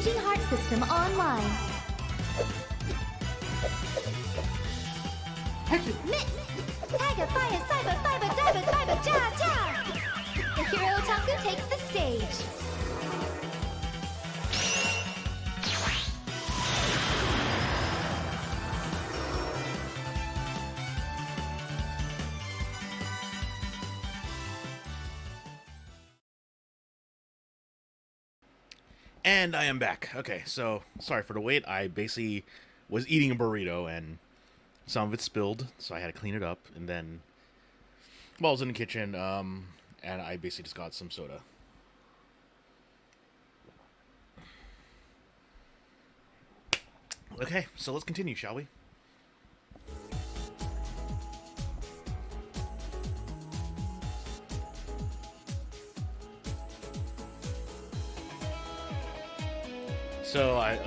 Changing heart system online. Miss! Tiger, fire, cyber, fiber, diver, fiber, ja, ja! The hero otaku takes the stage. And I am back. Okay, so sorry for the wait. I basically was eating a burrito and some of it spilled, so I had to clean it up. And then, well, I was in the kitchen, and I basically just got some soda. Okay, so let's continue, shall we?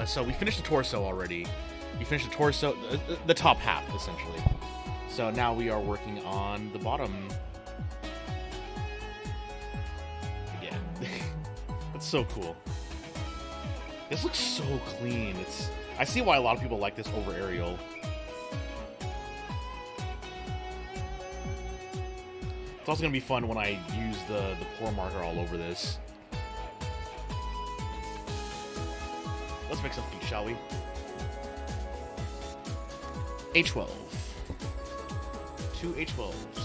So we finished the torso already. We finished the torso, the top half essentially. So now we are working on the bottom. Again, it's so cool. This looks so clean. I see why a lot of people like this over Ariel. It's also gonna be fun when I use the pour marker all over this. Let's make some feet, shall we? A12. 2 A12s.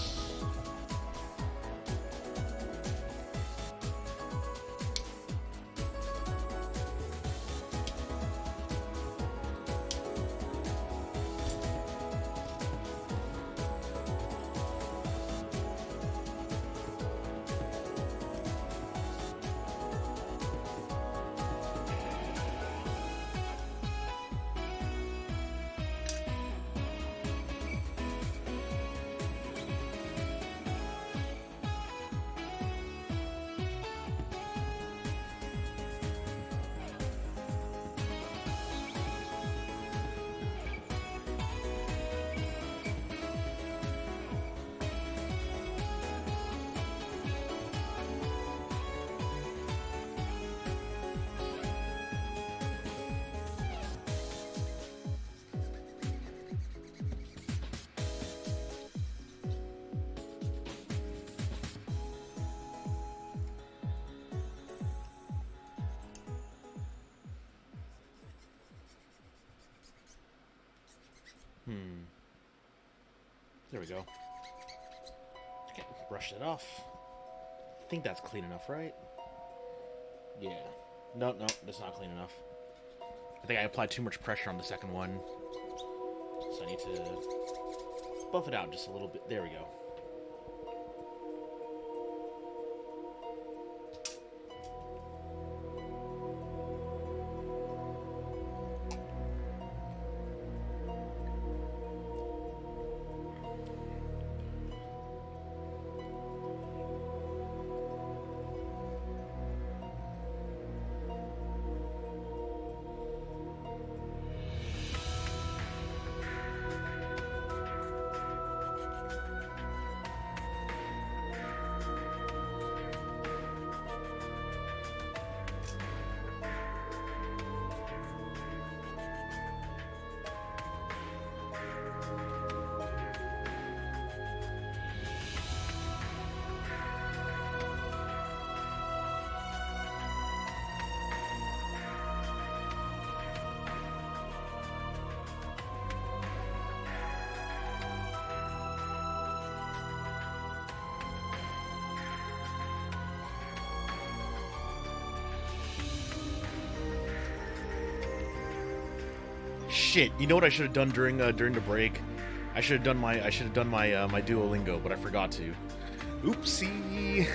There we go. Okay, brush it off. I think that's clean enough, right? Yeah. No, that's not clean enough. I think I applied too much pressure on the second one. So I need to buff it out just a little bit. There we go. Shit! You know what I should have done during the break? I should have done my my Duolingo, but I forgot to. Oopsie.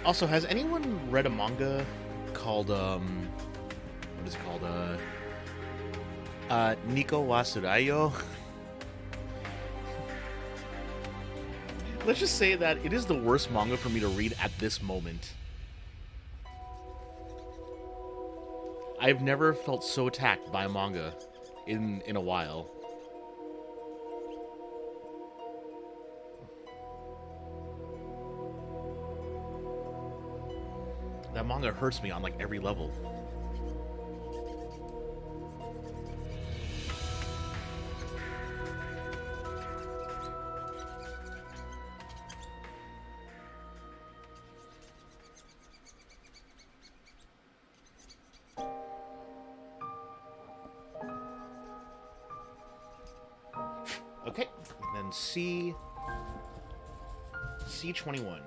Also, has anyone read a manga called, what is it called? Nico wa Surayo? Let's just say that it is the worst manga for me to read at this moment. I've never felt so attacked by a manga in a while. That manga hurts me on like every level. Okay, and then C21.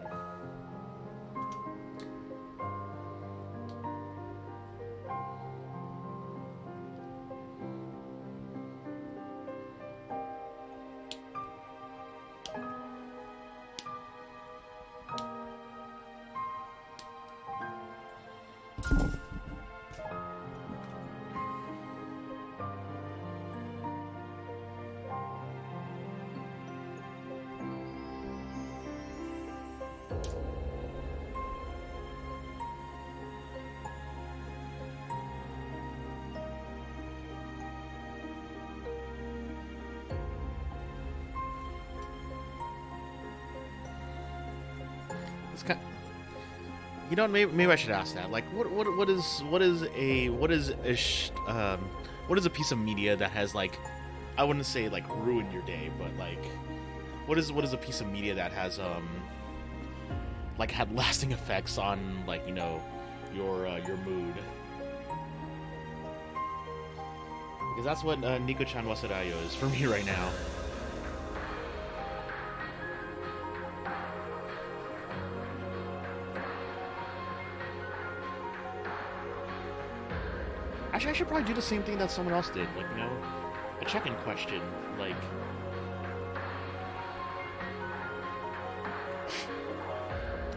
You know, maybe I should ask that. Like, what is a piece of media that has like, I wouldn't say like ruined your day, but like, what is a piece of media that has like had lasting effects on like, you know, your mood? Because that's what Nico-chan Wasarayo is for me right now. Actually, I should probably do the same thing that someone else did. Like, you know, a check-in question. Like,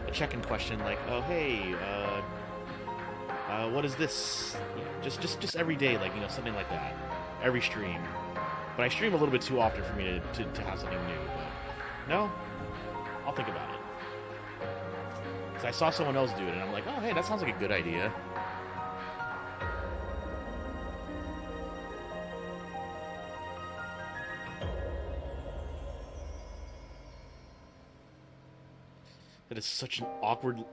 a check-in question. Like, oh, hey, what is this? You know, just every day. Like, you know, something like that. Every stream. But I stream a little bit too often for me to have something new. But no, I'll think about it. Because I saw someone else do it, and I'm like, oh, hey, that sounds like a good idea. That is such an awkward...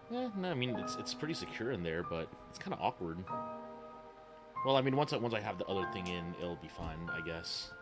no, I mean, it's pretty secure in there, but it's kind of awkward. Well, I mean, once I have the other thing in, it'll be fine, I guess.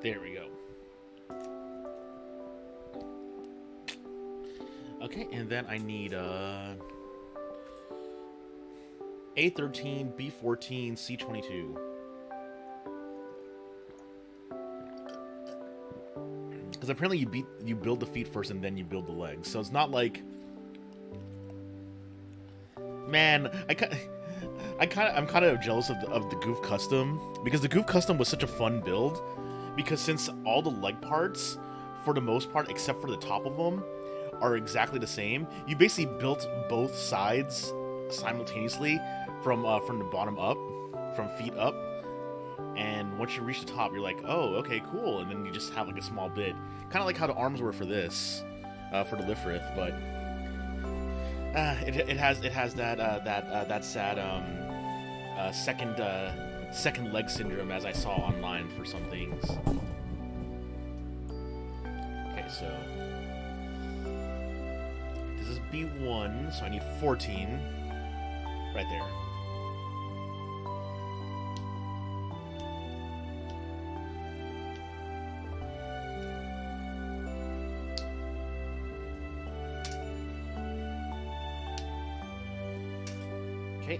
There we go. Okay, and then I need A13, B14, C22. Because apparently you build the feet first and then you build the legs. So it's not like, man, I'm kind of jealous of the Goof Custom, because the Goof Custom was such a fun build. Because since all the leg parts for the most part, except for the top of them, are exactly the same. You basically built both sides simultaneously from the bottom up, from feet up. And once you reach the top, you're like, oh, okay, cool. And then you just have like a small bit, kind of like how the arms were for this, for the Lfrith. But it has that sad second leg syndrome, as I saw online for some things. Okay, so this is B1, so I need 14 right there. Okay,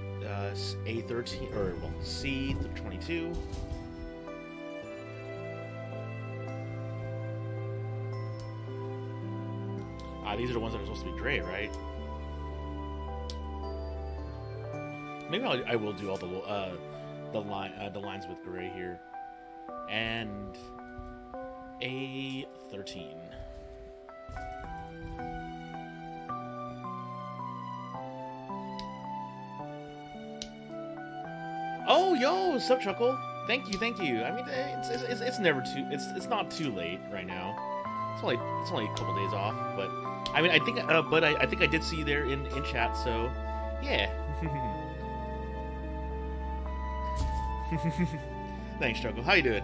A13, or well, C22. These are the ones that are supposed to be gray, right? Maybe I will do all the lines with gray here, and A13. Oh, yo, sup, Chuckle? Thank you. I mean, it's never too it's not too late right now. It's only a couple days off, but I mean, I think I think I did see you there in chat, so yeah. Thanks, Chuckle. How you doing?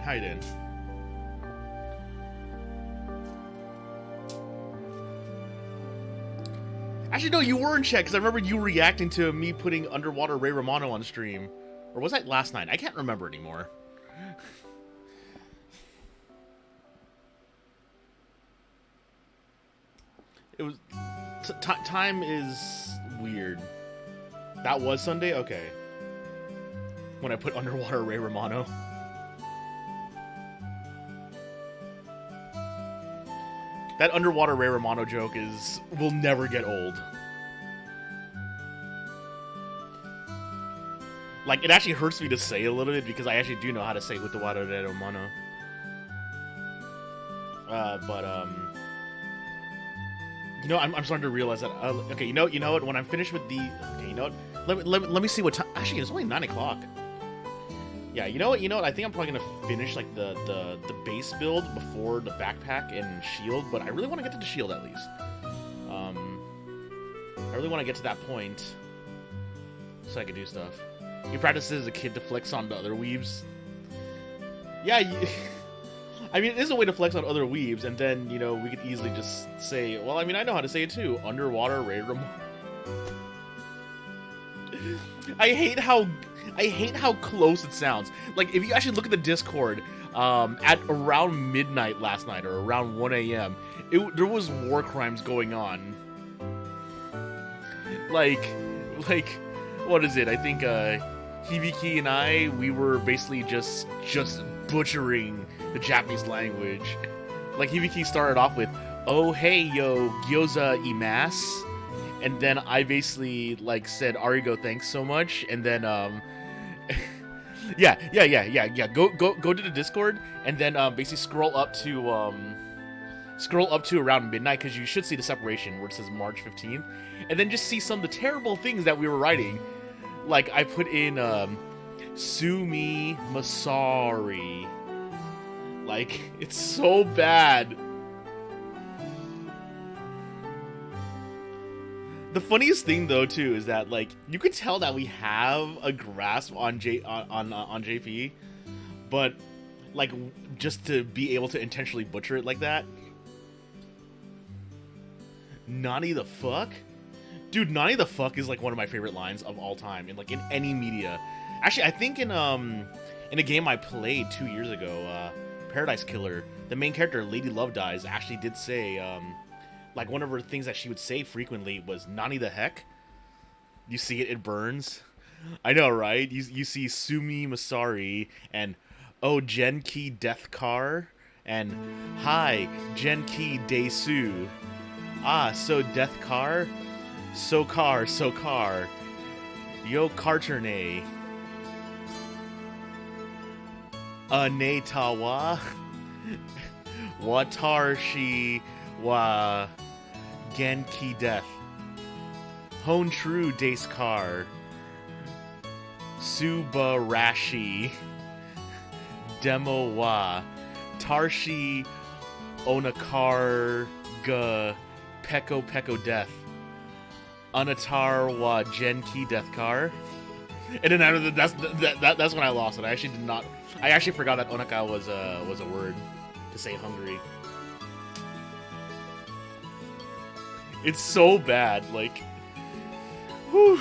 Actually, no, you were in chat because I remember you reacting to me putting Underwater Ray Romano on stream. Or was that last night? I can't remember anymore. It was... time is weird. That was Sunday? Okay. When I put Underwater Ray Romano. That Underwater Ray Romano joke will never get old. Like, it actually hurts me to say a little bit because I actually do know how to say Underwater Ray Romano. You know, I'm starting to realize that. Okay, you know what? When I'm finished with the, okay, you know what? Let me see what time. Actually, it's only 9 o'clock. Yeah, you know what? I think I'm probably gonna finish like the base build before the backpack and shield. But I really want to get to the shield at least. I really want to get to that point so I can do stuff. You practiced as a kid to flex on the other weebs. Yeah, I mean, it is a way to flex on other weebs, and then, you know, we could easily just say, well, I mean, I know how to say it too. Underwater Ray Romano. I hate how close it sounds. Like, if you actually look at the Discord, at around midnight last night, or around 1 a.m., there was war crimes going on. Like, what is it? I think, Hibiki and I, we were basically just butchering the Japanese language. Like, Hibiki started off with, oh, hey, yo, gyoza imasu. And then I basically, like, said, arigo, thanks so much. And then, yeah. Go to the Discord, and then, basically scroll up to around midnight, because you should see the separation where it says March 15th. And then just see some of the terrible things that we were writing. Like, I put in, Sumi Masari. Like, it's so bad. The funniest thing, though, too, is that, like, you could tell that we have a grasp on JP, but, like, just to be able to intentionally butcher it like that. Nani the fuck? Dude, Nani the fuck is, like, one of my favorite lines of all time, in any media. Actually, I think in a game I played 2 years ago, Paradise Killer, the main character, Lady Love Dies, actually did say, like, one of her things that she would say frequently was, Nani the heck? You see it, it burns. I know, right? You see Sumi Masari, and, oh, Genki Death Car, and, hi, Genki Desu. Ah, so Death Car? So car. Yo Carterne. Ne Tawa. Watarshi wa Genki Death. Hone True Dace Car. Subarashi. Demo wa. Tarshi Onakar ga Peko Peko Death. Anatar wa Genki Death Car. And then after that's when I lost it. I actually did not. I actually forgot that Onaka was a word to say hungry. It's so bad, like. Whew.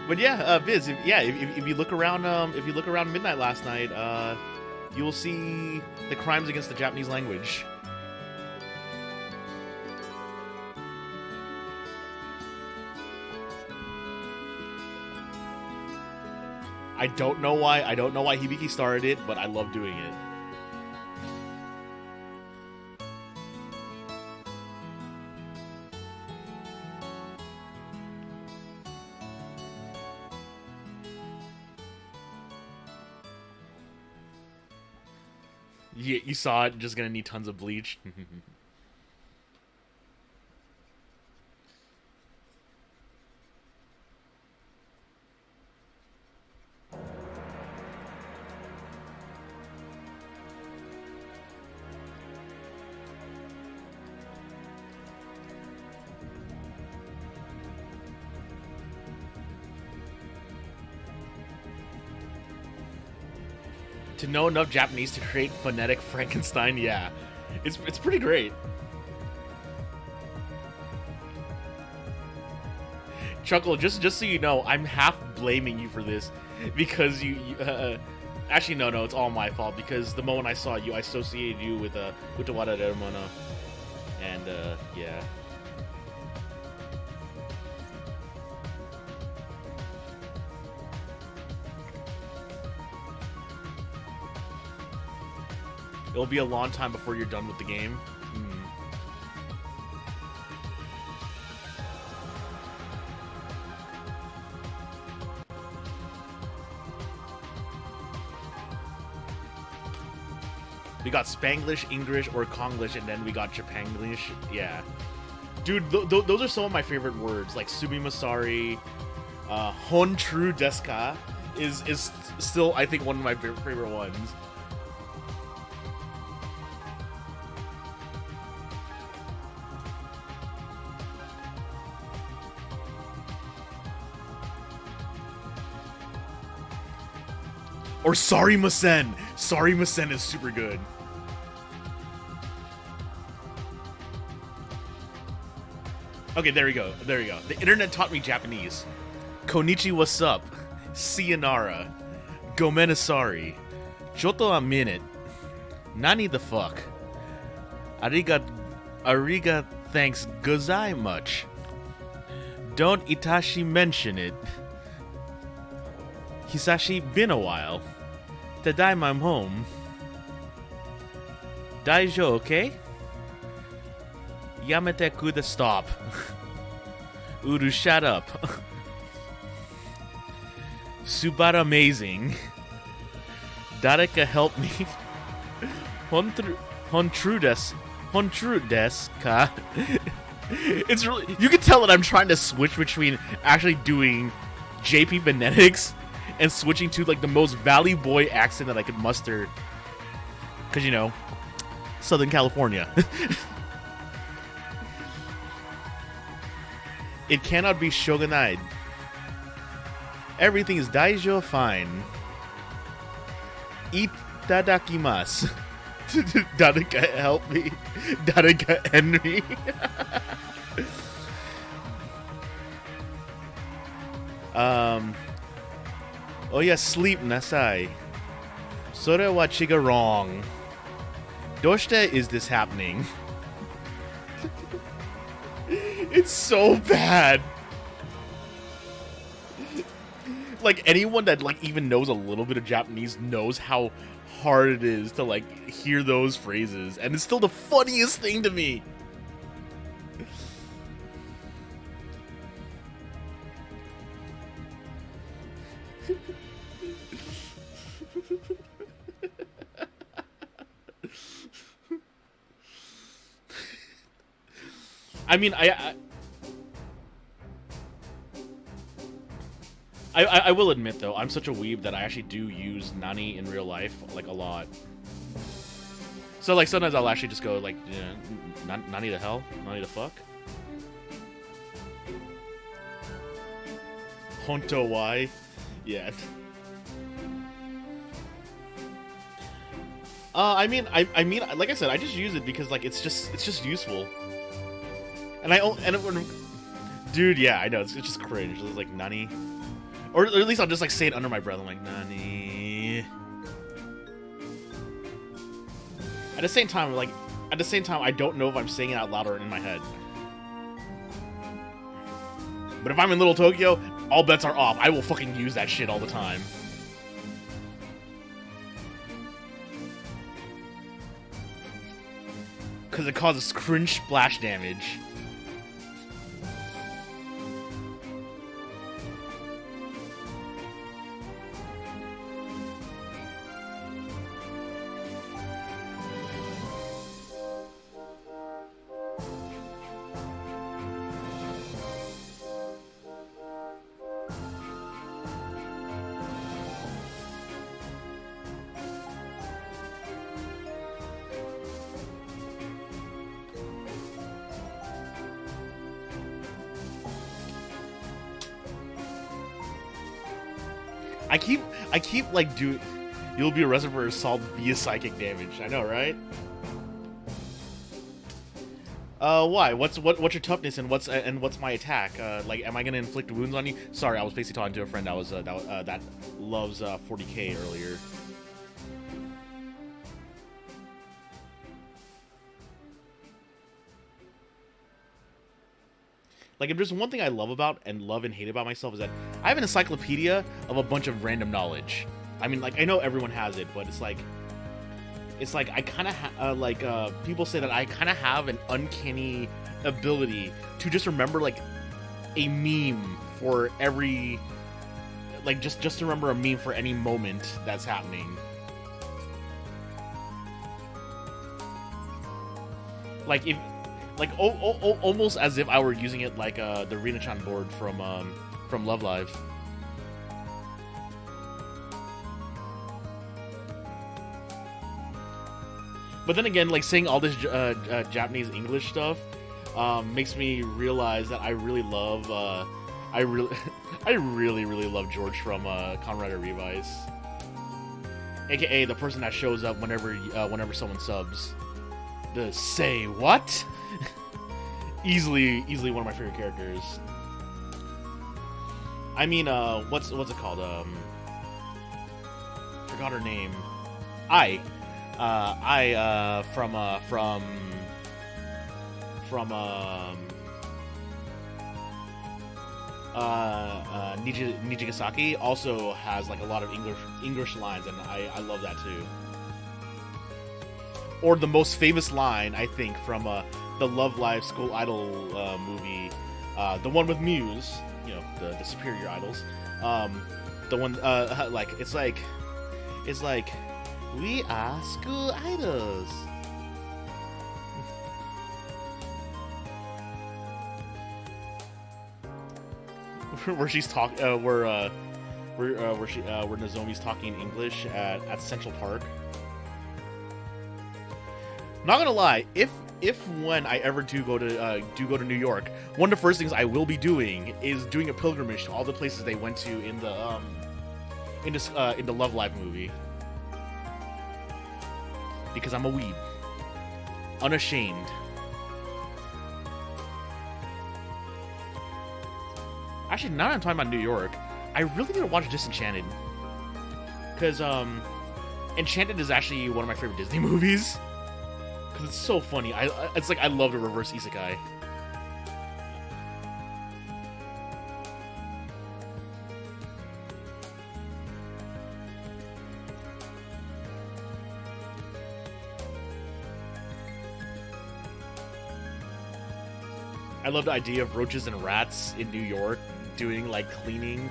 But yeah, Viz, if you look around, midnight last night, you will see the crimes against the Japanese language. I don't know why Hibiki started it, but I love doing it. Yeah, you saw it. Just gonna need tons of bleach. To know enough Japanese to create phonetic Frankenstein, yeah. It's pretty great. Chuckle, just so you know, I'm half blaming you for this because you actually no, it's all my fault because the moment I saw you, I associated you with Utawada Dermono, and yeah. It'll be a long time before you're done with the game. We got Spanglish, English, or Konglish, and then we got Japanglish. Yeah. Dude, those are some of my favorite words. Like Sumimasari, Hon True Deska is still, I think, one of my favorite ones. Or Sorry Masen. Sorry Masen is super good. Okay, there we go. There we go. The internet taught me Japanese. Konichi, what's up? Sayonara. Gomenasari. Choto a minute. Nani the fuck? Ariga thanks gozai much. Don't Itachi mention it. Hisashi been a while. Tadaima, I'm home. Daijo, okay? Yamete kuda, stop. Uru, shut up. Subara, amazing. Dareka, help me. Hontru desu ka. It's really, you can tell that I'm trying to switch between actually doing JP phonetics and switching to like the most Valley Boy accent that I could muster. Cause you know, Southern California. It cannot be shogunai. Everything is daijo fine. Itadakimasu. Dareka, help me. Dareka, Henry. Oh yeah, sleep nasai. Sore wa chiga wrong. Doshite is this happening? It's so bad. Like anyone that like even knows a little bit of Japanese knows how hard it is to like hear those phrases, and it's still the funniest thing to me. I mean, I will admit though, I'm such a weeb that I actually do use Nani in real life like a lot. So like sometimes I'll actually just go like, Nani the hell, Nani the fuck. Honto why? Yeah. I mean, like I said, I just use it because like it's just useful. Dude, yeah, I know it's just cringe. It's like Nani, or at least I'll just like say it under my breath. I'm like Nani. At the same time, I don't know if I'm saying it out loud or in my head. But if I'm in Little Tokyo, all bets are off. I will fucking use that shit all the time. Because it causes cringe splash damage. I keep like you'll be arrested for assault via psychic damage. I know, right? Why? What's your toughness and what's my attack? Like, am I gonna inflict wounds on you? Sorry, I was basically talking to a friend that was that loves 40K earlier. Like, if there's one thing I love and hate about myself is that I have an encyclopedia of a bunch of random knowledge. I mean, like, I know everyone has it, but it's like I kind of people say that I kind of have an uncanny ability to just remember like a meme for every, like just to remember a meme for any moment that's happening. Like if. Like almost as if I were using it like the Rina-chan board from Love Live. But then again, like saying all this Japanese English stuff makes me realize that I really love I really love George from Kamen Rider Revice, aka the person that shows up whenever someone subs. The say what? easily one of my favorite characters. I mean, what's it called? Forgot her name. From Nijigasaki also has like a lot of English lines, and I love that too. Or the most famous line, I think, from the Love Live School Idol movie, the one with Muse, you know, the superior idols. The one, like, it's like, we are school idols. Where she's talking, where Nozomi's talking English at Central Park. Not gonna lie, if when I ever do go to New York, one of the first things I will be doing is doing a pilgrimage to all the places they went to in the Love Live movie, because I'm a weeb, unashamed. Actually, now that I'm talking about New York, I really need to watch Disenchanted, because Enchanted is actually one of my favorite Disney movies. It's so funny. It's like I love the reverse isekai. I love the idea of roaches and rats in New York doing like cleaning,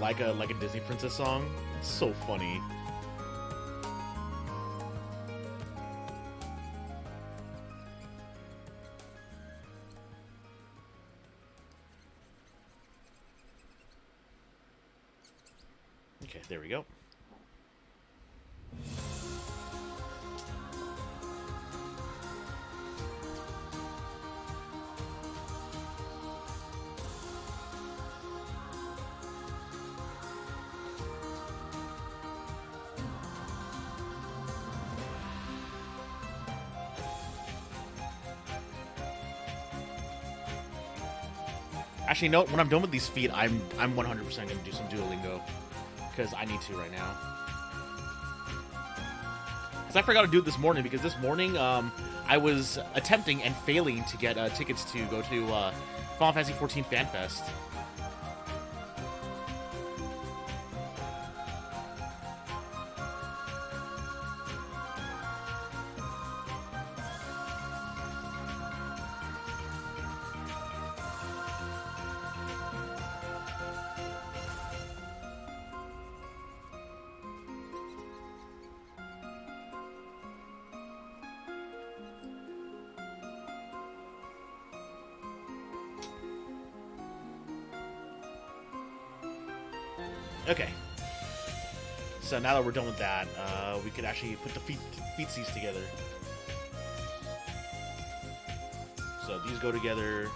like a Disney princess song. It's so funny. Okay, there we go. Actually, no. When I'm done with these feet, I'm 100% gonna do some Duolingo because I need to right now. Because I forgot to do it this morning because this morning I was attempting and failing to get tickets to go to Final Fantasy XIV Fan Fest. Okay. So now that we're done with that, we could actually put the feetsies together. So these go together.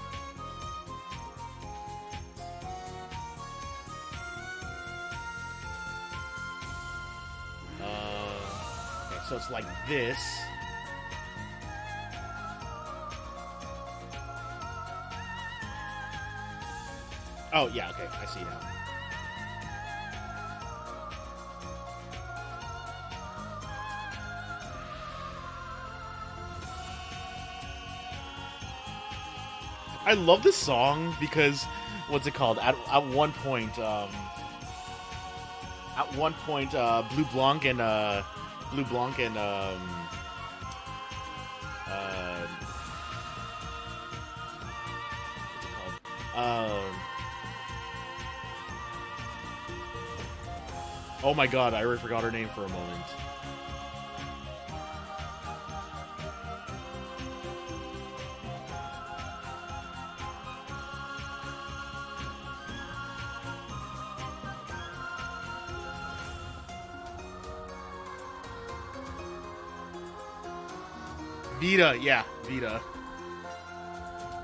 Okay, so it's like this. Oh, yeah, okay, I see now. I love this song because, what's it called? At one point, Blue Blanc and what's it called? Oh my god, I already forgot her name for a moment. Vita, yeah, Vita.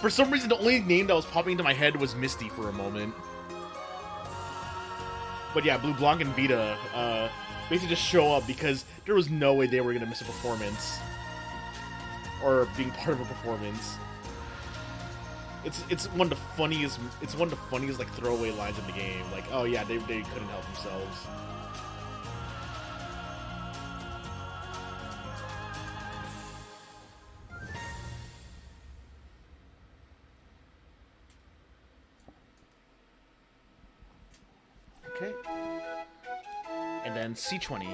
For some reason, the only name that was popping into my head was Misty for a moment. But yeah, Blue Blanc and Vita basically just show up because there was no way they were gonna miss a performance or being part of a performance. It's one of the funniest like throwaway lines in the game. Like, oh yeah, they couldn't help themselves. Okay. And then C20.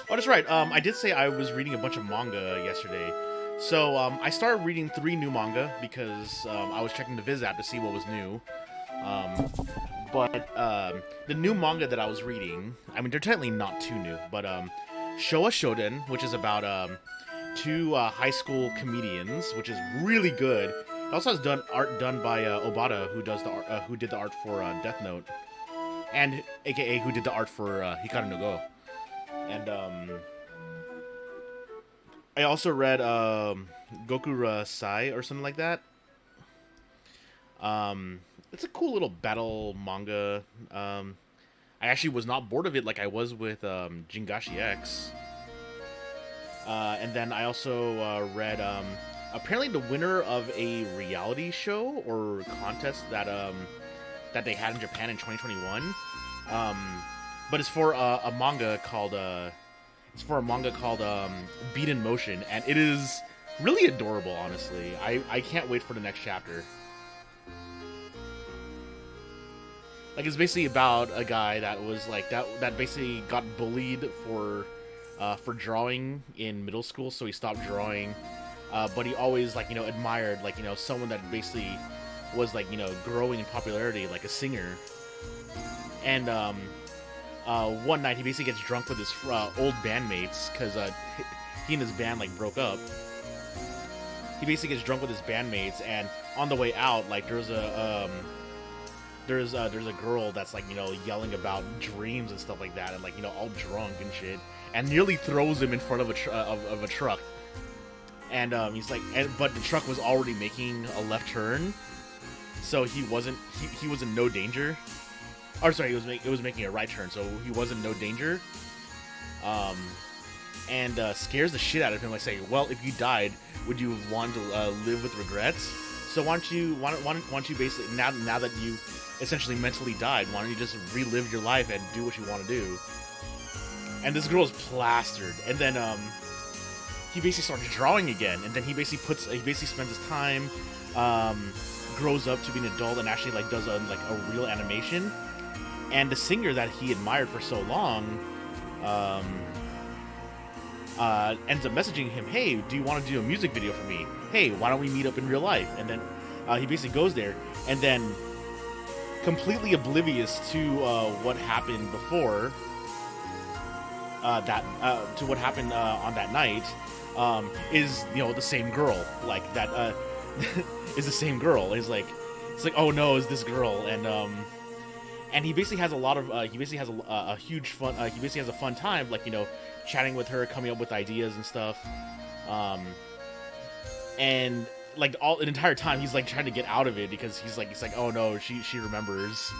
Oh, that's right. I did say I was reading a bunch of manga yesterday. So, I started reading 3 new manga because I was checking the Viz app to see what was new. But the new manga that I was reading, I mean, they're technically not too new, but Showa Shoden, which is about 2 high school comedians, which is really good. It also has art done by Obata, who did the art for Death Note, and AKA who did the art for Hikaru no Go. And I also read Gokura Sai or something like that. It's a cool little battle manga. I actually was not bored of it like I was with Jingashi X. And then I also read apparently the winner of a reality show or contest that they had in Japan in 2021. But it's for a manga called Beat in Motion, and it is really adorable. Honestly, I can't wait for the next chapter. Like, it's basically about a guy that was like that basically got bullied for drawing in middle school, so he stopped drawing. But he always admired someone that basically was growing in popularity, like a singer. And one night he basically gets drunk with his old bandmates because he and his band like broke up. He basically gets drunk with his bandmates, and on the way out, like there's a girl that's like yelling about dreams and stuff like that, and like all drunk and shit, and nearly throws him in front of a truck. And he's like, but the truck was already making a left turn, so he was in no danger. Or sorry, it was making a right turn, so he was in no danger. And scares the shit out of him, like saying, "Well, if you died, would you want to live with regrets? So why don't you basically now that you essentially mentally died, why don't you just relive your life and do what you want to do?" And this girl is plastered, and then he basically starts drawing again, and then he basically spends his time, grows up to be an adult and actually like does a real animation. And the singer that he admired for so long ends up messaging him, "Hey, do you want to do a music video for me? Hey, why don't we meet up in real life?" And then he basically goes there, and then completely oblivious to what happened before to what happened on that night, is the same girl, like that is the same girl. It's like, oh no, is this girl? And he basically has a lot of he basically has a huge fun he basically has a fun time, like chatting with her, coming up with ideas and stuff, and like an entire time he's like trying to get out of it because he's like oh no, she remembers.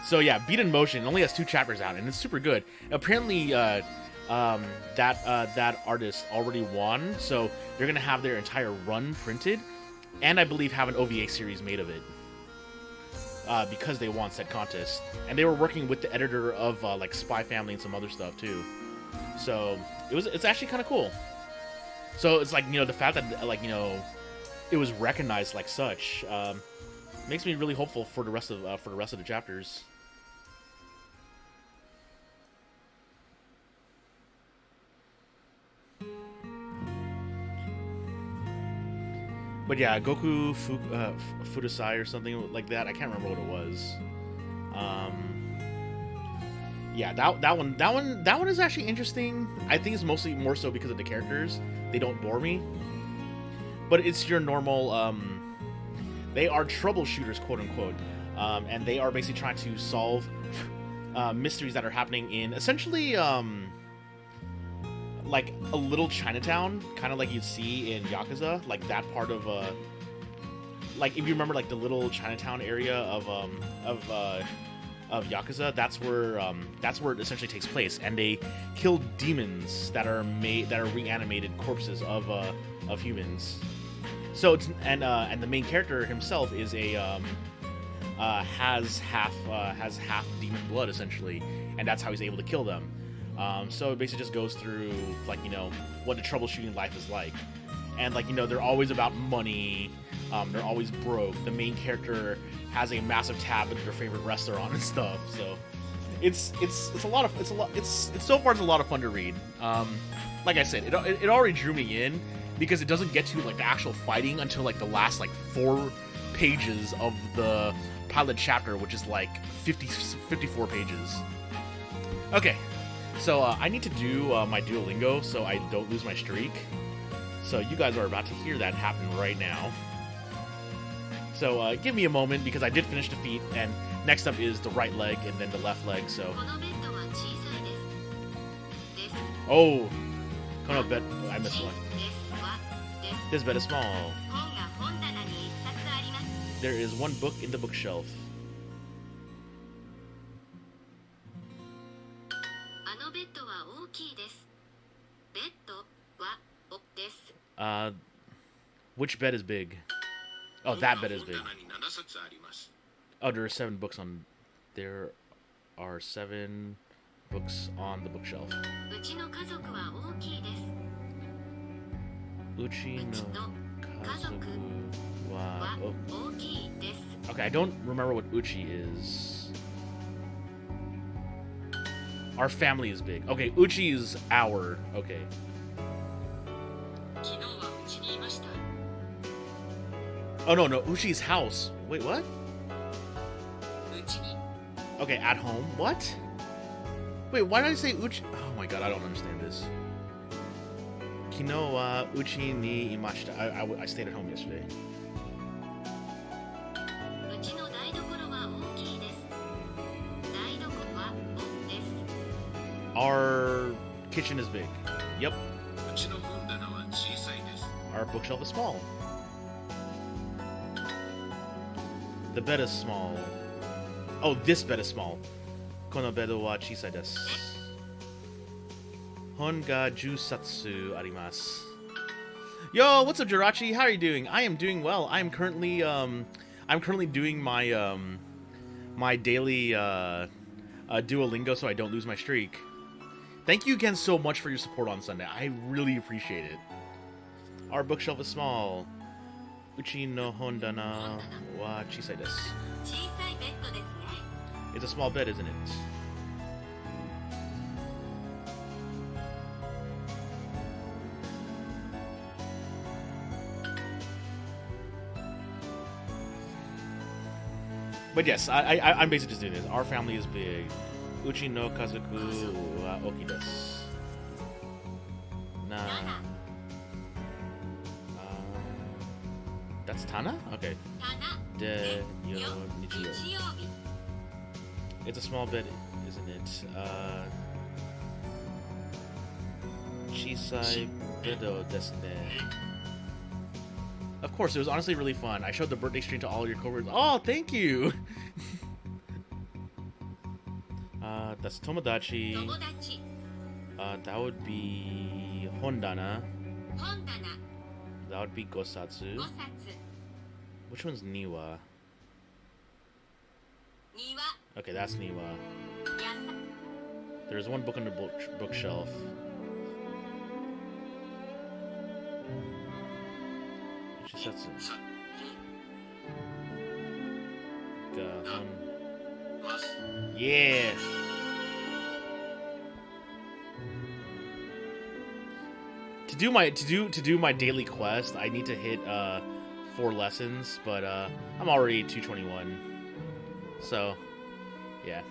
So yeah, Beat in Motion only has 2 chapters out, and it's super good. Apparently that artist already won, so they're gonna have their entire run printed, and I believe have an OVA series made of it. Because they won said contest, and they were working with the editor of like Spy Family and some other stuff too. So it's actually kind of cool. So it's like the fact that like it was recognized like such makes me really hopeful for the rest of the chapters. But yeah, Goku Fudasai or something like that. I can't remember what it was. Yeah, that one is actually interesting. I think it's mostly more so because of the characters. They don't bore me. But it's your normal. They are troubleshooters, quote unquote, and they are basically trying to solve mysteries that are happening in essentially like a little Chinatown, kind of like you'd see in Yakuza, like that part of like if you remember like the little Chinatown area of Yakuza, that's where it essentially takes place, and they kill demons that are reanimated corpses of humans. So it's and the main character himself is has half demon blood essentially, and that's how he's able to kill them. So it basically just goes through like what the troubleshooting life is like, and like they're always about money. They're always broke. The main character has a massive tab at their favorite restaurant and stuff. So it's so far it's a lot of fun to read. Like I said, it already drew me in because it doesn't get to like the actual fighting until like the last like 4 pages of the pilot chapter, which is like 54 pages. Okay. So I need to do my Duolingo so I don't lose my streak. So you guys are about to hear that happen right now. So give me a moment because I did finish the feet, and next up is the right leg and then the left leg. So oh, come on, bed. I missed one. This bed is small. There is one book in the bookshelf. Which bed is big? Oh, that bed is big. Oh, there are 7 books on. There are 7 books on the bookshelf. Uchi no kazoku wa. Oh. Okay, I don't remember what Uchi is. Our family is big. Okay, Uchi is our. Okay. Oh no, Uchi's house. Wait, what? Okay, at home. What? Wait, why did I say uchi? Oh my god, I don't understand this. Kino wa uchi ni imashita. I stayed at home yesterday. Our kitchen is big. Yep. Our bookshelf is small. The bed is small. Oh, this bed is small. Kono bedo wa chisai desu. Hon ga jusatsu arimasu. Yo, what's up, Jirachi? How are you doing? I am doing well. I'm currently doing my my daily Duolingo so I don't lose my streak. Thank you again so much for your support on Sunday. I really appreciate it. Our bookshelf is small. Uchi no hondana wa chisai desu. It's a small bed, isn't it? But yes, I'm basically just doing this. Our family is big. Uchi no kazoku wa oki desu. Nah. That's Tana? Okay. De yo nichiyo. It's a small bed, isn't it? Chisai bedo desu ne. Of course, it was honestly really fun. I showed the birthday stream to all your coworkers. Oh, thank you! That's Tomodachi. That would be Hondana. That would be Gosatsu. Which one's Niwa? Okay, that's Niwa. There's one book on the bookshelf. Shisatsu. Yeah. To do my daily quest, I need to hit 4 lessons, but I'm already 221. So, yeah.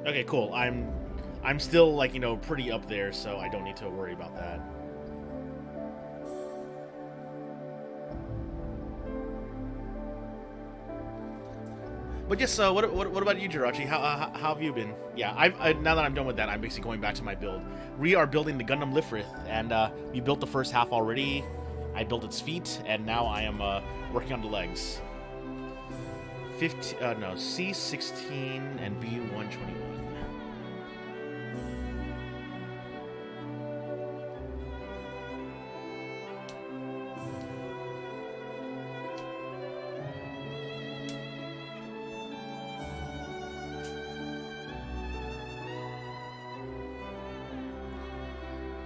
Okay, cool. I'm still, like, you know, pretty up there, so I don't need to worry about that. But yes, what about you, Jirachi? How have you been? Yeah, now that I'm done with that, I'm basically going back to my build. We are building the Gundam Lfrith, and we built the first half already. I built its feet, and now I am working on the legs. C16 and B121.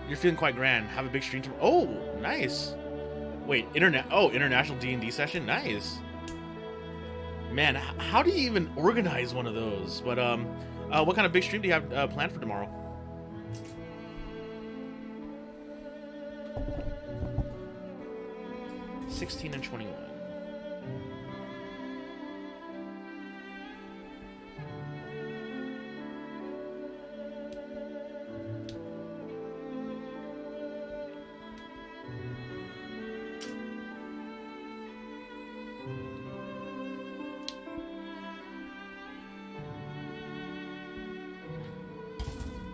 You're feeling quite grand. Have a big stream tomorrow. Oh, nice. Wait, international D&D session? Nice. Man, how do you even organize one of those? But what kind of big stream do you have planned for tomorrow? $16 and $21.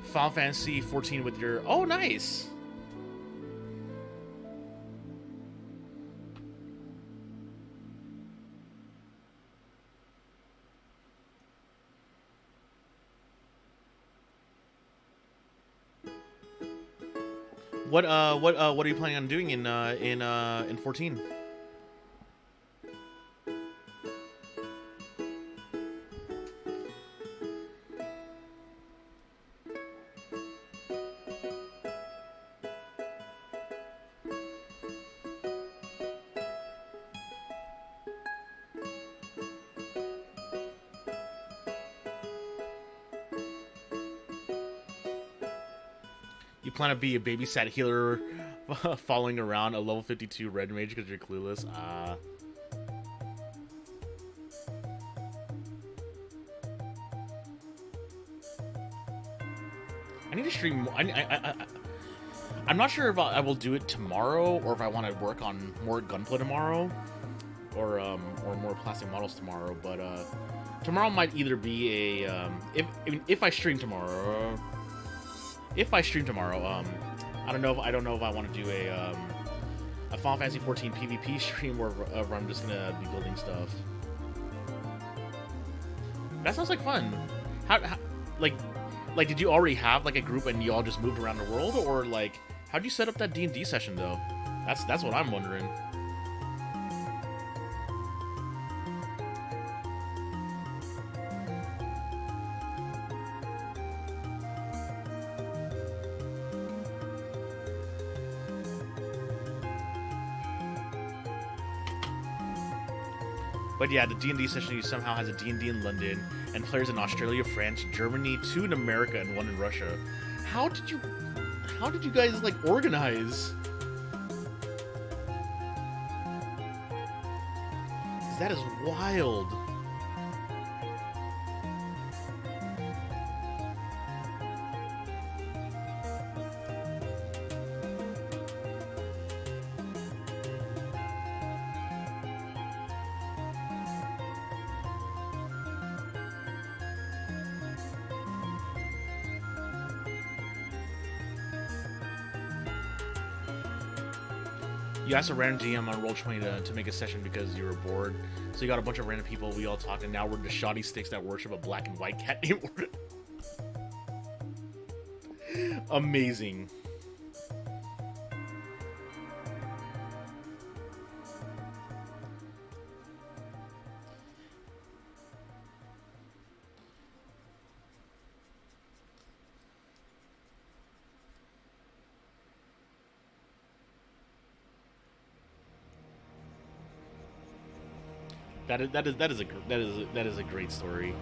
Final Fantasy 14 with your... Oh, nice! What are you planning on doing in 14? You plan to be a babysat healer following around a level 52 red mage because you're clueless? need to stream. I'm not sure if I will do it tomorrow or if I want to work on more gunplay tomorrow, or more plastic models tomorrow. But tomorrow might either be a if I stream tomorrow. I don't know if I want to do a Final Fantasy 14 PvP stream or if I'm just gonna be building stuff. That sounds like fun. How like did you already have like a group and you all just moved around the world, or like how'd you set up that D&D session though? That's what I'm wondering. But yeah, the D&D session somehow has a D&D in London, and players in Australia, France, Germany, 2 in America, and 1 in Russia. How did you guys like organize? That is wild. You asked a random GM on Roll20 to make a session because you were bored. So you got a bunch of random people, we all talked, and now we're the shoddy sticks that worship a black and white cat named Lfrith. Amazing. That is a great story.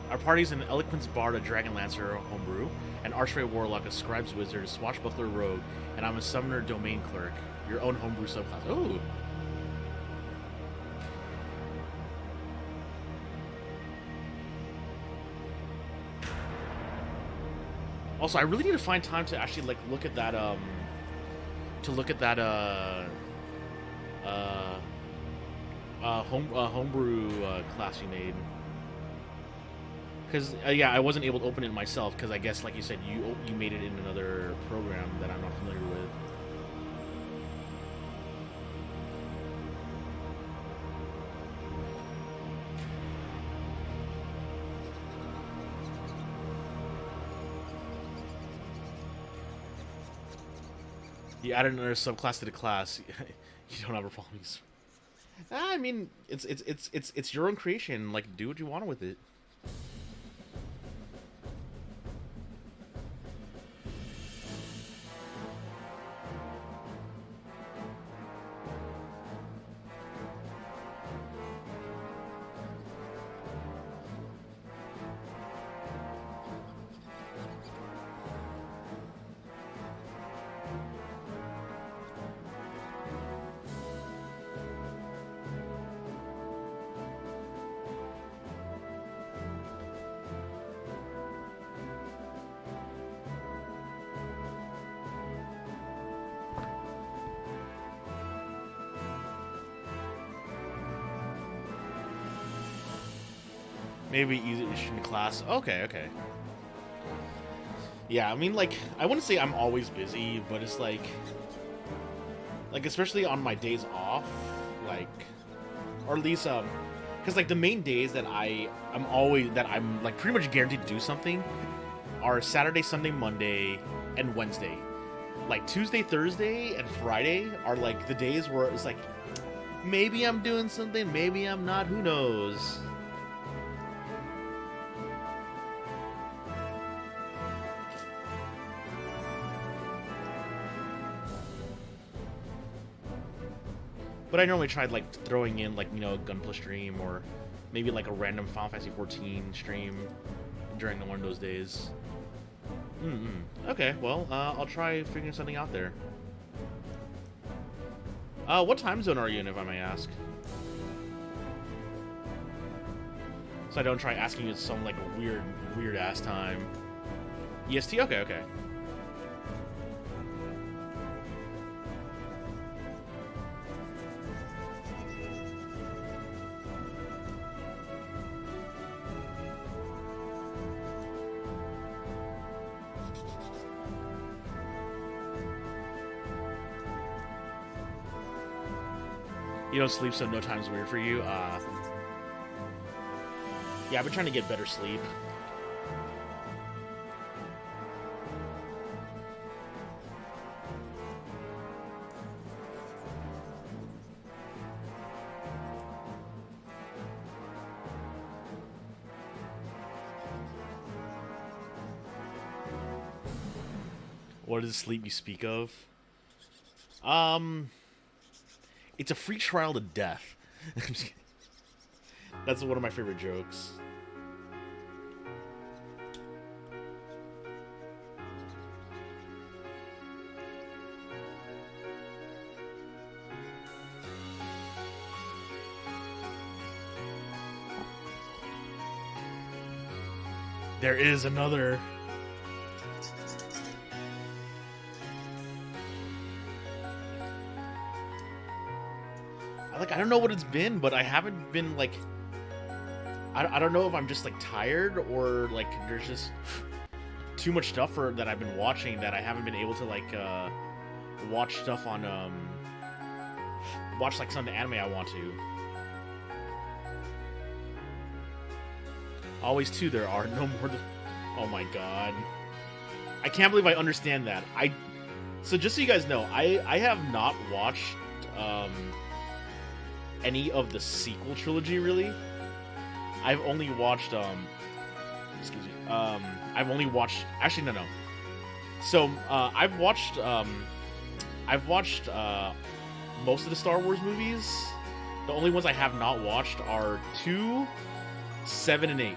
Our party's an Eloquence Bard, a Dragon Lancer homebrew, an Archway Warlock, a Scribes Wizard, a Swashbuckler Rogue, and I'm a Summoner Domain Clerk. Your own homebrew subclass. Ooh! Also, I really need to find time to actually like look at that homebrew class you made. Because yeah, I wasn't able to open it myself because I guess, like you said, you made it in another program that I'm not familiar with. You added another subclass to the class. You don't have a problem. I mean, it's your own creation. Like, do what you want with it. Maybe each in class. Okay. Yeah, I mean, like, I wouldn't say I'm always busy, but it's like especially on my days off, like, or at least, because like the main days that I'm like pretty much guaranteed to do something are Saturday, Sunday, Monday, and Wednesday. Like Tuesday, Thursday, and Friday are like the days where it's like Maybe I'm doing something, maybe I'm not, who knows? But I normally tried like throwing in like, you know, a Gunpla stream or maybe like a random Final Fantasy 14 stream during one of those days. Okay, well, I'll try figuring something out there. What time zone are you in, if I may ask? So I don't try asking you some like weird ass time. EST? Okay, okay. You don't sleep, so no time's weird for you? Yeah, I've been trying to get better sleep. What is the sleep you speak of? It's a free trial to death. That's one of my favorite jokes. There is another. I don't know what it's been, but I haven't been like. I don't know if I'm just like tired or like there's just too much stuff that I've been watching that I haven't been able to like watch stuff on watch like some of the anime I want to. Always two there are no more than. Oh my god, I can't believe I understand that. So just so you guys know, I have not watched any of the sequel trilogy really. I've only watched excuse me. I've only watched actually no. So I've watched most of the Star Wars movies. The only ones I have not watched are 2, 7, and 8.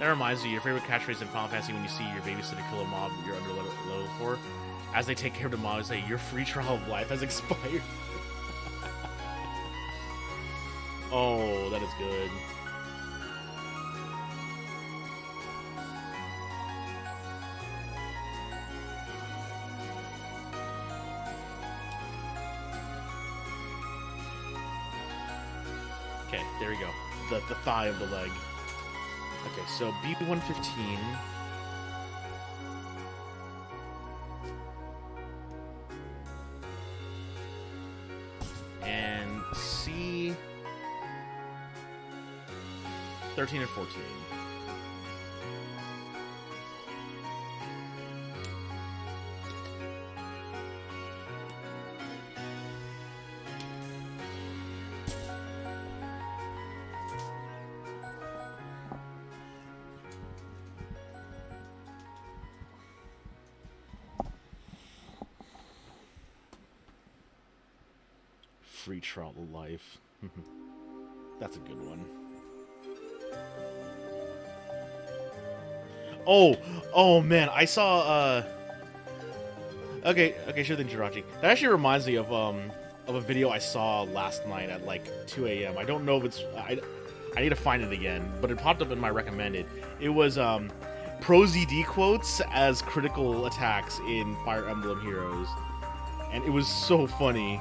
That reminds me, your favorite catchphrase in Final Fantasy when you see your babysitter kill a mob you're under level 4, as they take care of the mob, say, your free trial of life has expired. Oh, that is good. Okay, there we go. The thigh of the leg. Okay, so B115. And C13 and 14. Free trial of life. That's a good one. Oh man, I saw okay, sure thing, Jirachi. That actually reminds me of a video I saw last night at like 2 a.m. I don't know if it's I need to find it again, but it popped up in my recommended. It was pro ZD quotes as critical attacks in Fire Emblem Heroes. And it was so funny.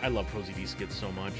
I love Pro ZD skits so much.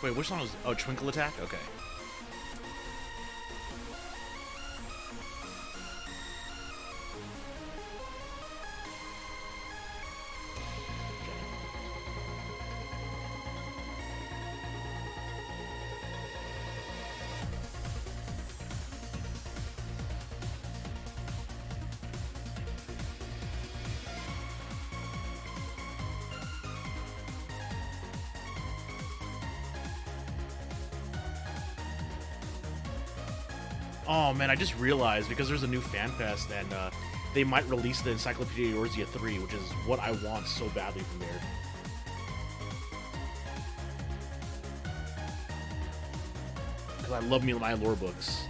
Wait, which one was... Oh, Twinkle Attack? Okay. Oh man, I just realized because there's a new fan fest and they might release the Encyclopedia Eorzea 3, which is what I want so badly from there. Because I love me my lore books.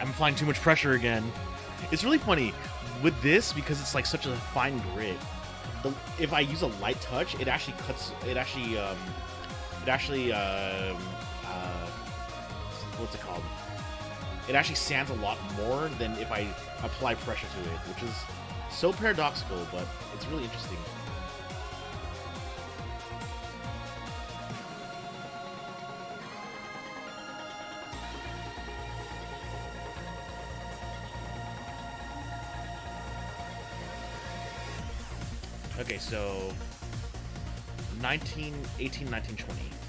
I'm applying too much pressure again. It's really funny with this because it's like such a fine grit. If I use a light touch, it actually cuts. What's it called? It actually sands a lot more than if I apply pressure to it, which is so paradoxical, but it's really interesting. Okay, so 1918, 1920.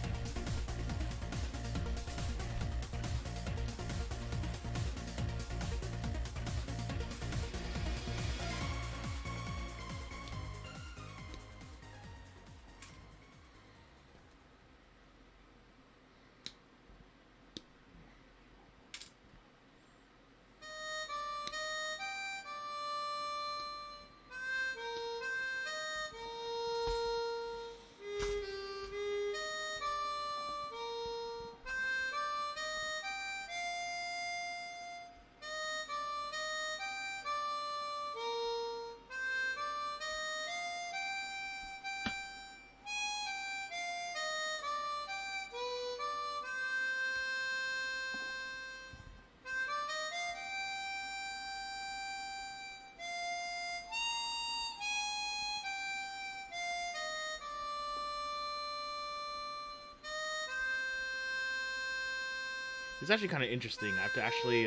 It's actually kind of interesting. I have to actually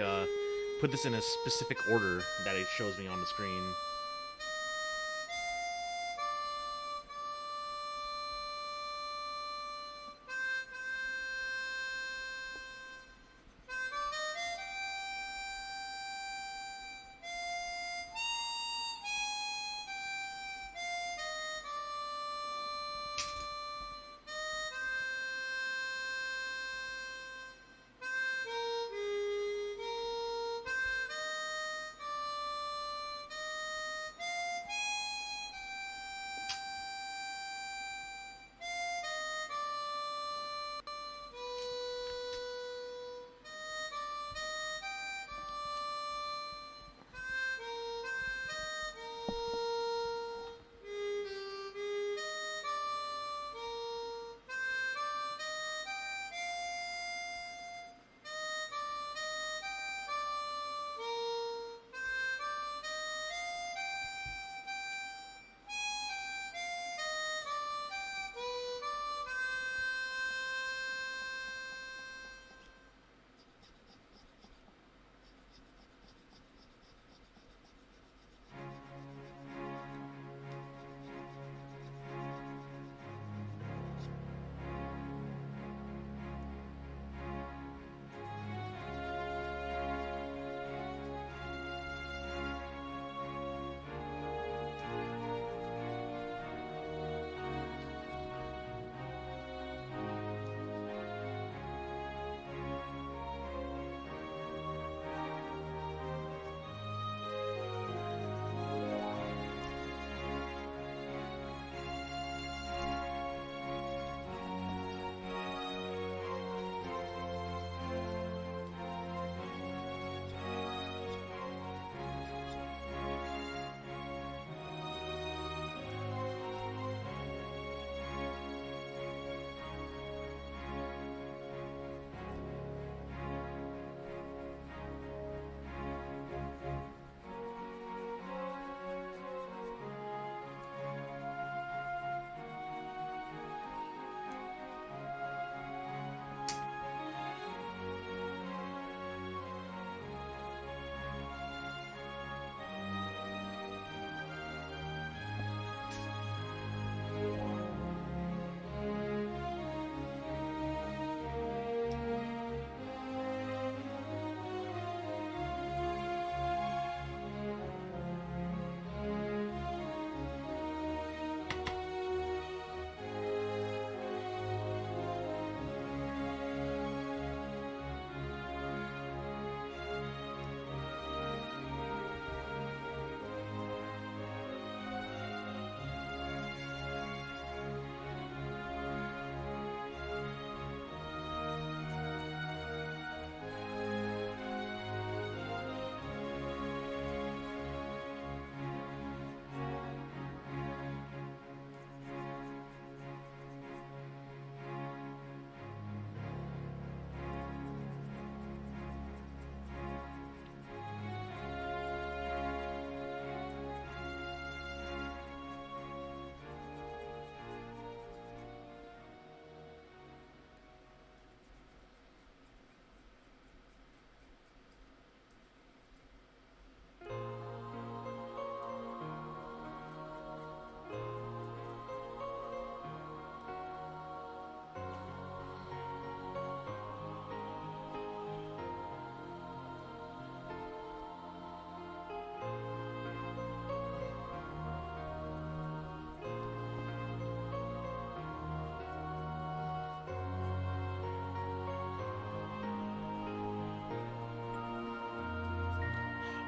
put this in a specific order that it shows me on the screen.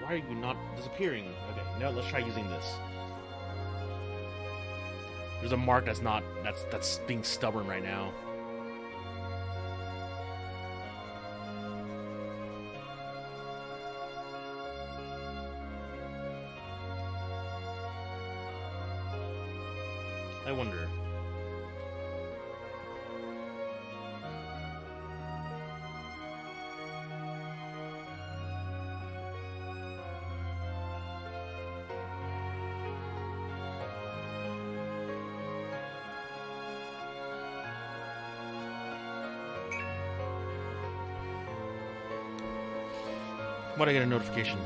Why are you not disappearing? Okay, now let's try using this. There's a mark that's being stubborn right now. I wonder. Why did I get a notification?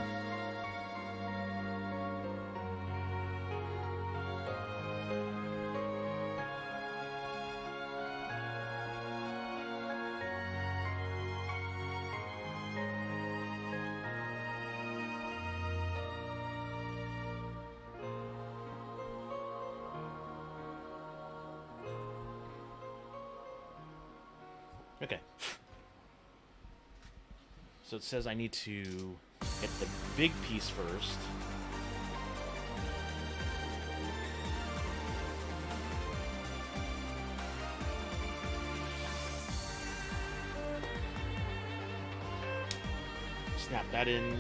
Okay. So it says I need to get the big piece first. Snap that in.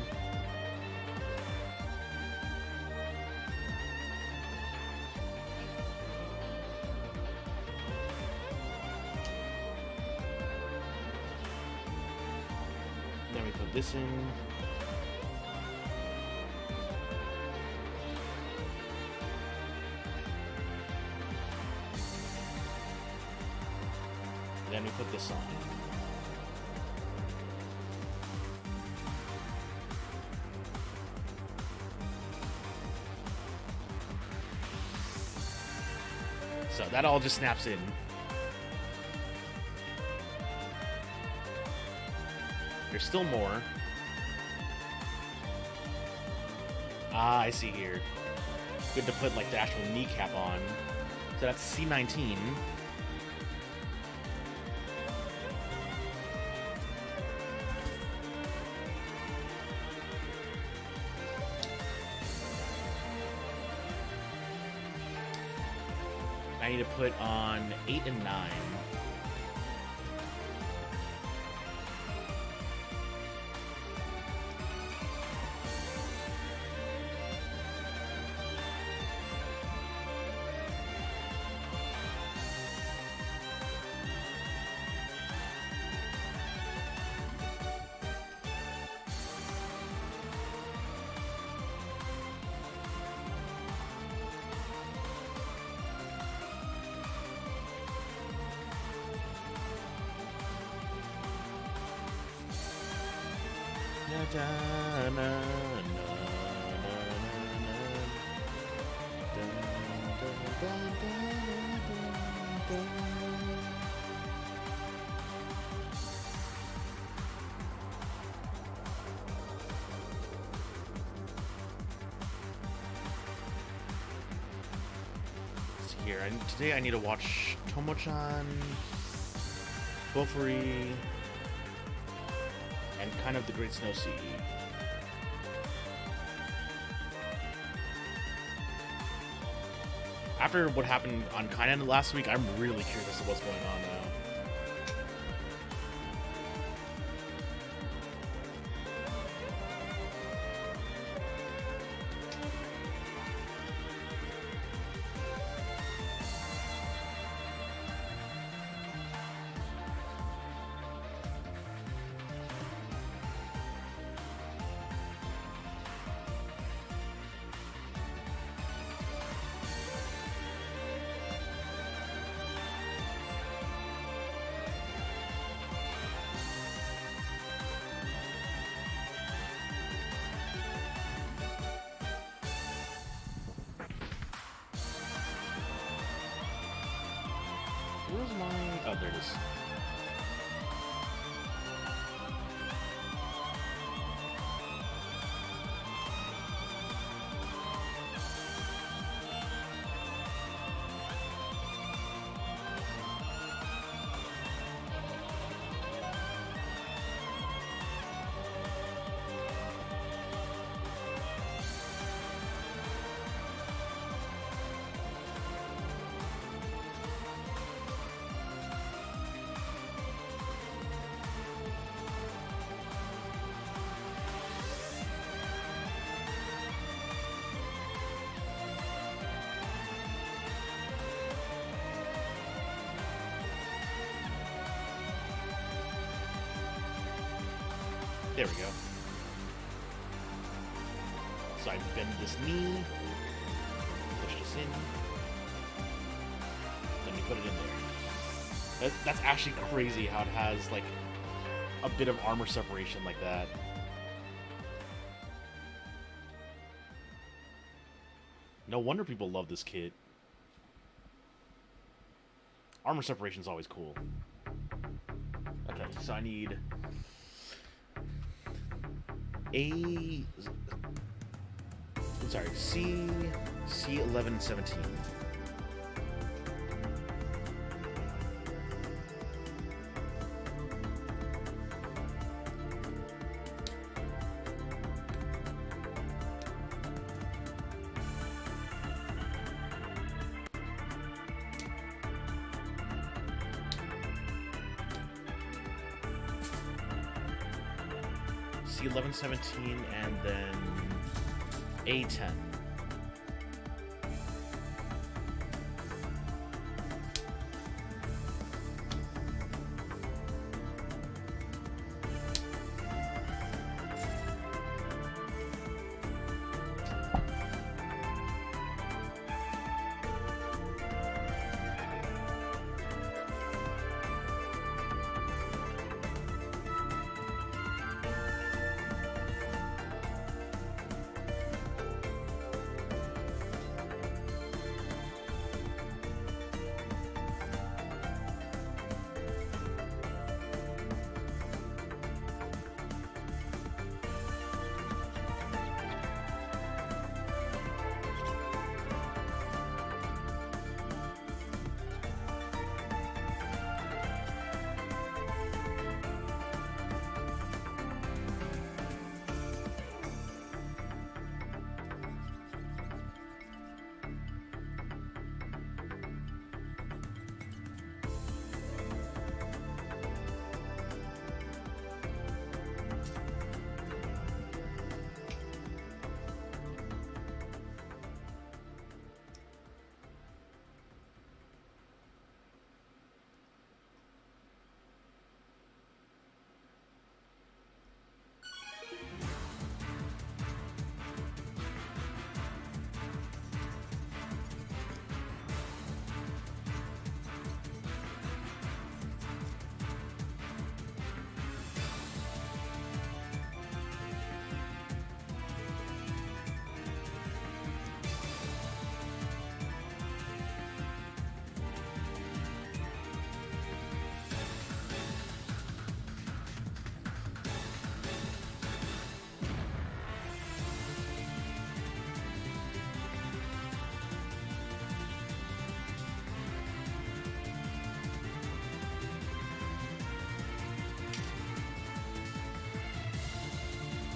Then we put this in. Then we put this on. So that all just snaps in. There's still more. Ah, I see here. Good to put like the actual kneecap on. So that's C19. I need to put on 8 and 9. Here, today I need to watch Tomo-chan, Bofuri, and kind of the Great Snow Sea. After what happened on Kainan last week, I'm really curious as to what's going on now. Where's my... Oh, there it is. There we go. So I bend this knee, push this in, then you put it in there. That's actually crazy how it has, like, a bit of armor separation like that. No wonder people love this kit. Armor separation is always cool. Okay, so I need C1117. C1117 and then A10.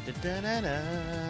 Da-da-da-da-da-da.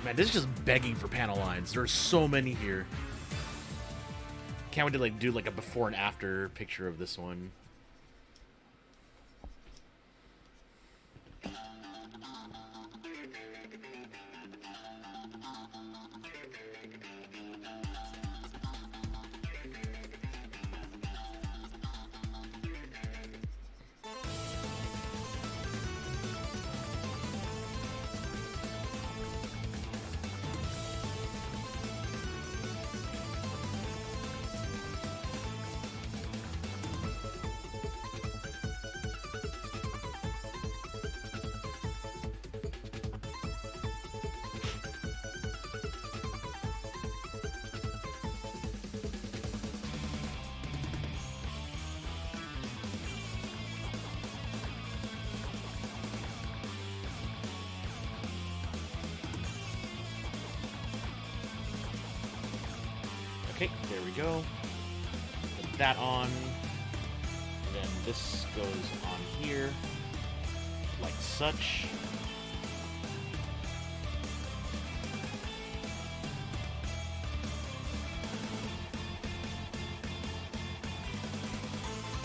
Man, this is just begging for panel lines. There's so many here. Can't wait to do like a before and after picture of this one. Okay, there we go. Put that on. And then this goes on here, like such.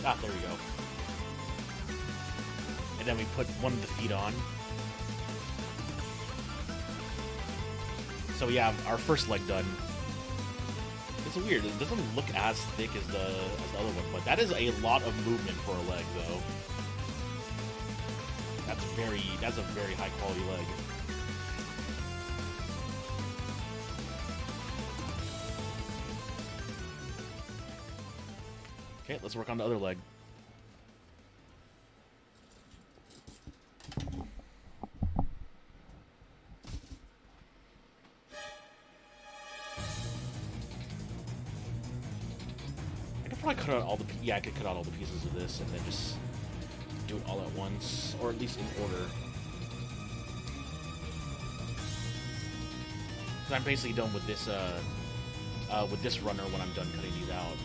Ah, there we go. And then we put one of the feet on. So we have our first leg done. It's weird. It doesn't look as thick as the other one, but that is a lot of movement for a leg, though. That's a very high quality leg. Okay, let's work on the other leg. I cut out all the I could cut out all the pieces of this and then just do it all at once, or at least in order. So I'm basically done with this runner when I'm done cutting these out.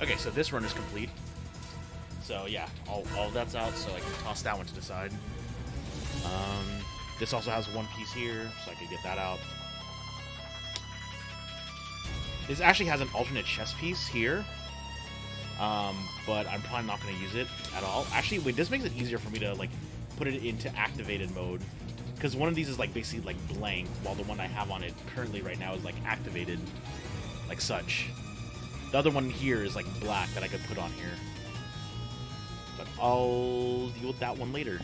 Okay, so this run is complete. So yeah, all that's out, so I can toss that one to the side. This also has one piece here, so I could get that out. This actually has an alternate chest piece here, but I'm probably not going to use it at all. Actually, wait, this makes it easier for me to like put it into activated mode, because one of these is like basically like blank, while the one I have on it currently right now is like activated, like such. The other one here is like black that I could put on here. But I'll deal with that one later.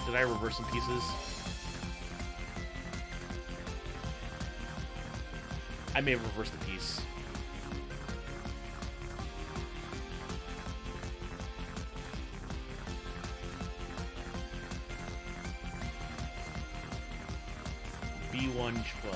Did I reverse some pieces? I may have reversed the piece. B112.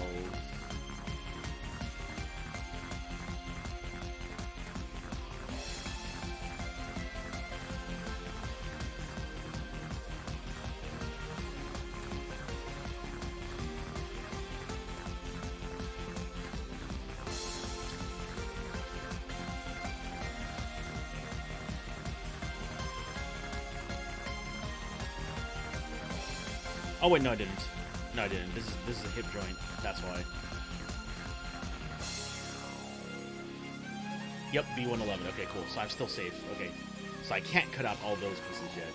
Oh wait, no I didn't. No I didn't. This is a hip joint. That's why. Yep, B111. Okay, cool. So I'm still safe. Okay. So I can't cut out all those pieces yet.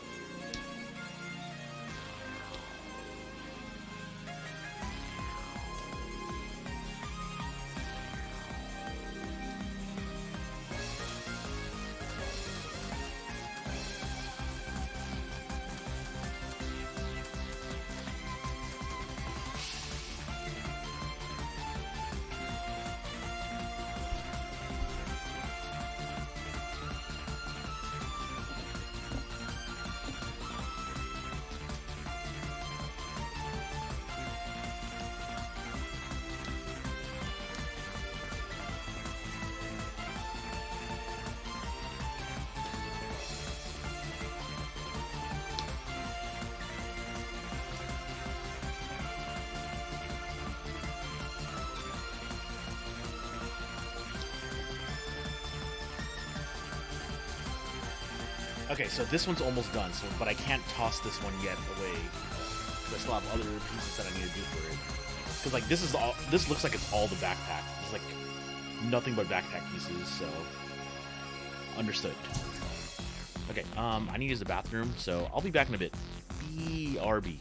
Okay, so this one's almost done, so but I can't toss this one yet away. I still have other pieces that I need to do for it. Because like this is all, this looks like it's all the backpack. It's like nothing but backpack pieces. So understood. Okay, I need to use the bathroom, so I'll be back in a bit. BRB.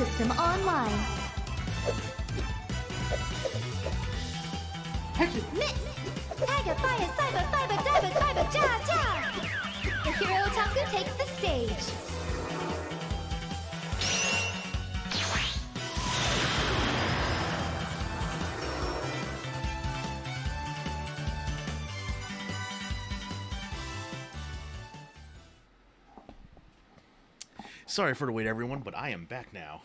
system online. Miss! Tiger, fire, cyber, fiber, diver, fiber, ja, ja! The hero otaku takes the stage. Sorry for the wait, everyone, but I am back now.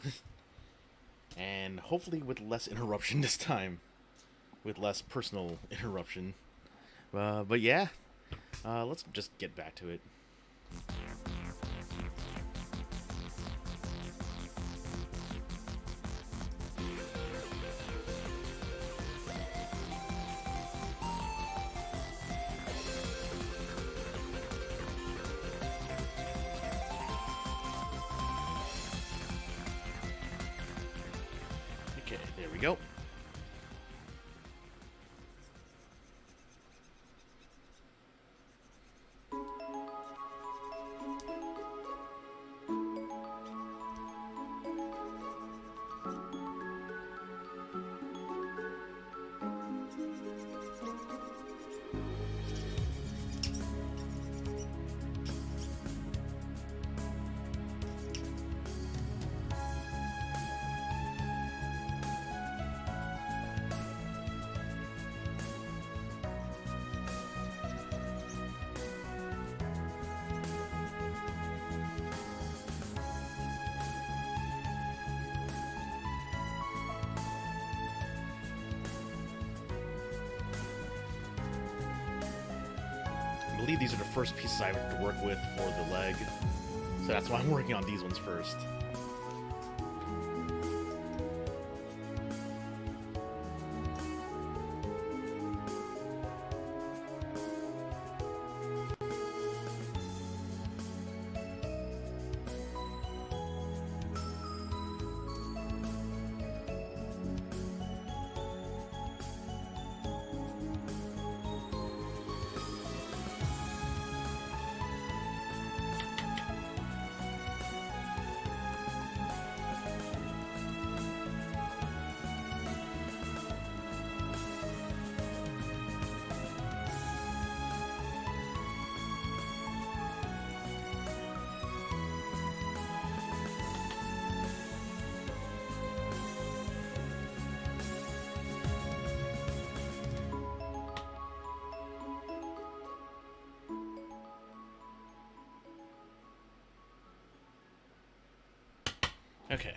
And hopefully with less interruption this time. With less personal interruption. But yeah, let's just get back to it. Okay, there we go. I believe these are the first pieces I have to work with for the leg, so that's why I'm working on these ones first. Okay.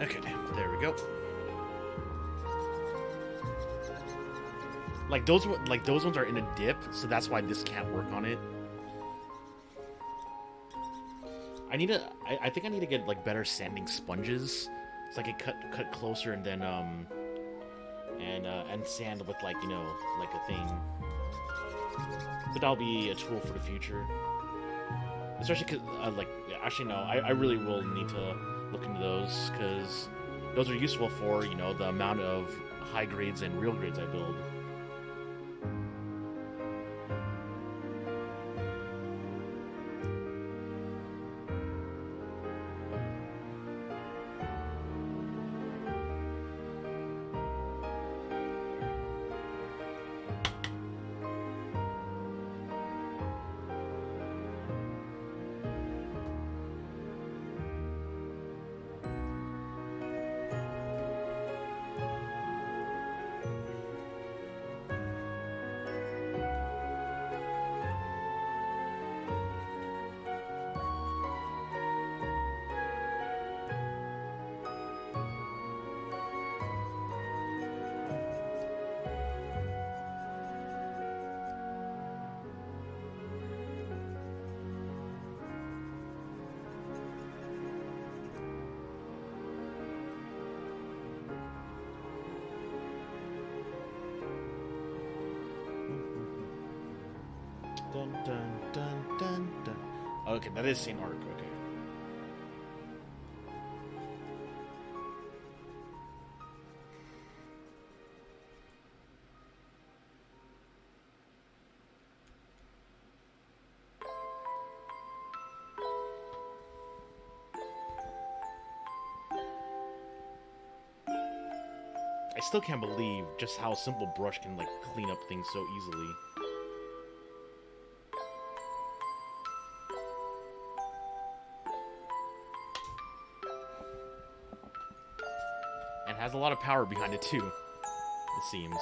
Okay, there we go. Like those ones are in a dip, so that's why this can't work on it. I think I need to get like better sanding sponges, so I can cut closer and then and sand with like, you know, like a thing. But that'll be a tool for the future. Especially because like, actually no, I really will need to look into those, because those are useful for, you know, the amount of high grades and real grades I build. Dun dun dun dun dun. Okay, that is Saint Arc. Okay. I still can't believe just how a simple brush can like clean up things so easily. And has a lot of power behind it too, it seems.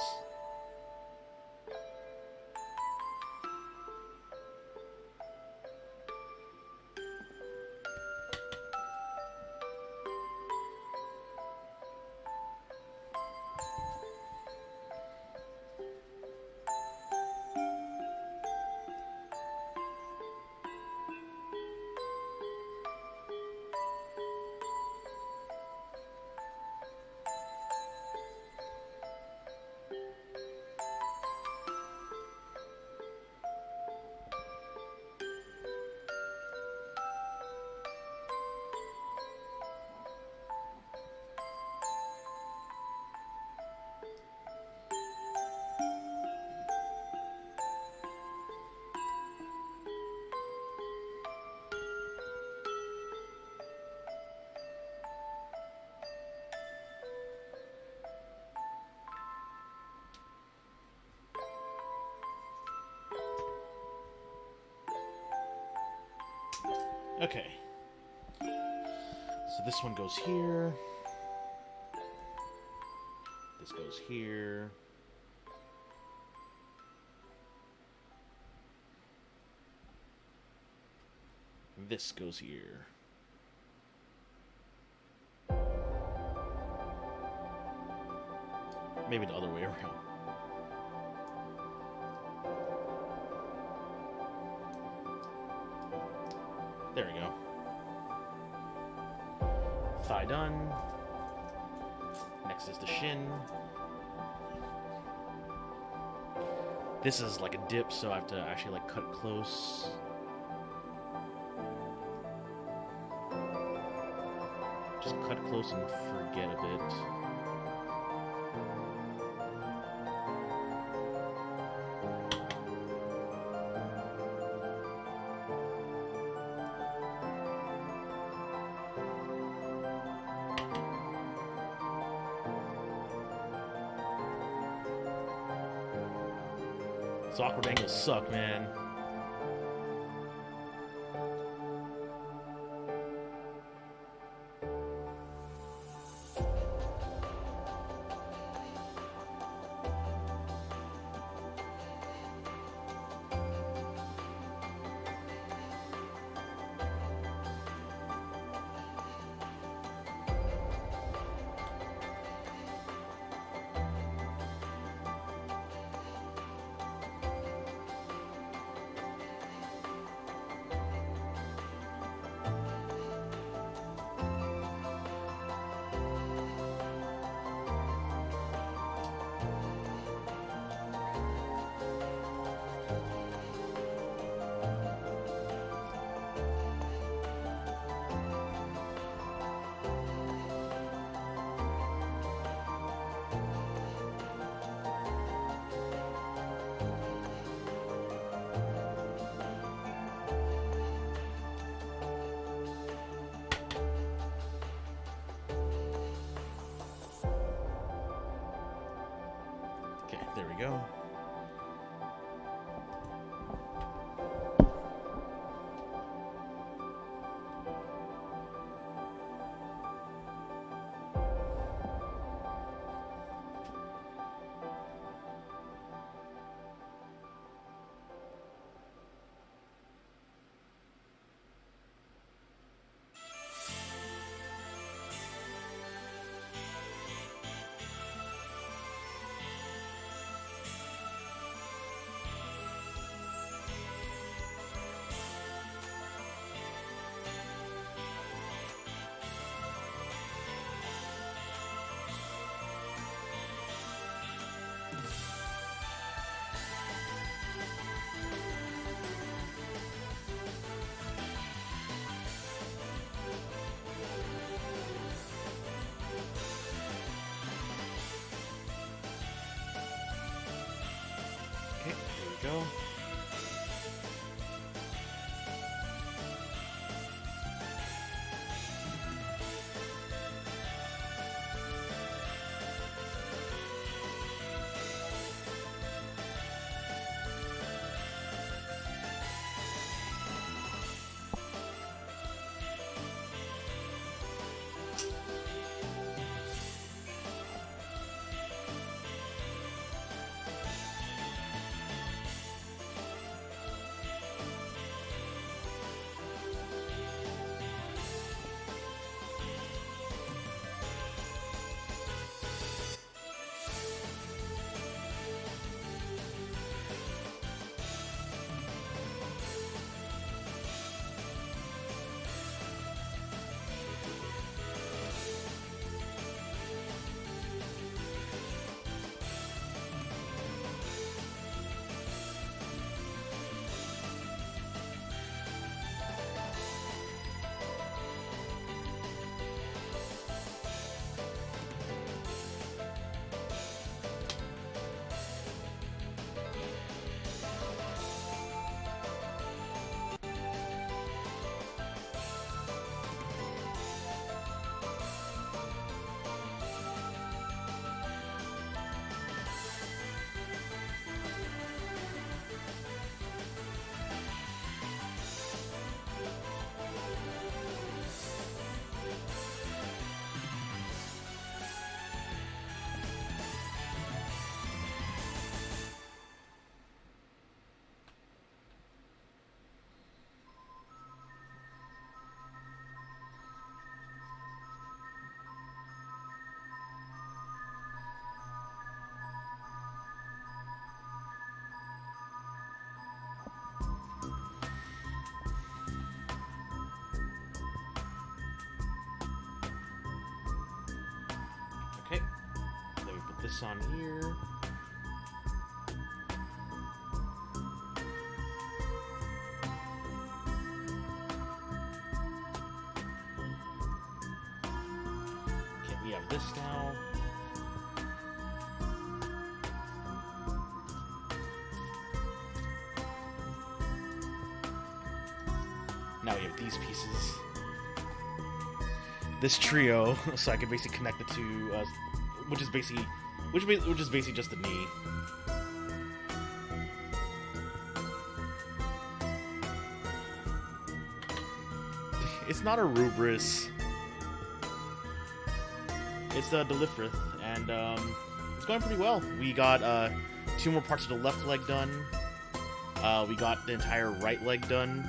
Okay. So this one goes here. This goes here. This goes here. Maybe the other way around. There we go. Thigh done. Next is the shin. This is like a dip, so I have to actually like cut close. Just cut close and forget a bit. These awkward angles suck, man. Okay, there we go. go. Okay. Then we put this on here. Okay, we have this now. Now we have these pieces. This trio, so I can basically connect the two, which is basically just the knee. It's not a Rubris. It's the Lfrith, and it's going pretty well. We got 2 more parts of the left leg done. We got the entire right leg done.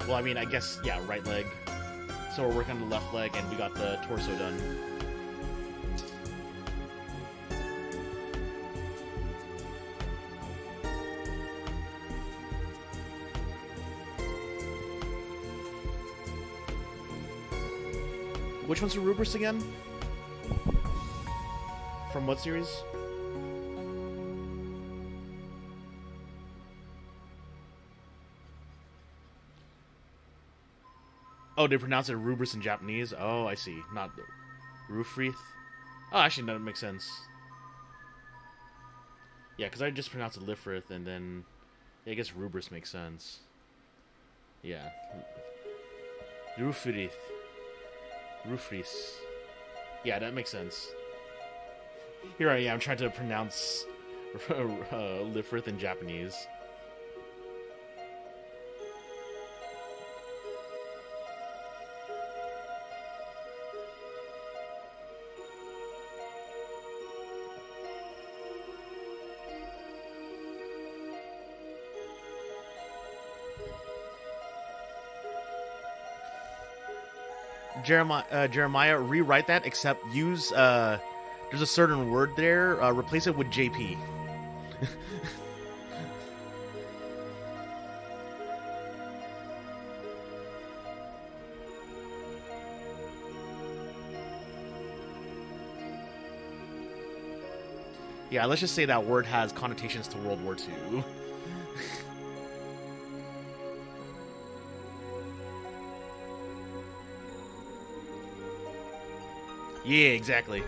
Well, I mean, I guess, yeah, right leg. So we're working on the left leg, and we got the torso done. Which one's the Rubris again? From what series? Oh, they pronounce it Rubris in Japanese? Oh, I see. Not Lfrith. Oh, actually, no, that makes sense. Yeah, because I just pronounced it Lfrith, and then yeah, I guess Rubris makes sense. Yeah. Lfrith. Yeah, that makes sense. Here I am trying to pronounce Lfrith in Japanese. Jeremiah, rewrite that, except use, there's a certain word there, replace it with JP. Yeah, let's just say that word has connotations to World War II. Yeah, exactly.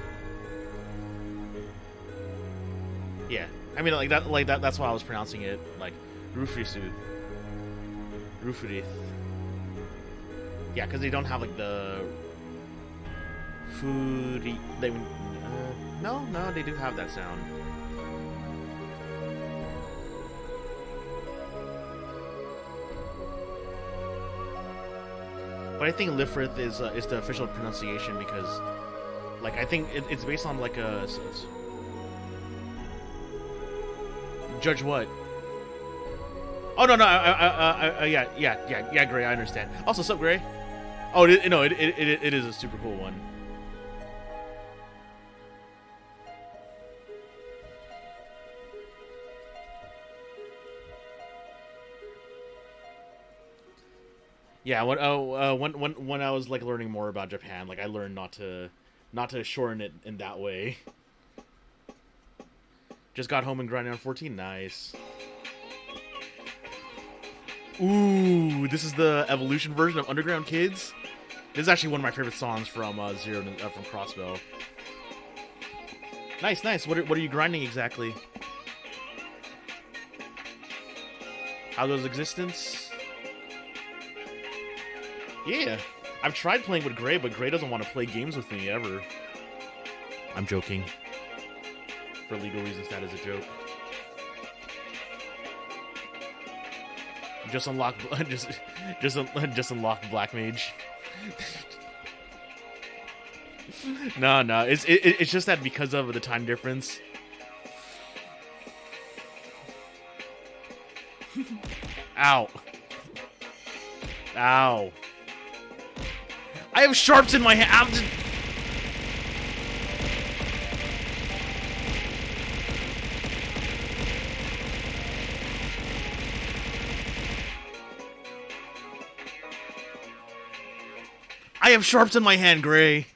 Yeah, I mean, that's why I was pronouncing it like Lfrith. Lfrith. Yeah, because they don't have like the food. They no, they do have that sound. But I think Lfrith is the official pronunciation because, like, I think it's based on like a. Judge what? Oh no, yeah, Gray. I understand. Also, sup, Gray? Oh, it is a super cool one. Yeah, when I was like learning more about Japan, like I learned not to shorten it in that way. Just got home and grinding on 14. Nice. Ooh, this is the evolution version of Underground Kids. This is actually one of my favorite songs from from Crossbow. Nice, nice. What are you grinding exactly? How goes existence? Yeah, I've tried playing with Gray, but Gray doesn't want to play games with me ever. I'm joking. For legal reasons, that is a joke. Just unlock, just unlock Black Mage. No, it's just that because of the time difference. Ow. Ow. I have sharps in my hand. I have sharps in my hand, Gray.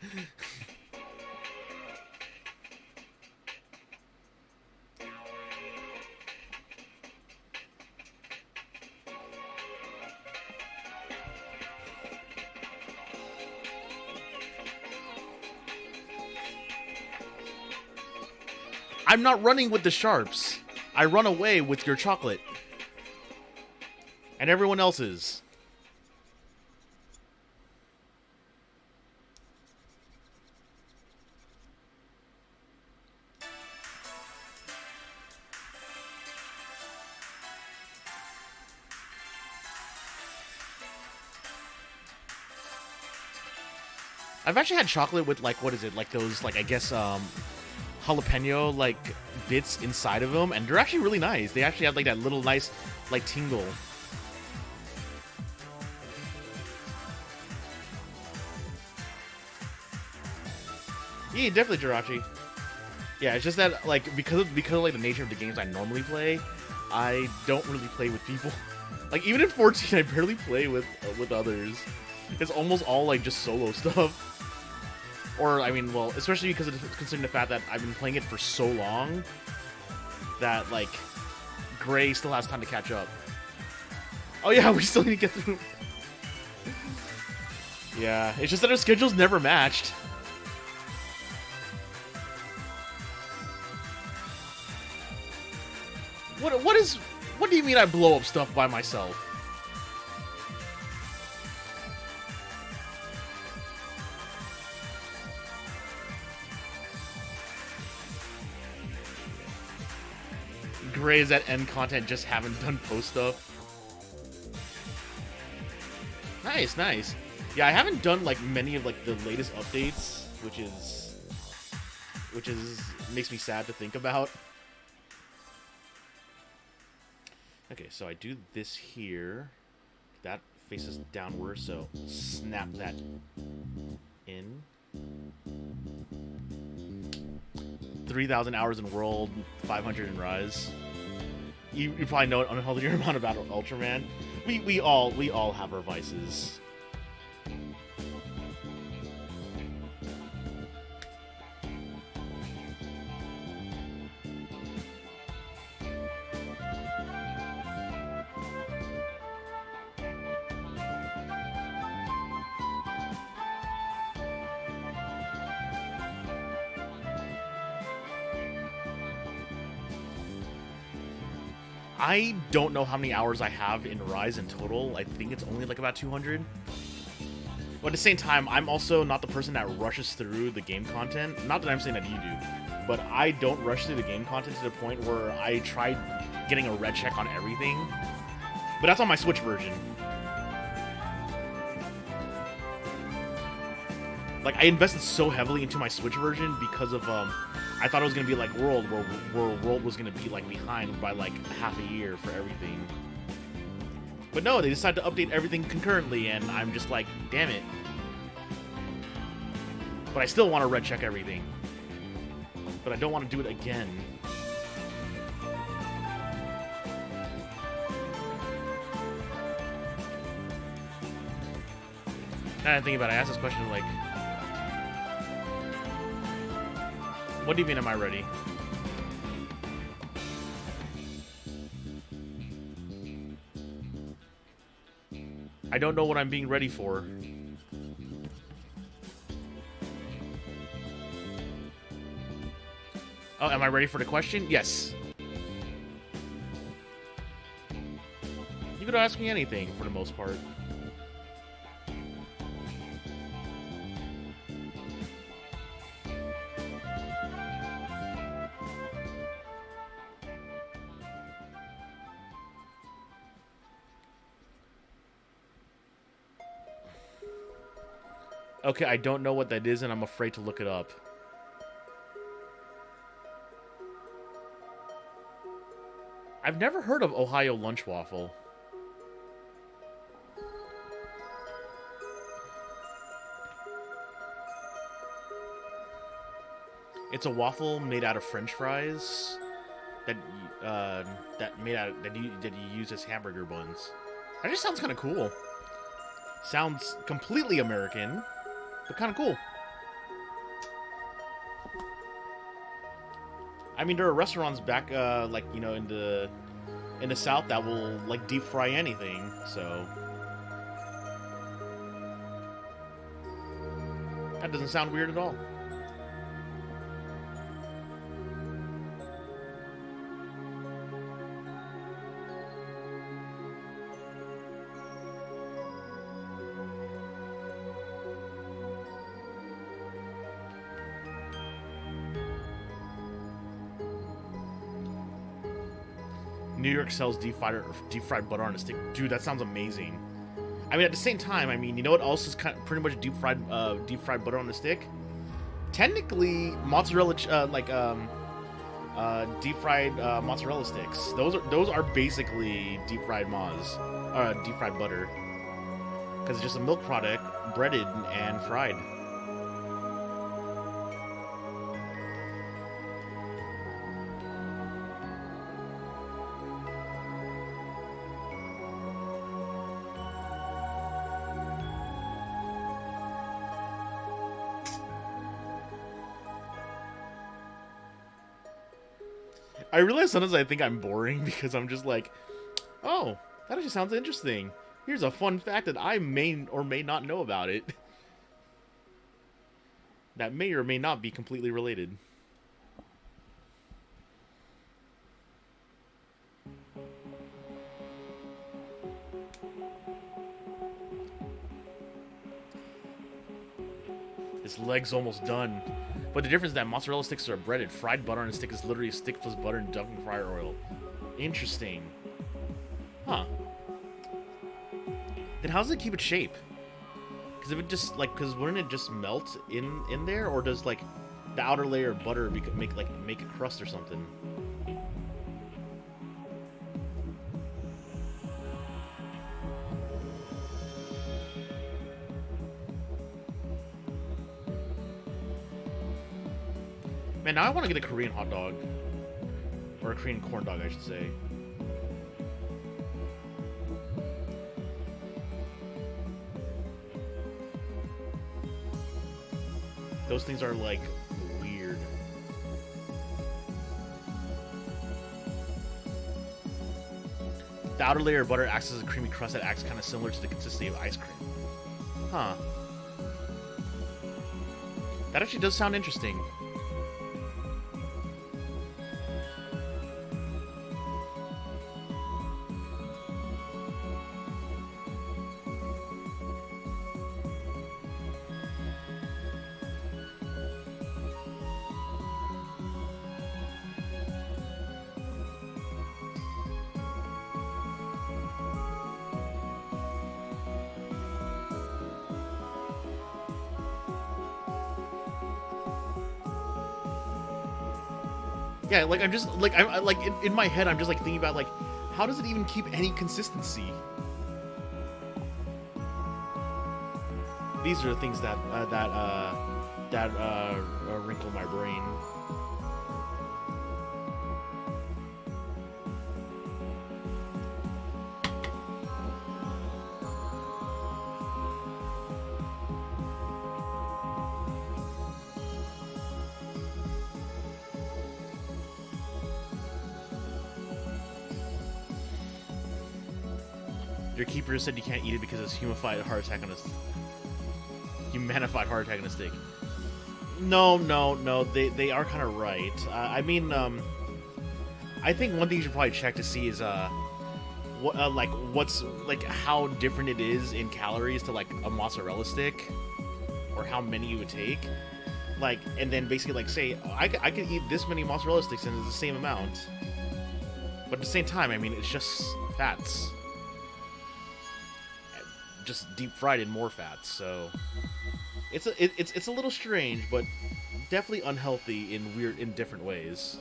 I'm not running with the sharps. I run away with your chocolate. And everyone else's. I've actually had chocolate with, like, what is it? Like those, like, I guess, jalapeno, like, bits inside of them. And they're actually really nice. They actually have, like, that little nice, like, tingle. Yeah, definitely, Jirachi. Yeah, it's just that, like, because of, like, the nature of the games I normally play, I don't really play with people. Like, even in 14, I barely play with others. It's almost all, like, just solo stuff. Or, I mean, well, especially because considering the fact that I've been playing it for so long that, like, Gray still has time to catch up. Oh, yeah, we still need to get through. Yeah, it's just that our schedules never matched. What do you mean I blow up stuff by myself? Gray is at end content, just haven't done post stuff. Nice, nice. Yeah, I haven't done like many of like the latest updates, which is makes me sad to think about. Okay, so I do this here. That faces downward, so snap that in. 3,000 hours in World, 500 in Rise. You probably know an unhealthy amount about Ultraman. We all have our vices. I don't know how many hours I have in Rise in total. I think it's only like about 200. But at the same time, I'm also not the person that rushes through the game content. Not that I'm saying that you do, but I don't rush through the game content to the point where I tried getting a red check on everything. But that's on my Switch version. Like, I invested so heavily into my Switch version because of, I thought it was going to be like World, where World was going to be, like, behind by, like, half a year for everything. But no, they decided to update everything concurrently, and I'm just like, damn it. But I still want to red check everything. But I don't want to do it again. Now I think about it, I asked this question like, what do you mean am I ready? I don't know what I'm being ready for. Oh, am I ready for the question? Yes. You could ask me anything, for the most part. Okay, I don't know what that is, and I'm afraid to look it up. I've never heard of Ohio lunch waffle. It's a waffle made out of French fries that you use as hamburger buns. That just sounds kind of cool. Sounds completely American, but kind of cool. I mean, there are restaurants back, like, you know, in the South that will, like, deep fry anything, so... That doesn't sound weird at all. New York sells deep fried butter on a stick. Dude, that sounds amazing. I mean, at the same time, I mean, you know what else is kind of pretty much deep fried butter on a stick? Technically, mozzarella, deep fried mozzarella sticks. Those are basically deep fried butter, because it's just a milk product breaded and fried. I realize sometimes I think I'm boring because I'm just like, oh, that actually sounds interesting. Here's a fun fact that I may or may not know about it. That may or may not be completely related. This leg's almost done. But the difference is that mozzarella sticks are breaded. Fried butter on a stick is literally a stick plus butter and dunked in fryer oil. Interesting. Huh. Then how does it keep its shape? Because if it just, like, because wouldn't it just melt in there? Or does, like, the outer layer of butter make a crust or something? Man, now I want to get a Korean hot dog. Or a Korean corn dog, I should say. Those things are, like, weird. The outer layer of butter acts as a creamy crust that acts kind of similar to the consistency of ice cream. Huh. That actually does sound interesting. Yeah, like I'm just like I'm like in my head I'm just like thinking about like how does it even keep any consistency? These are the things that wrinkle my brain. Your keeper said you can't eat it because it's humanified heart attack on a steak. No. They are kind of right. I mean, I think one thing you should probably check to see is what's like how different it is in calories to like a mozzarella stick, or how many you would take. Like, and then basically like say I could eat this many mozzarella sticks and it's the same amount. But at the same time, I mean, it's just fats. Just deep fried in more fats, so it's a little strange, but definitely unhealthy in different ways.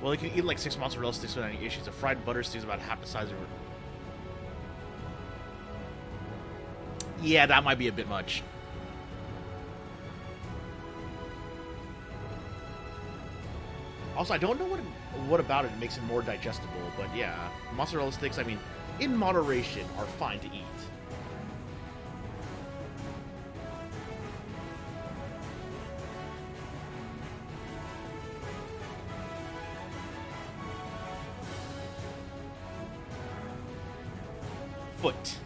Well, you can eat like 6 mozzarella sticks without any issues. A fried butter stick is about half the size of it. Yeah, that might be a bit much. Also, I don't know what about it makes it more digestible, but yeah, mozzarella sticks, I mean, in moderation, are fine to eat. Foot.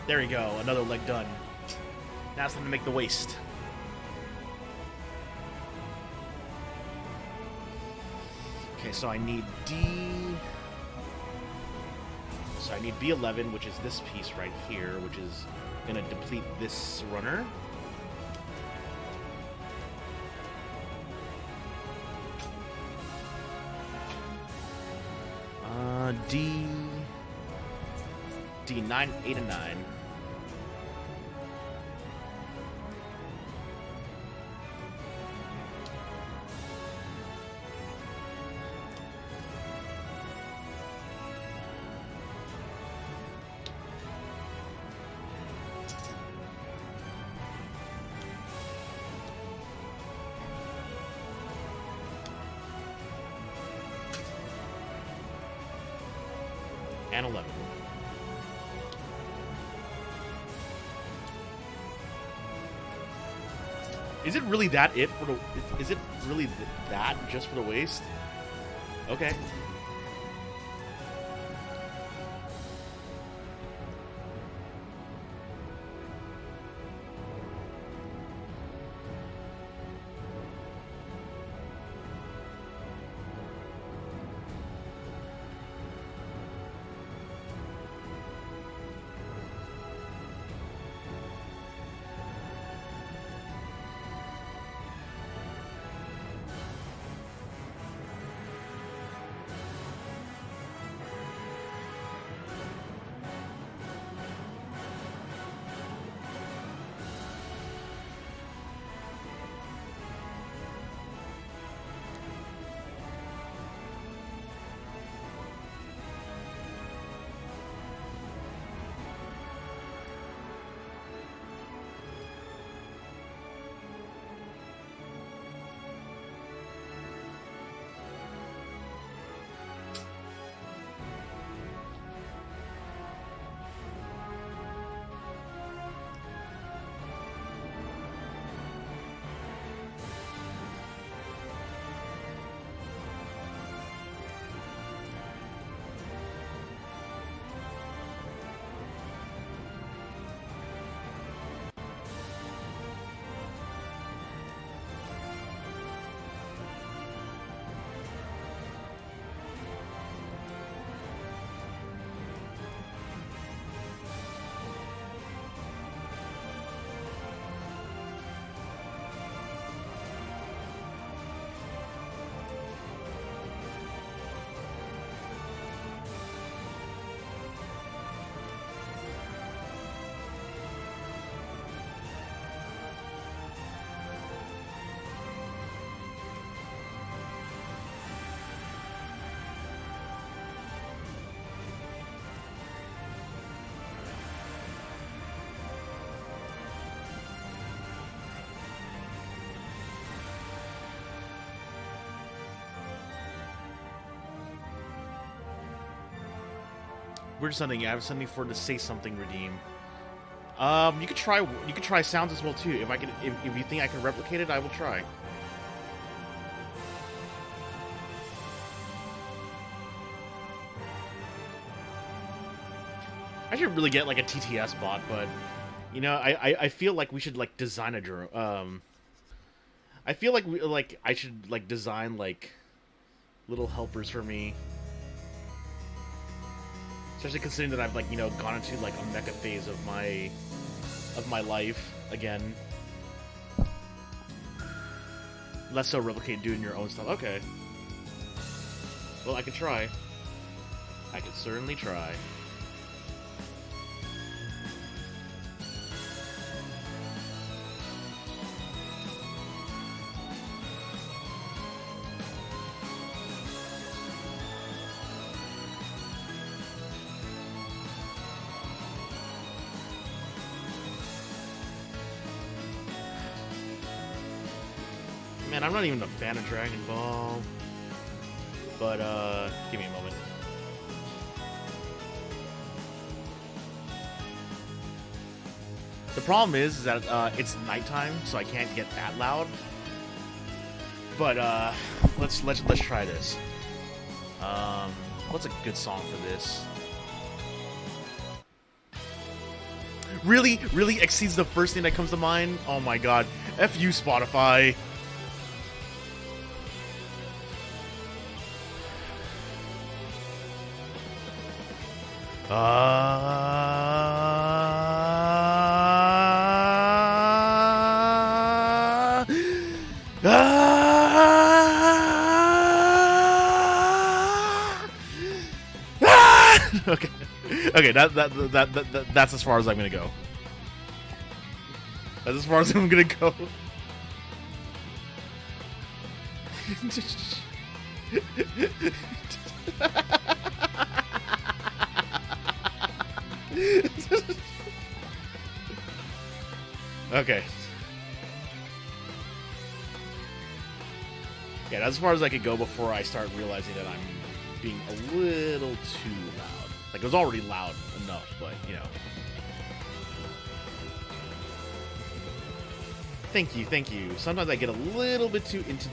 There we go, another leg done. Now it's time to make the waist. Okay, so I need So I need B11, which is this piece right here, which is gonna deplete this runner. D9, 8, and 9. And 11. Is it really that it for the... Is it really that just for the waist? Okay. We're just sending. I have something for to say something. Redeem. You could try sounds as well too. If you think I can replicate it, I will try. I should really get like a TTS bot, but you know, I feel like we should like design a drone. I feel like I should like design like little helpers for me. Especially considering that I've like, you know, gone into like a mecha phase of my life again. Less so replicate doing your own stuff. Okay. Well, I could try. I could certainly try. Man, I'm not even a fan of Dragon Ball. But, give me a moment. The problem is that, it's nighttime, so I can't get that loud. But, let's try this. What's a good song for this? Really exceeds the first thing that comes to mind? Oh my god. F you, Spotify. Okay. Okay, that's as far as I'm gonna go. That's as far as I'm gonna go. Okay. Yeah, that's as far as I could go before I start realizing that I'm being a little too loud. Like, it was already loud enough, but, you know. Thank you. Sometimes I get a little bit too into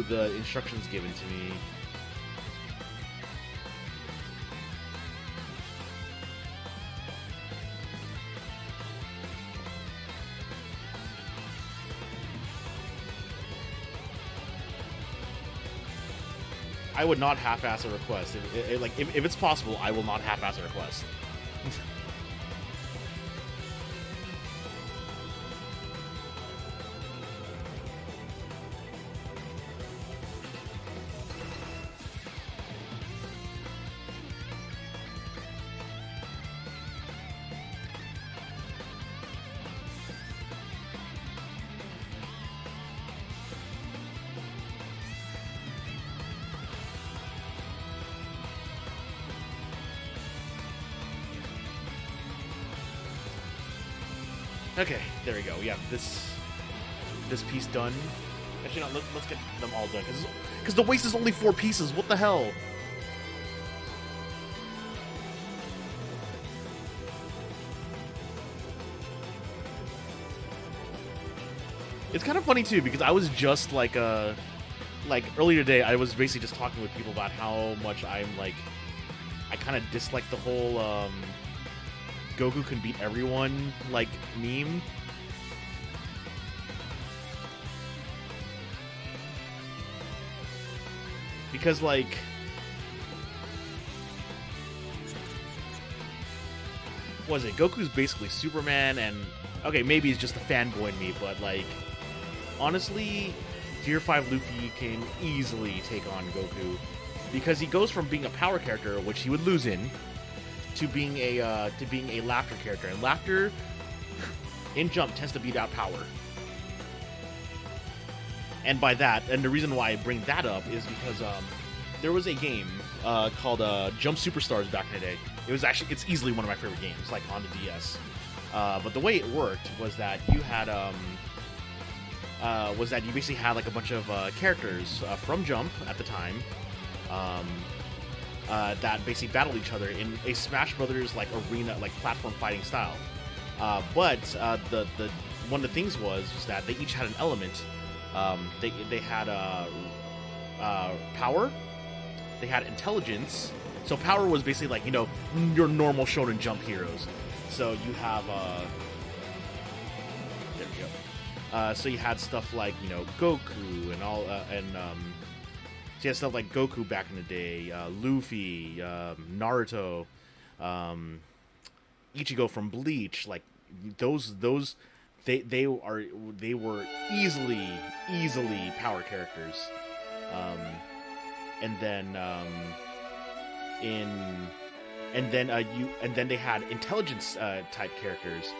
the instructions given to me. I would not half-ass a request. If it's possible, I will not half-ass a request. Okay, there we go. We have this piece done. Actually, no, let's get them all done. Because the waist is only 4 pieces. What the hell? It's kind of funny, too, because I was just, like earlier today, I was basically just talking with people about how much I kind of dislike the whole, Goku can beat everyone, like, meme. Because, like... what is it? Goku's basically Superman, and... okay, maybe it's just a fanboy in me, but, like... honestly, Tier 5 Luffy can easily take on Goku. Because he goes from being a power character, which he would lose in, to being a laughter character, and laughter in Jump tends to beat out power. And by that, and the reason why I bring that up is because there was a game called Jump Superstars back in the day. It's easily one of my favorite games, like on the DS. But the way it worked was that you had you basically had like a bunch of characters from Jump at the time. that basically battled each other in a Smash Brothers like arena, like platform fighting style. But the one of the things was that they each had an element. They had power. They had intelligence. So power was basically like, you know, your normal Shonen Jump heroes. So you have there we go. So you had stuff like, you know, Goku and all, so you had stuff like Goku back in the day, Luffy, Naruto, Ichigo from Bleach. Like those they were easily power characters. And then they had intelligence type characters,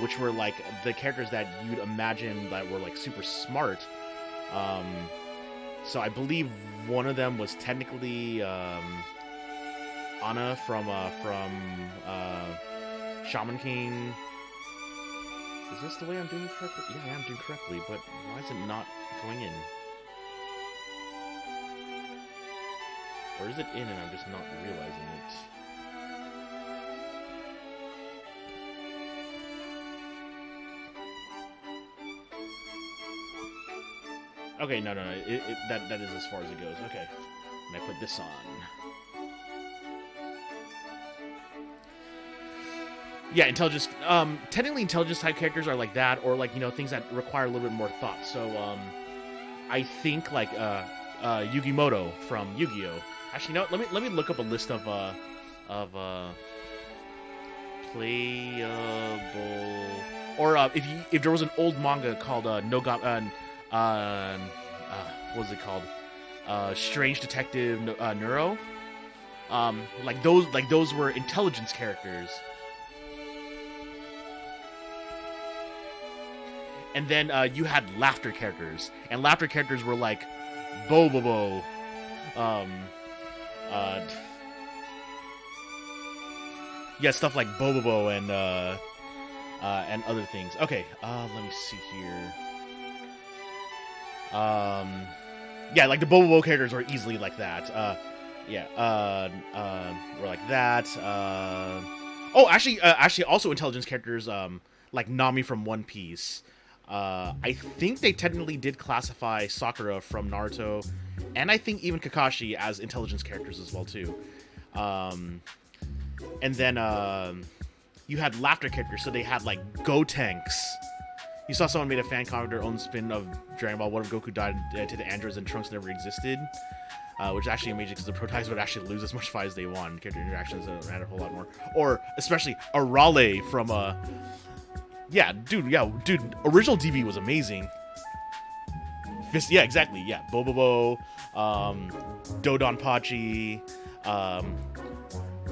which were like the characters that you'd imagine that were like super smart. So I believe one of them was technically Anna from Shaman King. Is this the way I'm doing it correctly? Yeah, I am doing it correctly, but why is it not going in? Or is it in and I'm just not realizing it? Okay, no. That is as far as it goes. Okay. And I put this on. Yeah, intelligence. Technically, intelligence type characters are like that, or like, you know, things that require a little bit more thought. So, I think like Yugimoto from Yu-Gi-Oh. Actually, no. Let me look up a list of playable, or if there was an old manga called what was it called? Strange Detective Neuro. Like those were intelligence characters. And then you had laughter characters, and laughter characters were like Bobobo, yeah, stuff like Bobobo and other things. Okay, let me see here. Yeah, like the Bobobo characters were easily like that. Were like that. Oh, actually, also intelligence characters, like Nami from One Piece. I think they technically did classify Sakura from Naruto, and I think even Kakashi as intelligence characters as well too. And then you had laughter characters, so they had like Gotenks. You saw someone made a fan comic their own spin of Dragon Ball. What if Goku died to the androids and Trunks never existed? Which is actually amazing because the protagonist would actually lose as much fight as they want. Character interactions matter a whole lot more. Or especially Arale from yeah, dude. Original DB was amazing. Yeah, exactly. Yeah, Bobobo, Dodonpachi,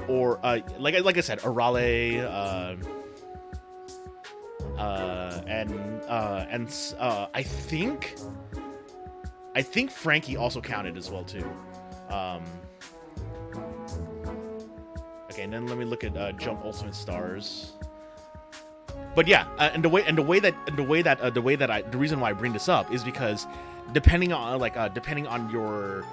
or like I said, Arale, and I think Frankie also counted as well too. Okay, and then let me look at Jump Ultimate Stars. But yeah, the reason why I bring this up is because depending on your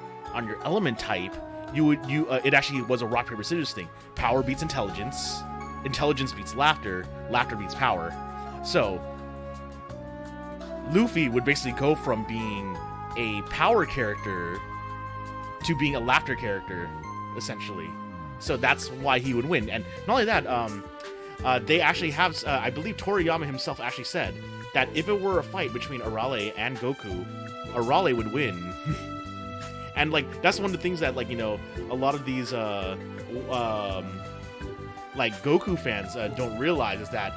element type, it actually was a rock paper scissors thing. Power beats intelligence, intelligence beats laughter, laughter beats power. So Luffy would basically go from being a power character to being a laughter character, essentially. So that's why he would win. And not only that, they actually have, I believe Toriyama himself actually said that if it were a fight between Arale and Goku, Arale would win. And like that's one of the things that, like, you know, a lot of these like Goku fans don't realize is that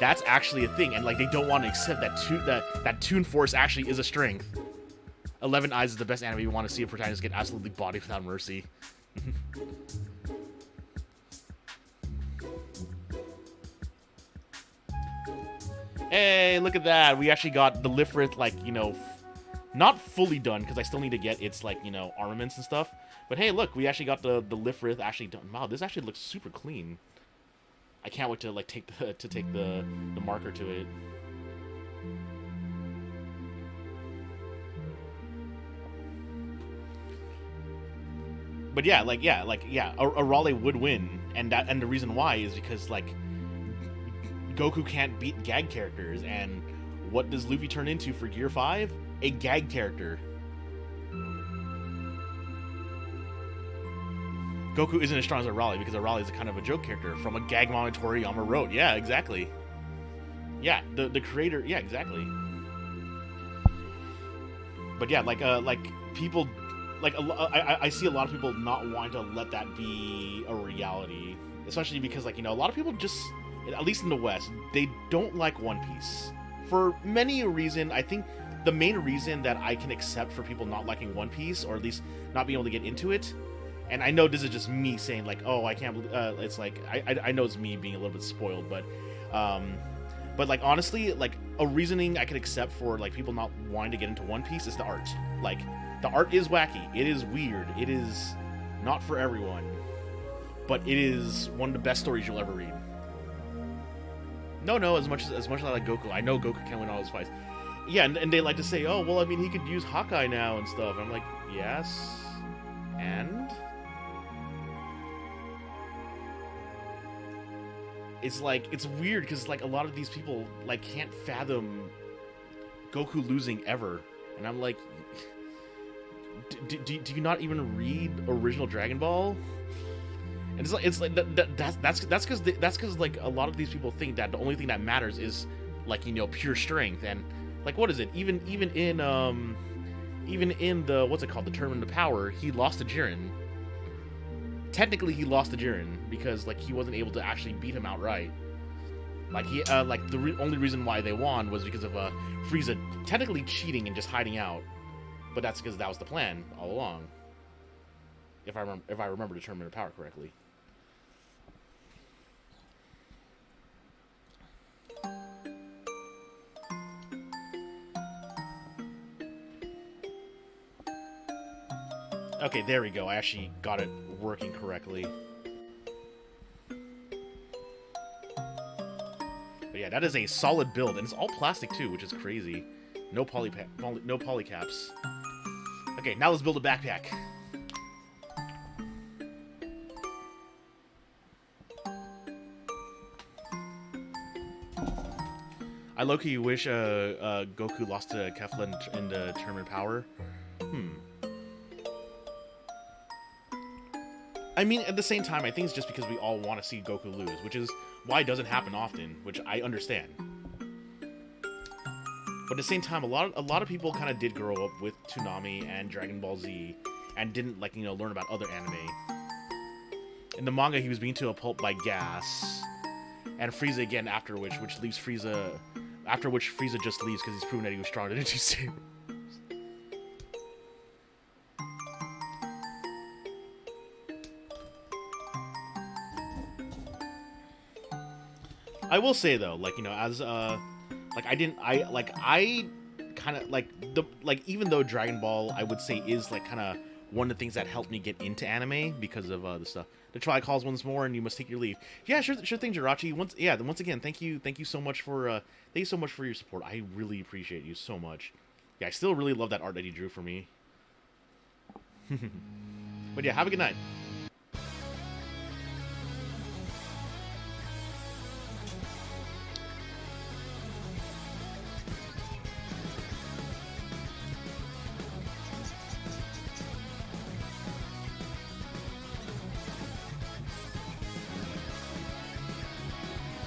that's actually a thing, and like they don't want to accept that Toon Force actually is a strength. 11 Eyes is the best anime. We want to see a protagonist get absolutely bodied without mercy. Hey, look at that. We actually got the Lfrith, like, you know, not fully done, because I still need to get its, like, you know, armaments and stuff. But hey, look, we actually got the Lfrith actually done. Wow, this actually looks super clean. I can't wait to, like, take the marker to it. but yeah, Arale would win, and the reason why is because like Goku can't beat gag characters, and what does Luffy turn into for Gear 5? A gag character. Goku isn't as strong as Arale because Arale is a kind of a joke character from a gag manga Toriyama wrote. Yeah, exactly. Yeah, the creator. Yeah, exactly. But yeah, like people, like I see a lot of people not wanting to let that be a reality, especially because like a lot of people just, at least in the West, they don't like One Piece for many a reason. I think the main reason that I can accept for people not liking One Piece, or at least not being able to get into it. And I know this is just me saying like, oh, I can't believe, it's like, I know it's me being a little bit spoiled, but like honestly, like a reasoning I could accept for like people not wanting to get into One Piece is the art. Like the art is wacky, it is weird, it is not for everyone, but it is one of the best stories you'll ever read. No, as much as I like Goku, I know Goku can win all his fights. Yeah, and they like to say, oh, well, I mean, he could use Hawkeye now and stuff. I'm like, yes, and it's like, it's weird because like a lot of these people like can't fathom Goku losing ever, and I'm like, do you not even read original Dragon Ball? And it's like that's because like a lot of these people think that the only thing that matters is like pure strength, and like what is it? Even in the what's it called, the Tournament of Power, he lost to Jiren. Technically, he lost to Jiren because like he wasn't able to actually beat him outright. Like he like the only reason why they won was because of Frieza technically cheating and just hiding out, but that's because that was the plan all along. If I remember the Tournament of Power correctly. Okay, there we go. I actually got it working correctly. But yeah, that is a solid build, and it's all plastic too, which is crazy. No polycaps. Okay, now let's build a backpack. I low-key wish Goku lost to Kefla in the Tournament of Power. I mean, at the same time, I think it's just because we all want to see Goku lose, which is why it doesn't happen often, which I understand. But at the same time, a lot of people kind of did grow up with Toonami and Dragon Ball Z, and didn't like learn about other anime. In the manga, he was beaten to a pulp by Gas, and Frieza again after which leaves Frieza. After which Frieza just leaves because he's proven that he was stronger than Energy Saber. I will say though, like as like I kind of like even though Dragon Ball I would say is like kind of one of the things that helped me get into anime because of the stuff. The Tri calls once more, and you must take your leave. Yeah, sure thing, Jirachi. Once again, thank you so much for your support. I really appreciate you so much. Yeah, I still really love that art that you drew for me. But yeah, have a good night.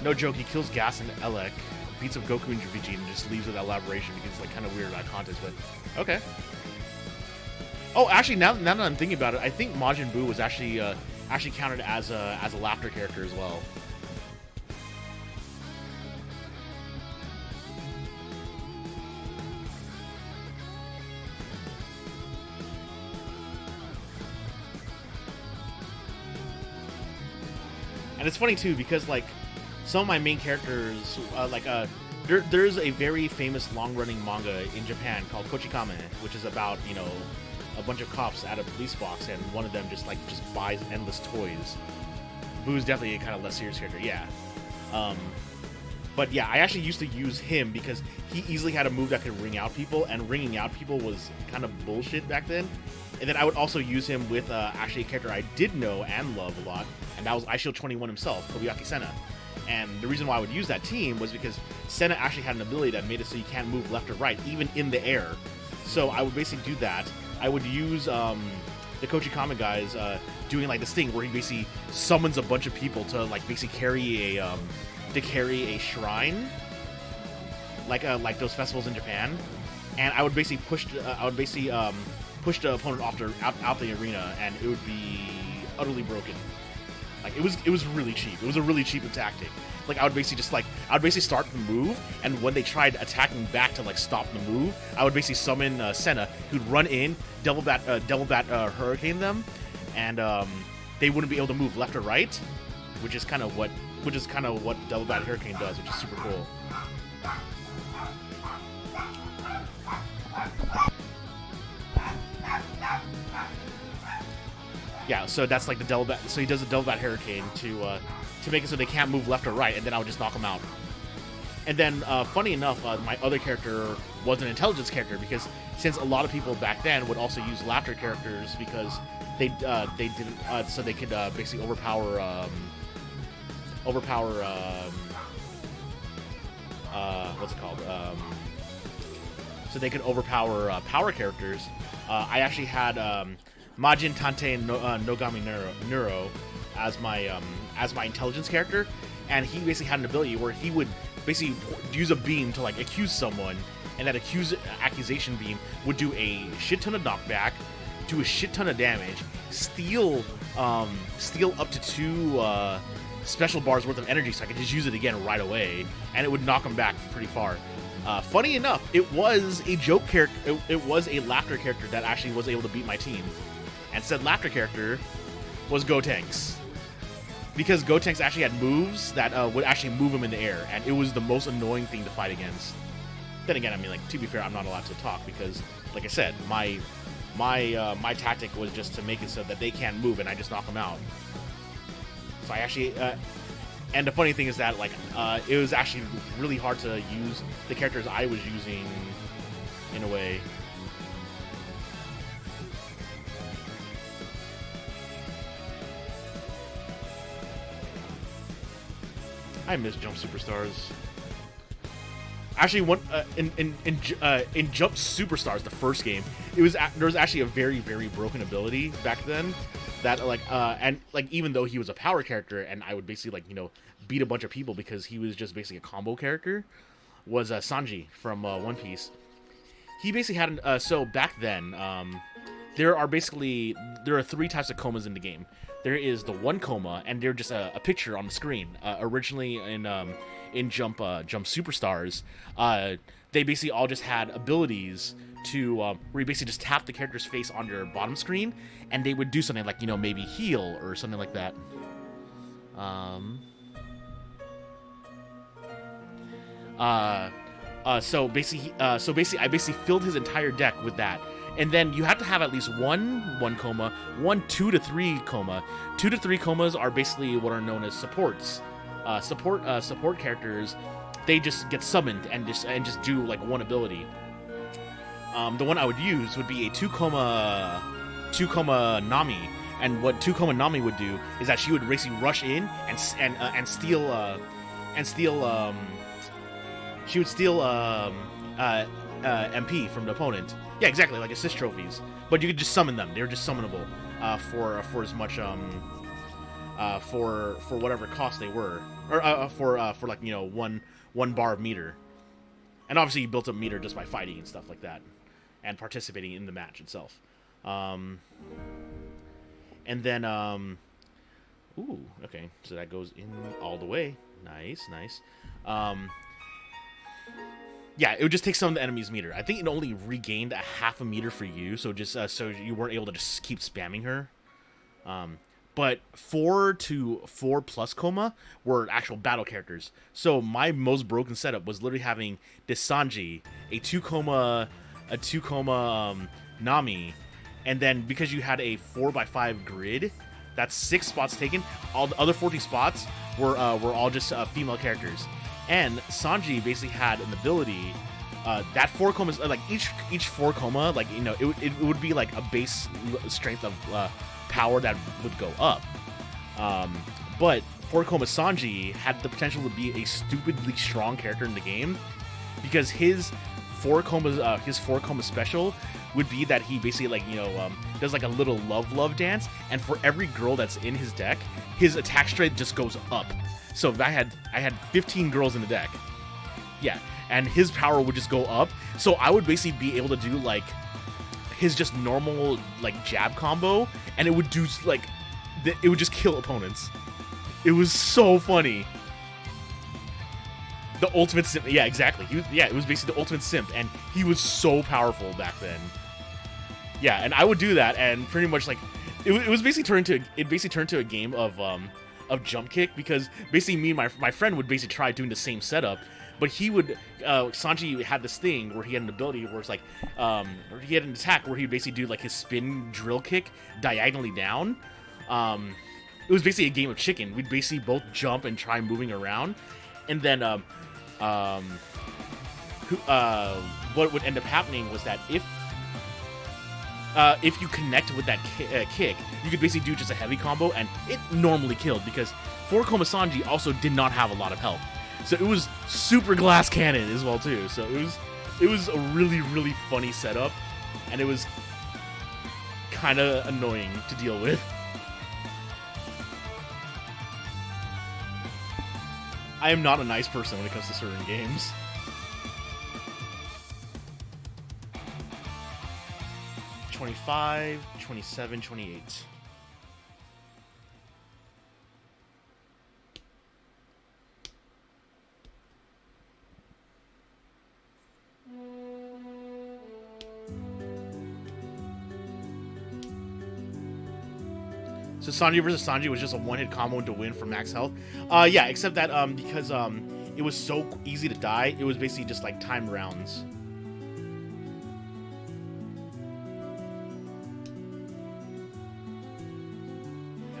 No joke, he kills Gas and Elec, beats up Goku and Vegeta, and just leaves with that elaboration because it's like kind of weird about context, but okay. Oh, actually, now that I'm thinking about it, I think Majin Buu was actually counted as a laughter character as well. And it's funny too because like some of my main characters, there's a very famous long-running manga in Japan called Kochikame, which is about a bunch of cops at a police box, and one of them just buys endless toys. Boo's definitely a kind of less serious character, yeah. But yeah, I actually used to use him because he easily had a move that could ring out people, and ringing out people was kind of bullshit back then. And then I would also use him with actually a character I did know and love a lot, and that was iShield 21 himself, Kobayaki Senna. And the reason why I would use that team was because Senna actually had an ability that made it so you can't move left or right, even in the air. So I would basically do that. I would use the Kochi Kame guys doing like this thing where he basically summons a bunch of people to like basically carry a shrine, like those festivals in Japan. And I would basically push the opponent out the arena, and it would be utterly broken. Like it was really cheap. It was a really cheap tactic. Like I would basically start the move, and when they tried attacking back to like stop the move, I would basically summon Senna, who'd run in, double bat hurricane them, and they wouldn't be able to move left or right, which is kind of what double bat hurricane does, which is super cool. Yeah, so that's like the double bat. So he does a double bat hurricane to make it so they can't move left or right, and then I would just knock them out. And then, funny enough, my other character was an intelligence character, because since a lot of people back then would also use laughter characters because they didn't, so they could basically overpower what's it called? So they could overpower power characters. I actually had Majin Tante Nogami Neuro as my intelligence character, and he basically had an ability where he would basically use a beam to like accuse someone, and that accusation beam would do a shit ton of knockback, do a shit ton of damage, steal up to 2 special bars worth of energy, so I could just use it again right away, and it would knock him back pretty far. Funny enough, it was a joke character. It was a laughter character that actually was able to beat my team, and said laughter character was Gotenks, because Gotenks actually had moves that would actually move him in the air, and it was the most annoying thing to fight against. Then again, I mean, like, to be fair, I'm not allowed to talk because, like I said, my tactic was just to make it so that they can't move and I just knock them out. So I actually, and the funny thing is that, like, it was actually really hard to use the characters I was using in a way. I miss Jump Superstars. Actually, one in Jump Superstars, the first game, there was actually a very, very broken ability back then that and even though he was a power character and I would basically beat a bunch of people because he was just basically a combo character, was Sanji from One Piece. He basically had so back then there are 3 types of comas in the game. There is the one coma, and they're just a picture on the screen. Originally in Jump Superstars, they basically all just had abilities to where you basically just tap the character's face on your bottom screen, and they would do something like maybe heal or something like that. So basically, I basically filled his entire deck with that. And then you have to have at least one coma, 2 to 3 coma. 2 to 3 comas are basically what are known as supports. Support characters, they just get summoned and just do like one ability. The one I would use would be a 2 coma Nami, and what 2 coma Nami would do is that she would basically rush in and steal she would steal MP from the opponent. Yeah, exactly, like assist trophies. But you could just summon them. They were just summonable for as much for whatever cost they were, or for like one bar of meter. And obviously you built up meter just by fighting and stuff like that, and participating in the match itself. And then ooh, okay, so that goes in all the way. Nice. Yeah, it would just take some of the enemy's meter. I think it only regained a half a meter for you, so just so you weren't able to just keep spamming her. But 4 to 4 plus coma were actual battle characters. So my most broken setup was literally having this Sanji, a 2 coma Nami, and then because you had a 4x5 grid, that's 6 spots taken. All the other 40 spots were all just female characters. And Sanji basically had an ability that 4 comas, like each 4 coma, like it would be like a base strength of power that would go up. But 4 coma Sanji had the potential to be a stupidly strong character in the game because his 4 coma special would be that he basically like does like a little love dance, and for every girl that's in his deck, his attack strength just goes up. So if I had 15 girls in the deck, yeah, and his power would just go up. So I would basically be able to do like his just normal like jab combo, and it would do like it would just kill opponents. It was so funny. The ultimate simp, yeah, exactly. It was basically the ultimate simp, and he was so powerful back then. Yeah, and I would do that, and pretty much like it was basically turned to a game of jump kick, because basically me and my friend would basically try doing the same setup, but he would Sanji had this thing where he had an ability where it's like or he had an attack where he would basically do like his spin drill kick diagonally down. It was basically a game of chicken. We'd basically both jump and try moving around, and then what would end up happening was that if you connect with that kick, you could basically do just a heavy combo, and it normally killed because 4 coma Sanji also did not have a lot of health. So it was super glass cannon as well too. So it was a really, really funny setup, and it was kind of annoying to deal with. I am not a nice person when it comes to certain games. $25, $27, $28. So Sanji versus Sanji was just a one-hit combo to win for max health. Yeah, except that because it was so easy to die, it was basically just like timed rounds.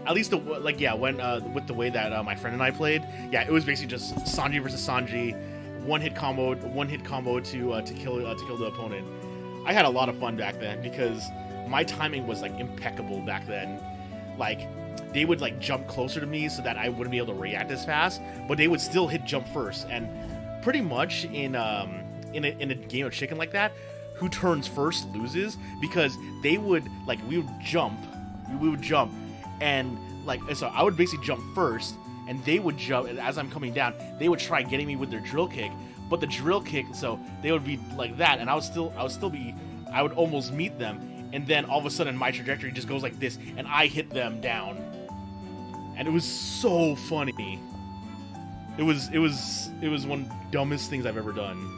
At least when with the way that my friend and I played, yeah, it was basically just Sanji versus Sanji, one-hit combo to kill the opponent. I had a lot of fun back then because my timing was like impeccable back then. Like, they would like jump closer to me so that I wouldn't be able to react as fast, but they would still hit jump first. And pretty much in a game of chicken like that, who turns first loses, because they would like we would jump, and like so I would basically jump first, and they would jump, and as I'm coming down, they would try getting me with their drill kick, but the drill kick, so they would be like that, and I would almost meet them. And then all of a sudden, my trajectory just goes like this, and I hit them down. And it was so funny. It was one of the dumbest things I've ever done.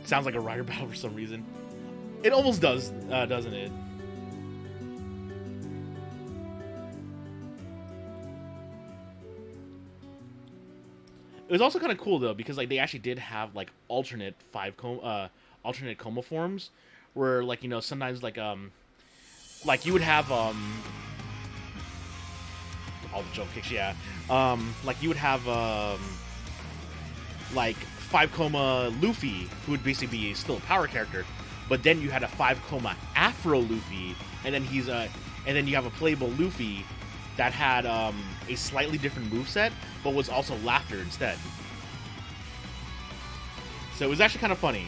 Sounds like a rider battle for some reason. It almost does, doesn't it? It was also kind of cool though, because like they actually did have like alternate coma forms, where like sometimes like you would have all the jump kicks, yeah, like you would have like 5 coma Luffy, who would basically be still a power character, but then you had a 5 coma Afro Luffy, and then you have a playable Luffy that had a slightly different moveset, but was also laughter instead. So it was actually kind of funny.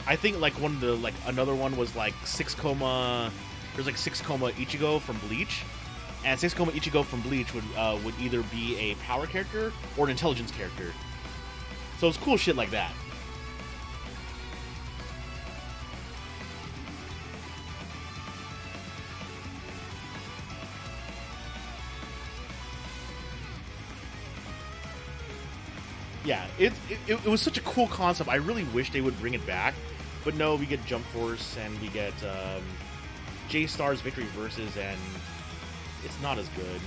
I think like one of the another one was like 6 coma. There's like 6 coma Ichigo from Bleach, and 6 coma Ichigo from Bleach would either be a power character or an intelligence character. So it's cool shit like that. Yeah, it was such a cool concept. I really wish they would bring it back, but no, we get Jump Force and we get J-Star's Victory Versus, and it's not as good.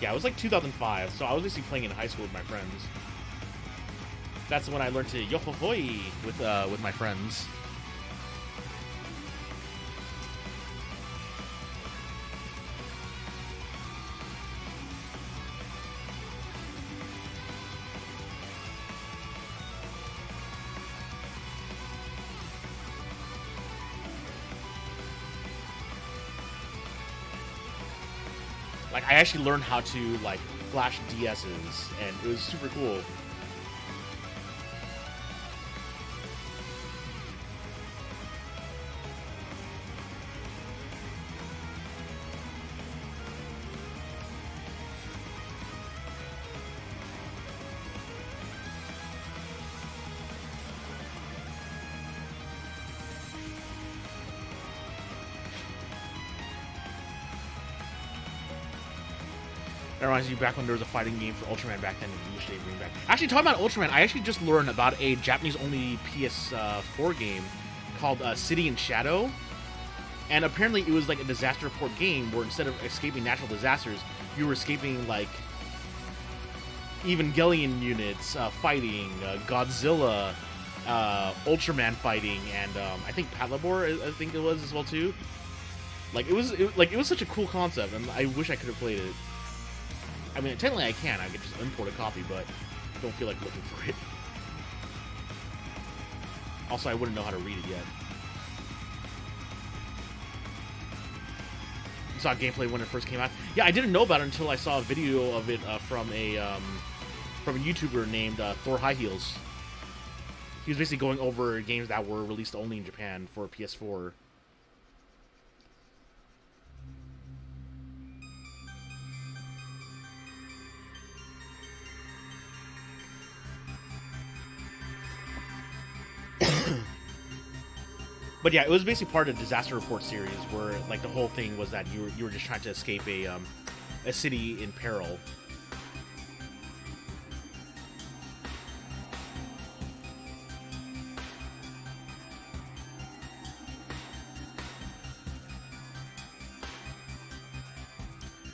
Yeah, it was like 2005, so I was basically playing in high school with my friends. That's when I learned to yo-ho-hoi with my friends. Like, I actually learned how to, like, flash DSs, and it was super cool. That reminds me back when there was a fighting game for Ultraman back then in English they bring back. Actually, talking about Ultraman, I actually just learned about a Japanese-only PS4 game called City in Shadow. And apparently it was like a disaster report game where instead of escaping natural disasters, you were escaping like Evangelion units fighting, Godzilla, Ultraman fighting, and I think Patlabor, I think it was as well too. Like it was such a cool concept, and I wish I could have played it. I mean, technically I can. I could just import a copy, but I don't feel like looking for it. Also, I wouldn't know how to read it yet. You saw gameplay when it first came out? Yeah, I didn't know about it until I saw a video of it from a YouTuber named Thor High Heels. He was basically going over games that were released only in Japan for PS4. But yeah, it was basically part of the Disaster Report series, where like the whole thing was that you were just trying to escape a city in peril.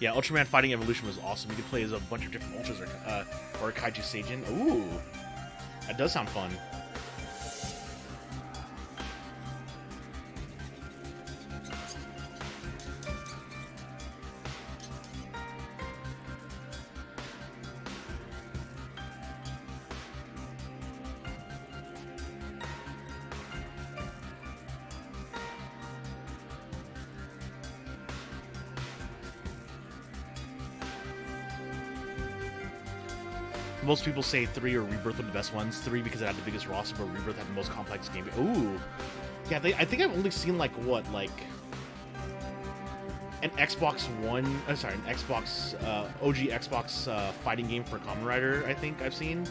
Yeah, Ultraman Fighting Evolution was awesome. You could play as a bunch of different Ultras or Kaiju Seijin. Ooh, that does sound fun. Most people say 3 or Rebirth were the best ones. 3 because it had the biggest roster, but Rebirth had the most complex game. Ooh. Yeah, I think I've only seen, like, what, like... an Xbox One... I'm sorry, an Xbox... OG Xbox fighting game for Kamen Rider, I think I've seen.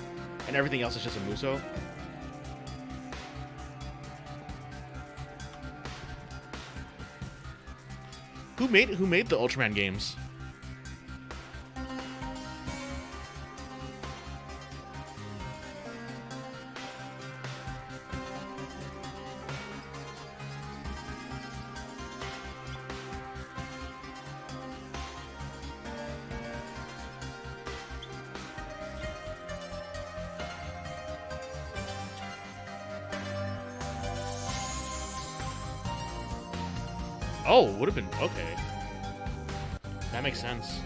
And everything else is just a Muso. Who made the Ultraman games? Oh, would have been okay. That makes sense.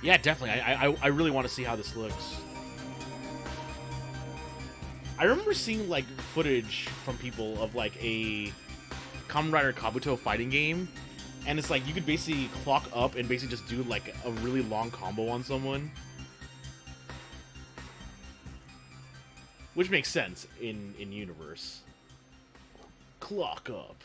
Yeah, definitely. I really want to see how this looks. I remember seeing like footage from people of like a Kamen Rider Kabuto fighting game, and it's like you could basically clock up and basically just do like a really long combo on someone, which makes sense in universe. Clock up.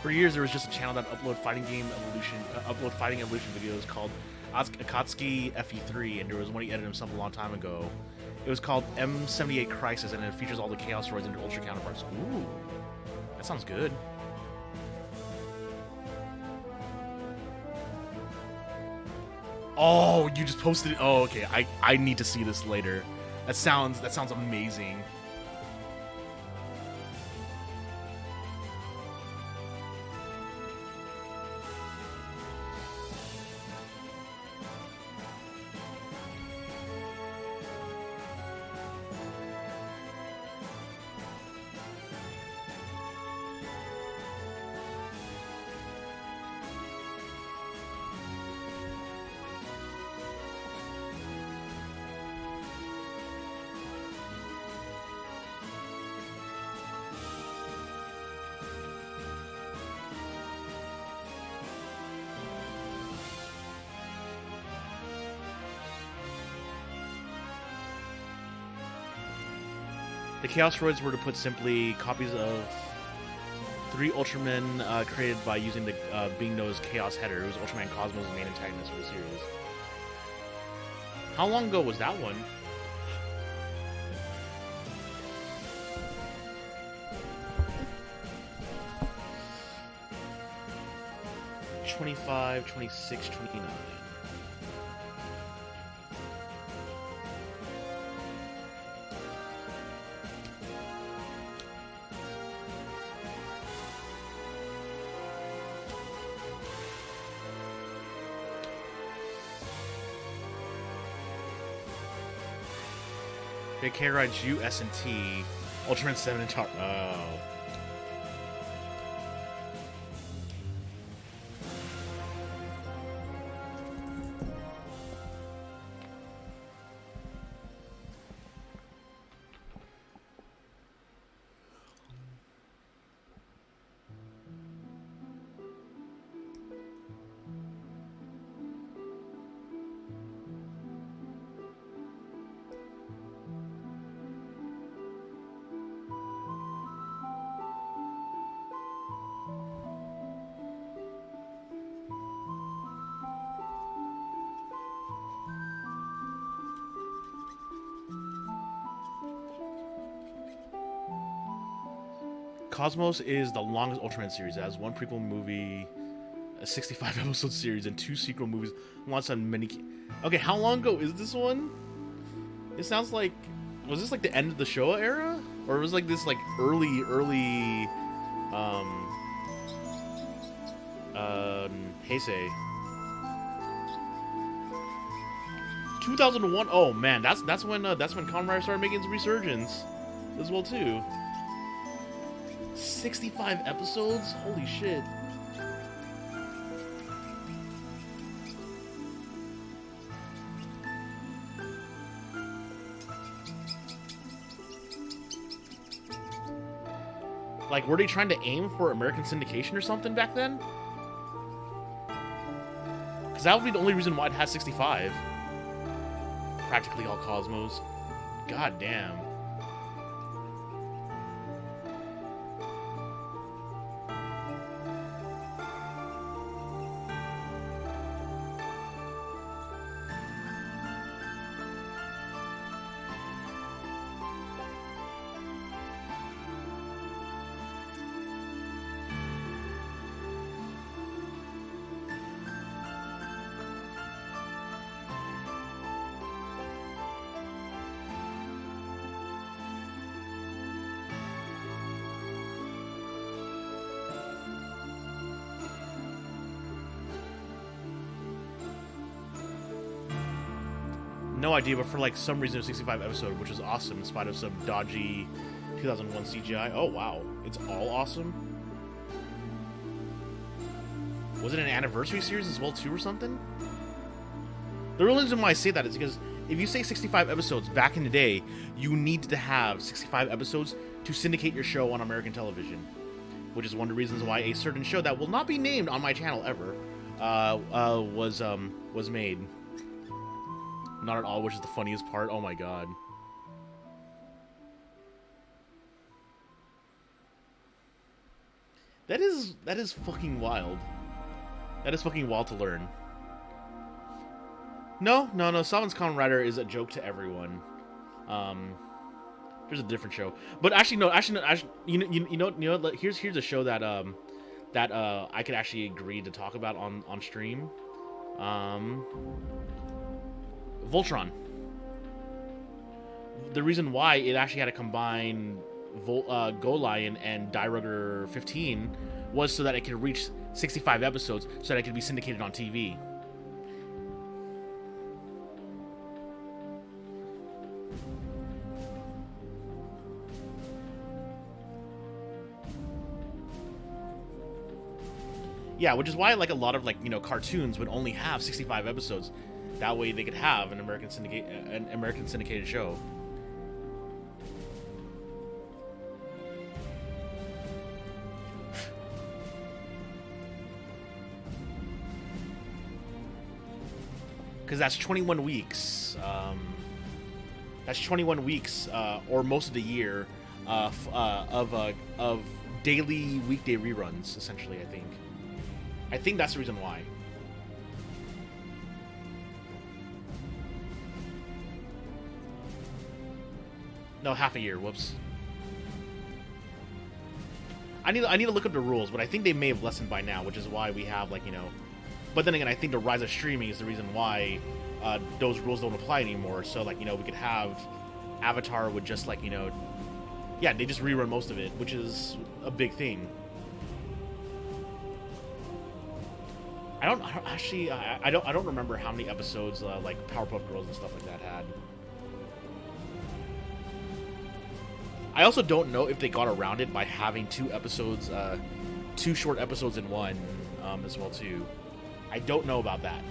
For years, there was just a channel that upload fighting evolution videos called Akatsuki FE3, and there was one he edited himself a long time ago. It was called M78 Crisis, and it features all the Chaos Droids and their Ultra counterparts. Ooh, that sounds good. Oh, you just posted it. Oh, okay. I need to see this later. That sounds amazing. The Chaos Droids were, to put simply, copies of 3 Ultramen created by using the Bing Nose Chaos header, who was Ultraman Cosmo's main antagonist for the series. How long ago was that one? '25, 26, 29. They can ride U, S, and T. Ultraman 7 and Tar. Oh. Cosmos is the longest Ultraman series. It has 1 prequel movie, a 65 episode series, and 2 sequel movies. Launched on many. Okay, how long ago is this one? It sounds like, was this like the end of the Showa era, or was like this like early Heisei? 2001. Oh man, that's when Kamen Rider started making its resurgence as well too. 65 episodes? Holy shit. Like, were they trying to aim for American syndication or something back then? Because that would be the only reason why it has 65. practically all Cosmos. God damn. No idea, but for like some reason, it was 65 episode, which is awesome in spite of some dodgy 2001 CGI. Oh wow, it's all awesome. Was it an anniversary series as well too, or something? The real reason why I say that is because if you say 65 episodes back in the day, you needed to have 65 episodes to syndicate your show on American television, which is one of the reasons why a certain show that will not be named on my channel ever was made. Not at all, which is the funniest part. Oh my god. That is fucking wild. That is fucking wild to learn. No. Salmon's Kamen Rider is a joke to everyone. There's a different show, but actually no. You know. Here's a show that I could actually agree to talk about on stream. Voltron. The reason why it actually had to combine Go Lion and Dairugger 15 was so that it could reach 65 episodes, so that it could be syndicated on TV. Yeah, which is why like a lot of cartoons would only have 65 episodes. That way they could have an American syndicated show. Because that's 21 weeks. That's 21 weeks, or most of the year, of daily weekday reruns. Essentially, I think that's the reason why. No, half a year. Whoops. I need to look up the rules, but I think they may have lessened by now, which is why we have But then again, I think the rise of streaming is the reason why those rules don't apply anymore. So we could have Avatar with just yeah, they just rerun most of it, which is a big thing. I don't remember how many episodes like Powerpuff Girls and stuff like that had. I also don't know if they got around it by having two short episodes in one as well too. I don't know about that.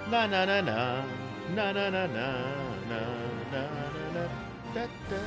Na na na na na na na na na na na da da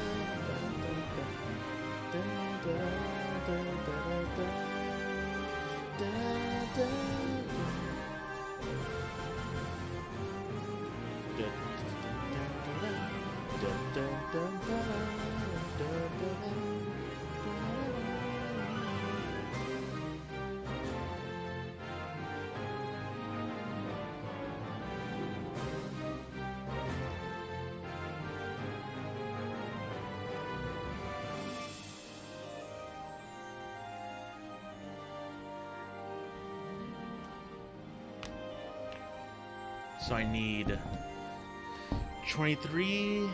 So I need 23.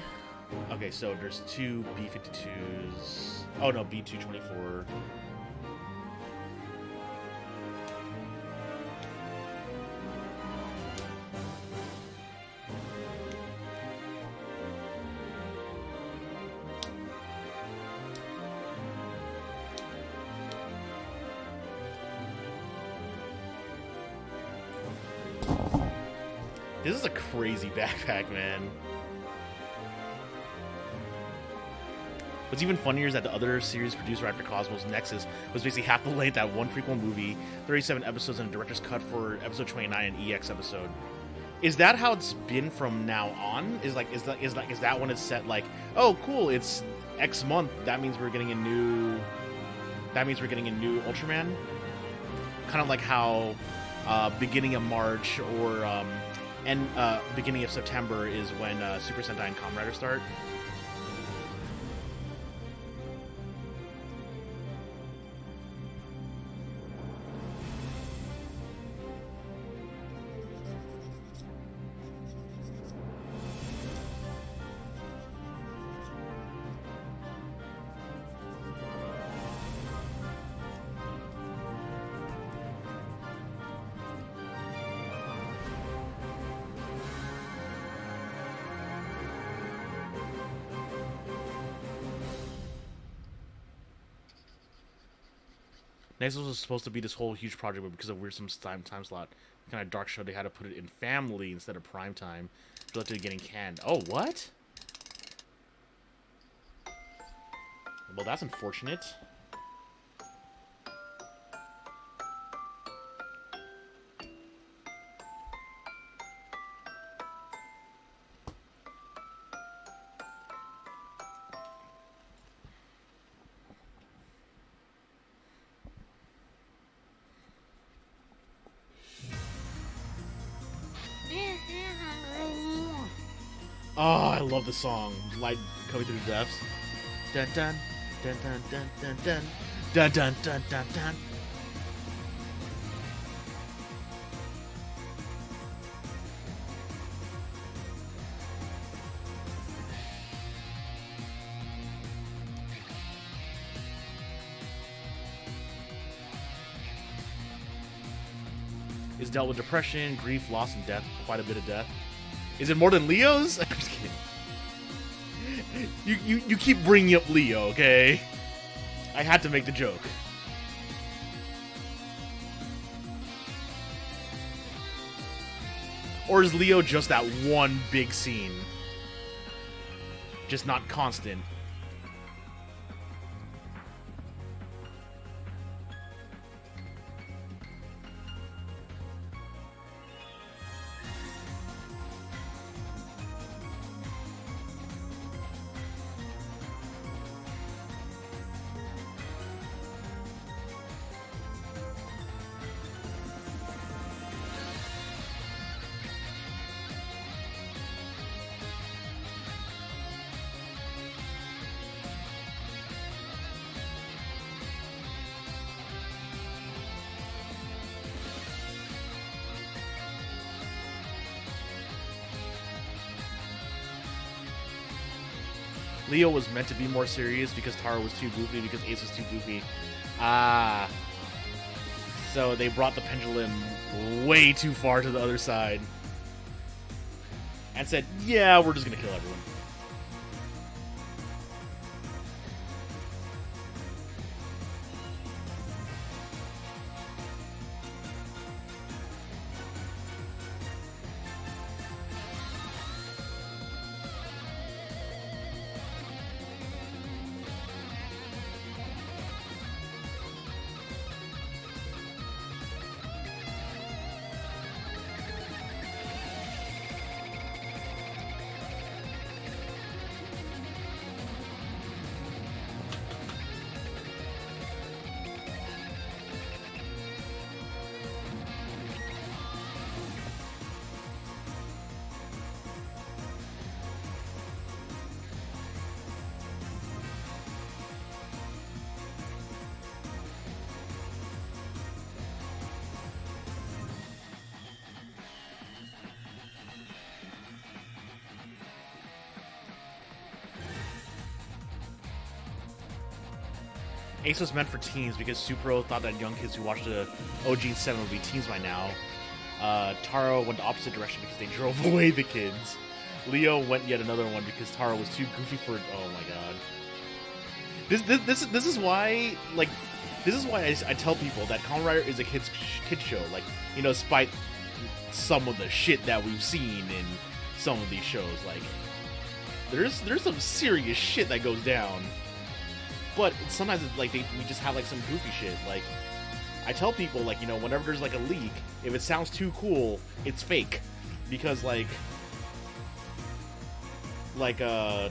Okay, so there's two B-52s. Oh no, B-224. This is a crazy backpack, man. What's even funnier is that the other series produced right after Cosmos, Nexus, was basically half the length that one prequel movie, 37 episodes, and a director's cut for episode 29, an EX episode. Is that how it's been from now on? Is that when it's set like, oh cool, it's X month, that means we're getting a new Ultraman? Kind of like how beginning of March or beginning of September is when Super Sentai and Kamen Rider start. Nexus was supposed to be this whole huge project, but because of weird some time slot, kind of dark show, they had to put it in family instead of prime time, which led to it getting canned. Oh, what? Well, that's unfortunate. Oh, I love the song. Light coming through the depths. Dun dun dun dun dun dun dun dun dun dun dun dun. Is dealt with depression, grief, loss, and death. Quite a bit of death. Is it more than Leo's? I'm just kidding. You keep bringing up Leo, okay? I had to make the joke. Or is Leo just that one big scene? Just not constant. Leo was meant to be more serious because Taro was too goofy, because Ace was too goofy. Ah. So they brought the pendulum way too far to the other side. And said, yeah, we're just going to kill everyone. Ace was meant for teens because Supro thought that young kids who watched the OG and 7 would be teens by now. Taro went the opposite direction because they drove away the kids. Leo went yet another one because Taro was too goofy for. Oh my god. This is why, like, this is why I tell people that Kamen Rider is a kids show. Like, you know, despite some of the shit that we've seen in some of these shows, like, there's some serious shit that goes down. But sometimes it's like we just have like some goofy shit. Like, I tell people, like, you know, whenever there's like a leak, if it sounds too cool, it's fake, because like oh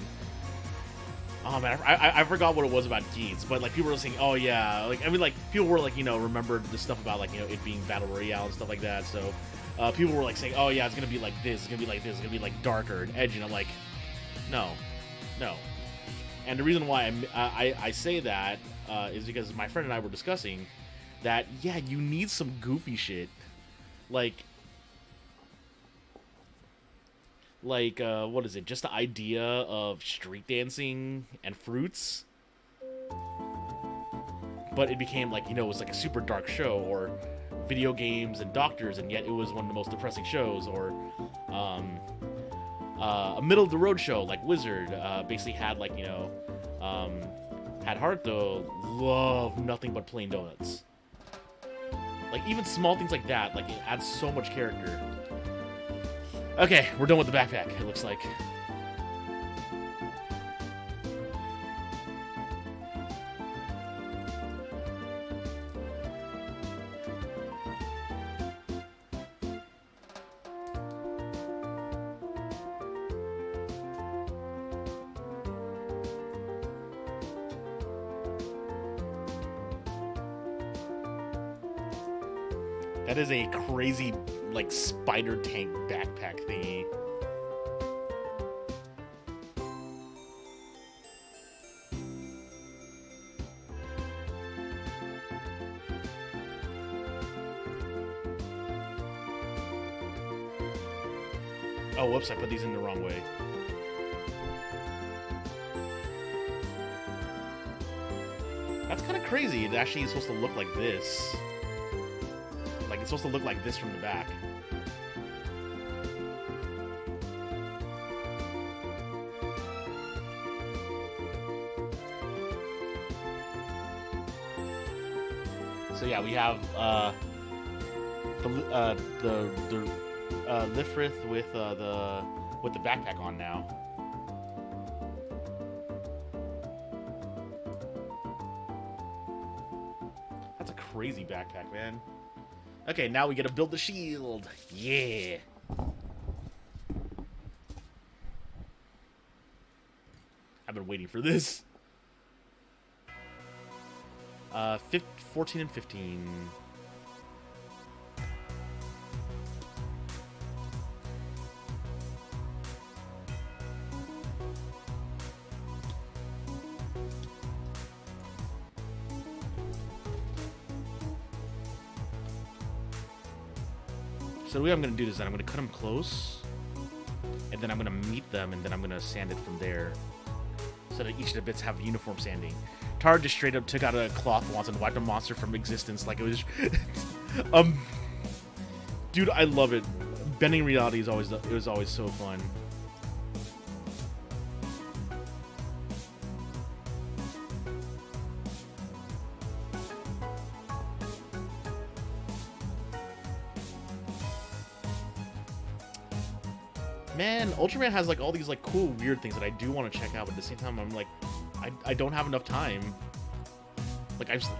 man, I forgot what it was about Geats, but like people were saying, oh yeah, like I mean, like people were like, you know, remembered the stuff about like, you know, it being Battle Royale and stuff like that. So people were like saying, oh yeah, it's gonna be like this, it's gonna be like this, it's gonna be like darker and edgy. And I'm like, no. And the reason why I say that is because my friend and I were discussing that, yeah, you need some goofy shit, like what is it? Just the idea of street dancing and fruits, but it became like, you know, it was like a super dark show, or video games and doctors, and yet it was one of the most depressing shows, or a middle of the road show like Wizard, basically had like, you know, had heart though, love nothing but plain donuts. Like even small things like that, like it adds so much character. Okay, we're done with the backpack, it looks like. That is a crazy, like, spider tank backpack thingy. Oh, whoops, I put these in the wrong way. That's kind of crazy. It actually is supposed to look like this. Like, it's supposed to look like this from the back. So yeah, we have the Lfrith with the backpack on now. That's a crazy backpack, man. Okay, now we gotta build the shield. Yeah. I've been waiting for this. 14 and 15. So the way I'm going to do this is that I'm going to cut them close, and then I'm going to meet them, and then I'm going to sand it from there, so that each of the bits have uniform sanding. Taro just straight up took out a cloth once and wiped a monster from existence like it was... Dude, I love it. Bending reality is always... It was always so fun. Man, Ultraman has like all these like cool weird things that I do want to check out, but at the same time I'm like, I don't have enough time.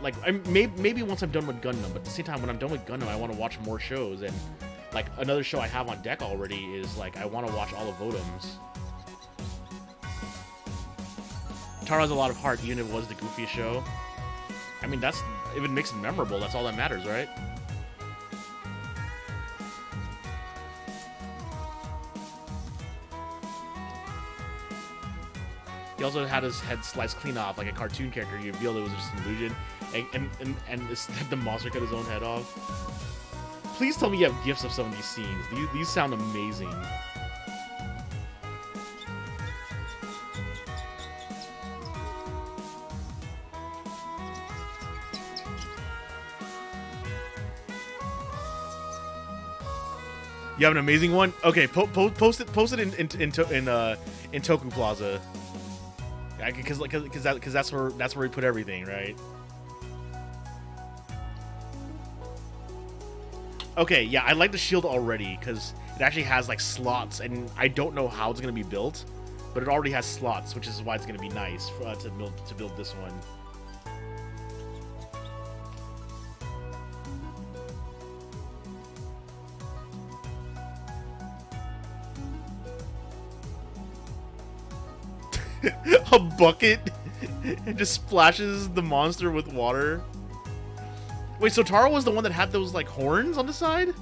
Like maybe once I'm done with Gundam, but at the same time when I'm done with Gundam I want to watch more shows, and like another show I have on deck already is like I want to watch all of Votoms. Taro has a lot of heart, even if it was the goofiest show. I mean, that's, if it makes it memorable, that's all that matters, right? He also had his head sliced clean off like a cartoon character. He revealed it was just an illusion, and the monster cut his own head off. Please tell me you have gifs of some of these scenes. These sound amazing. You have an amazing one. Okay, post it in Toku Plaza. Because that's where we put everything, right? Okay, yeah, I like the shield already because it actually has like slots, and I don't know how it's gonna be built, but it already has slots, which is why it's gonna be nice for, to build this one. A bucket and just splashes the monster with water. Wait, so Taro was the one that had those like horns on the side?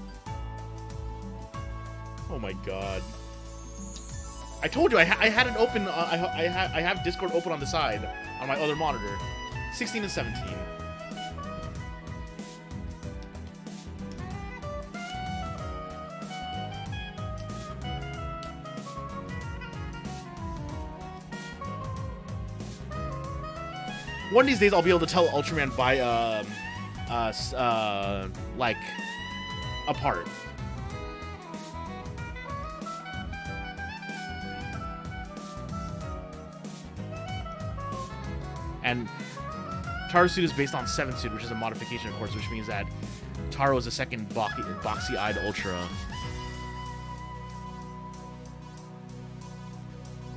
Oh my god! I told you I had it open. I have Discord open on the side on my other monitor. 16 and 17. One of these days, I'll be able to tell Ultraman by like apart. And Taro's suit is based on 7 suit, which is a modification, of course, which means that Taro is a second boxy-eyed Ultra.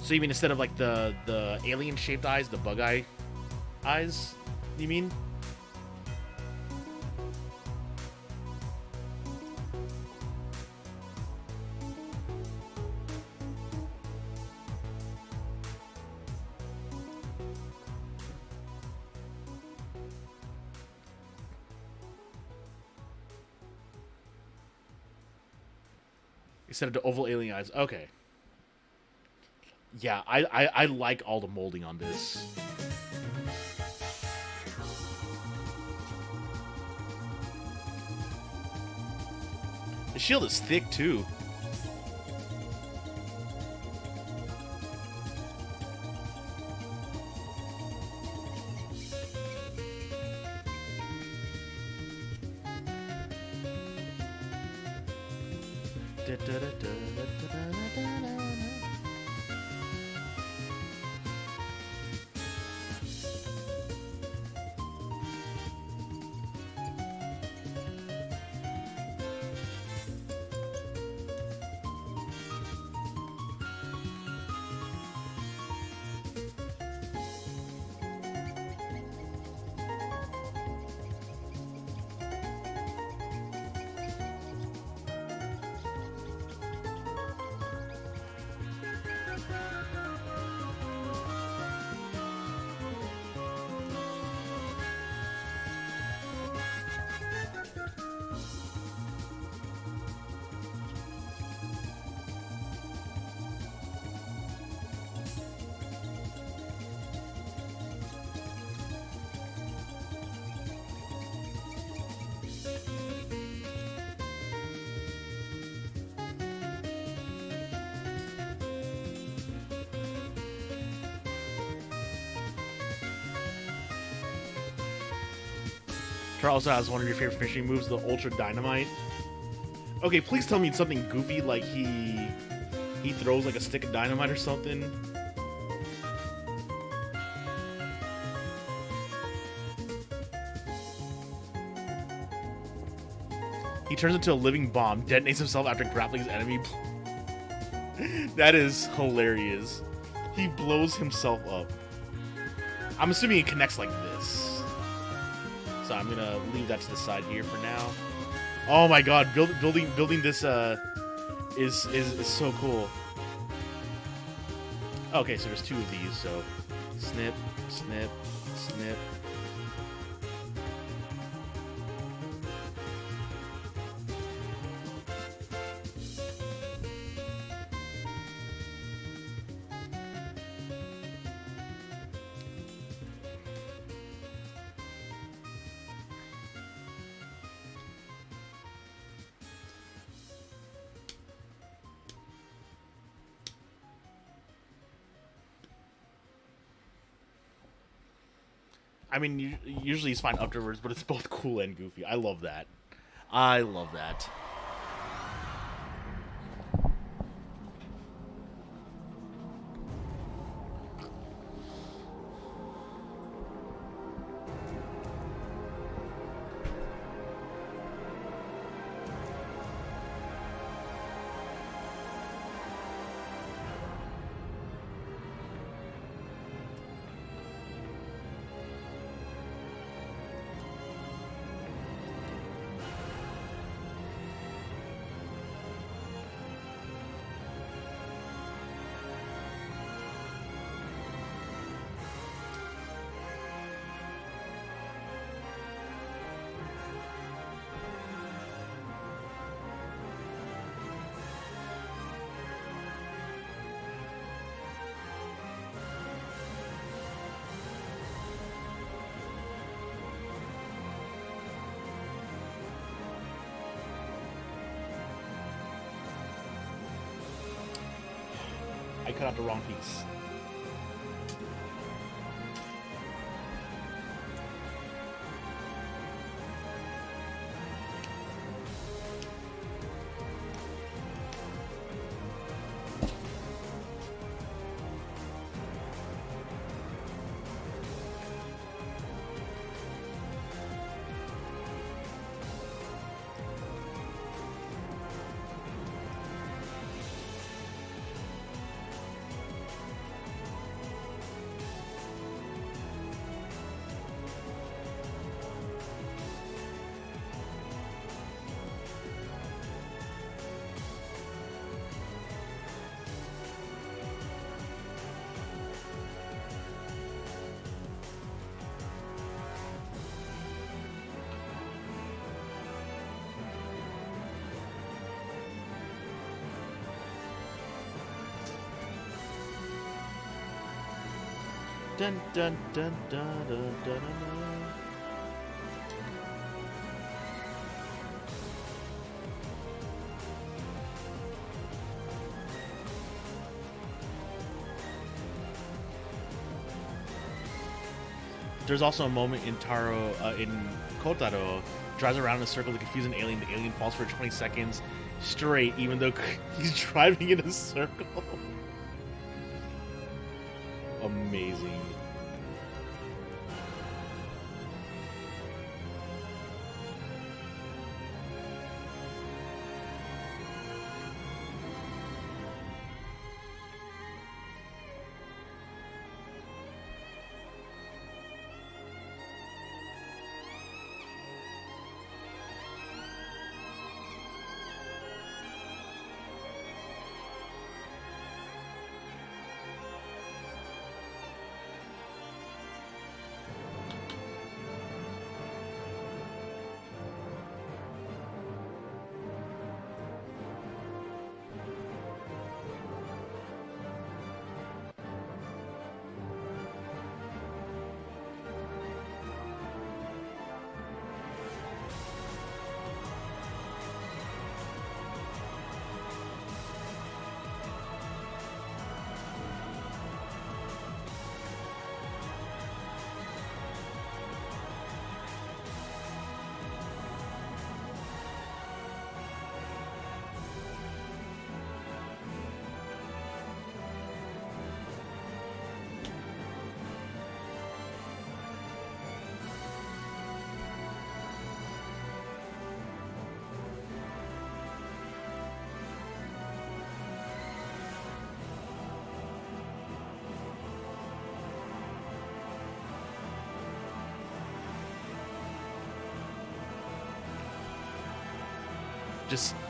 So you mean instead of like the alien-shaped eyes, the bug eye eyes, you mean? Instead of the oval alien eyes. Okay. Yeah, I like all the molding on this. The shield is thick, too. Tara also has one of your favorite finishing moves, the Ultra Dynamite. Okay, please tell me it's something goofy, like he throws like a stick of dynamite or something. He turns into a living bomb, detonates himself after grappling his enemy. That is hilarious. He blows himself up. I'm assuming it connects like this. So I'm gonna leave that to the side here for now. Oh my god, building this is so cool. Okay, so there's 2 of these, so snip, snip, snip. I mean, usually he's fine afterwards, but it's both cool and goofy. I love that. I love that. cut out the wrong piece. Dun dun dun dun dun dun dun. There's also a moment in Kotaro, drives around in a circle to confuse an alien. The alien falls for 20 seconds straight, even though he's driving in a circle. Amazing.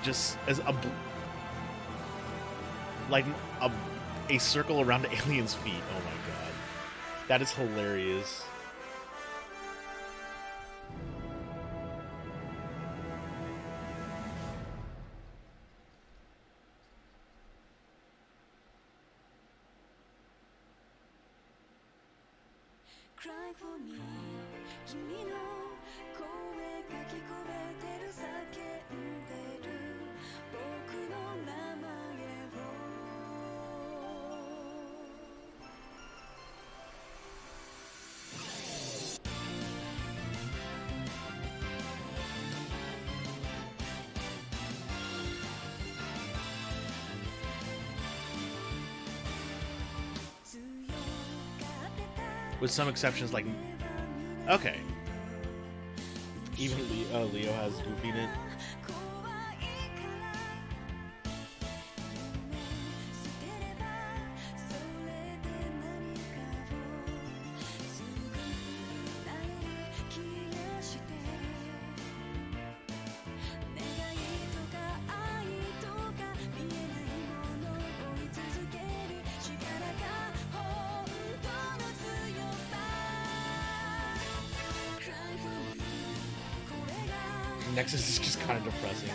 Just as a circle around the alien's feet. Oh my god, that is hilarious. Cry for me 君の声が聞こえてる叫んでる僕の名前を With some exceptions, like, okay, even Leo has Goofy in it. Nexus is just kind of depressing.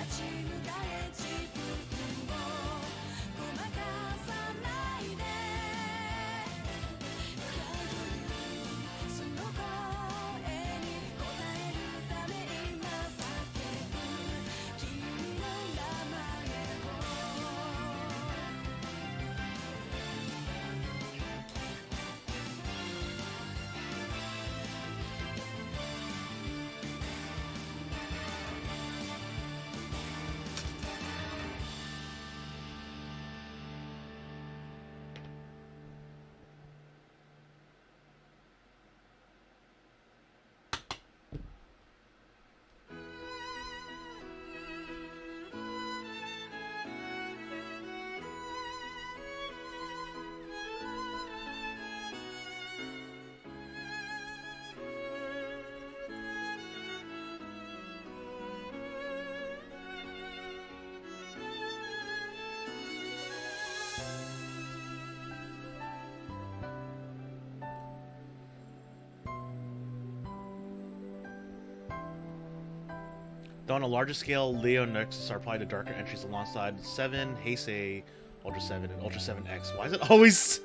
Though on a larger scale, Leo and Nexus are probably the darker entries alongside 7, Heisei, Ultra 7, and Ultra 7X. Why is it always...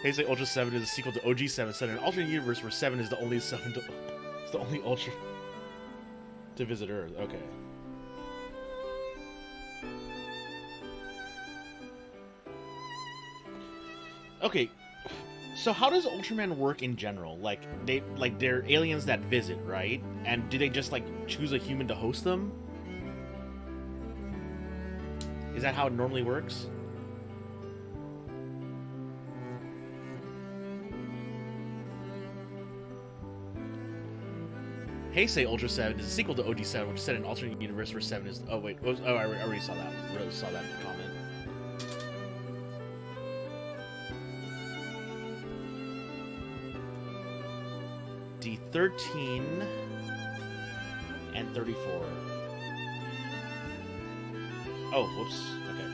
Heisei Ultra 7 is a sequel to OG 7, set in an alternate universe where 7 is the only 7 to... It's the only Ultra to visit Earth. Okay. Okay, so how does Ultraman work in general? Like they're aliens that visit, right? And do they just like choose a human to host them? Is that how it normally works? Heisei Ultra 7 is a sequel to OG 7, which is set in an alternate universe where 7 is... Oh, wait. Oh, I already saw that. I already saw that in the comment. D13 and 34. Oh, whoops. Okay.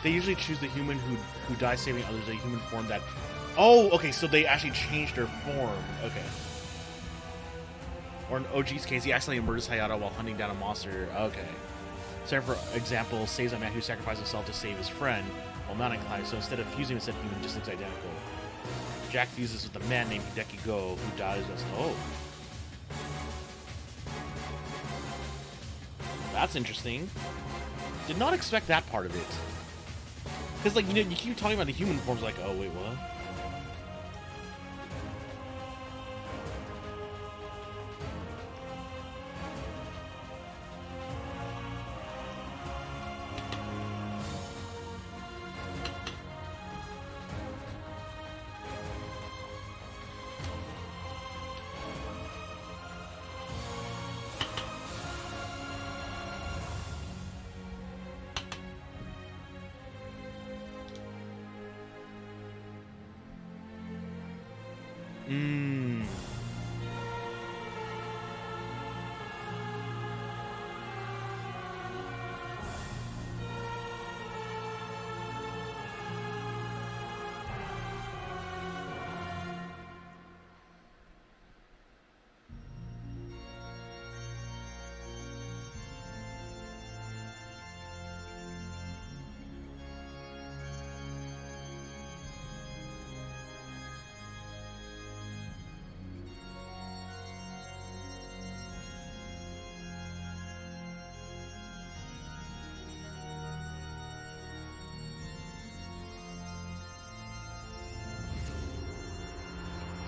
They usually choose the human who dies saving others, a human form that... Oh, okay, so they actually changed their form. Okay. Or in OG's case, he accidentally murders Hayata while hunting down a monster. Okay. So, for example, saves a man who sacrificed himself to save his friend while mountain climbing, so instead of fusing with said human, just looks identical. Jack fuses with a man named Hideki Go, who dies as... Oh. That's interesting. Did not expect that part of it. Because, like, you know, you keep talking about the human forms, like, oh, wait, what?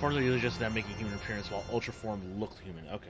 Forms are usually just them making human appearance, while Ultra Form looked human. Okay.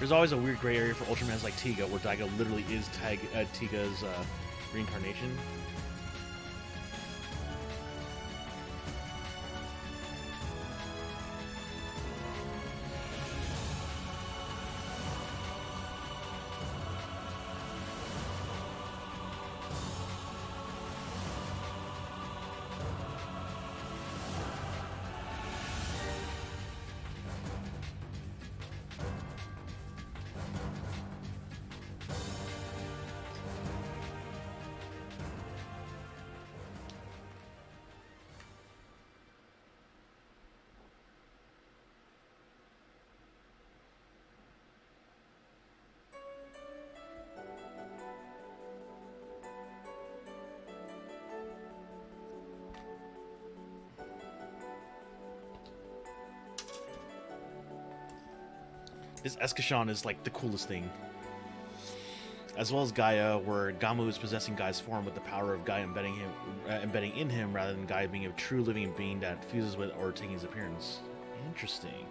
There's always a weird gray area for Ultramans like Tiga, where Daigo literally is Tiga's reincarnation. This Escashon is like the coolest thing. As well as Gaia, where Gamu is possessing Gaia's form with the power of Gaia embedding in him, rather than Gaia being a true living being that fuses with or taking his appearance. Interesting.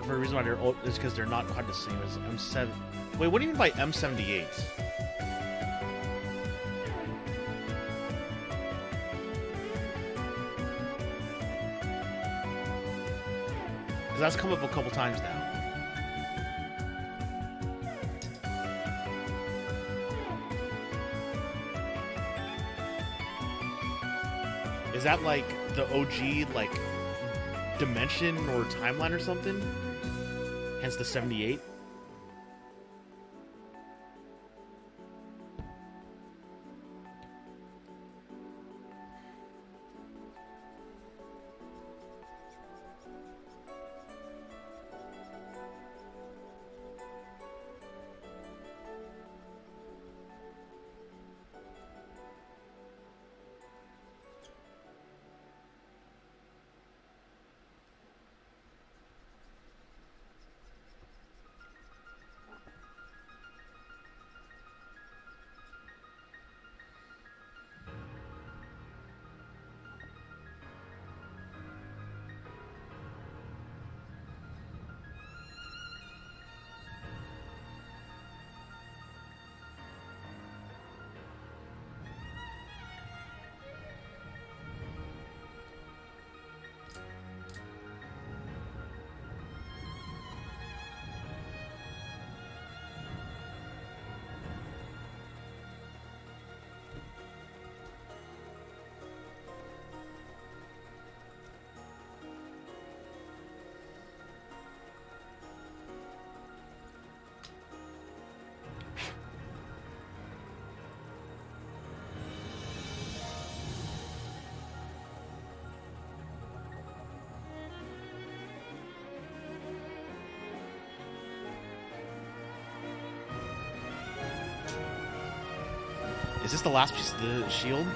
The reason why they're old is because they're not quite the same as M7. Wait, what do you mean by M78? Because that's come up a couple times now. Is that like the OG like dimension or timeline or something? Hence the 78. Is this the last piece of the shield?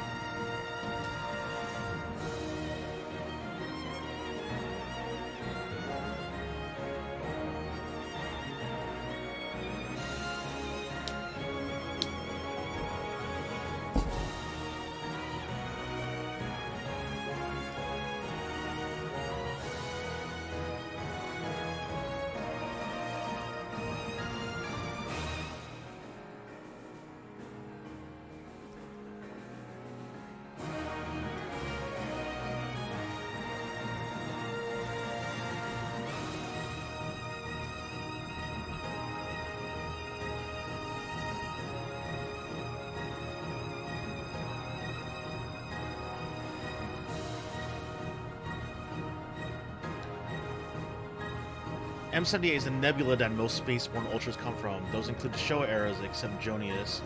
M78 is the nebula that most spaceborne ultras come from. Those include the Showa eras, except Jonius,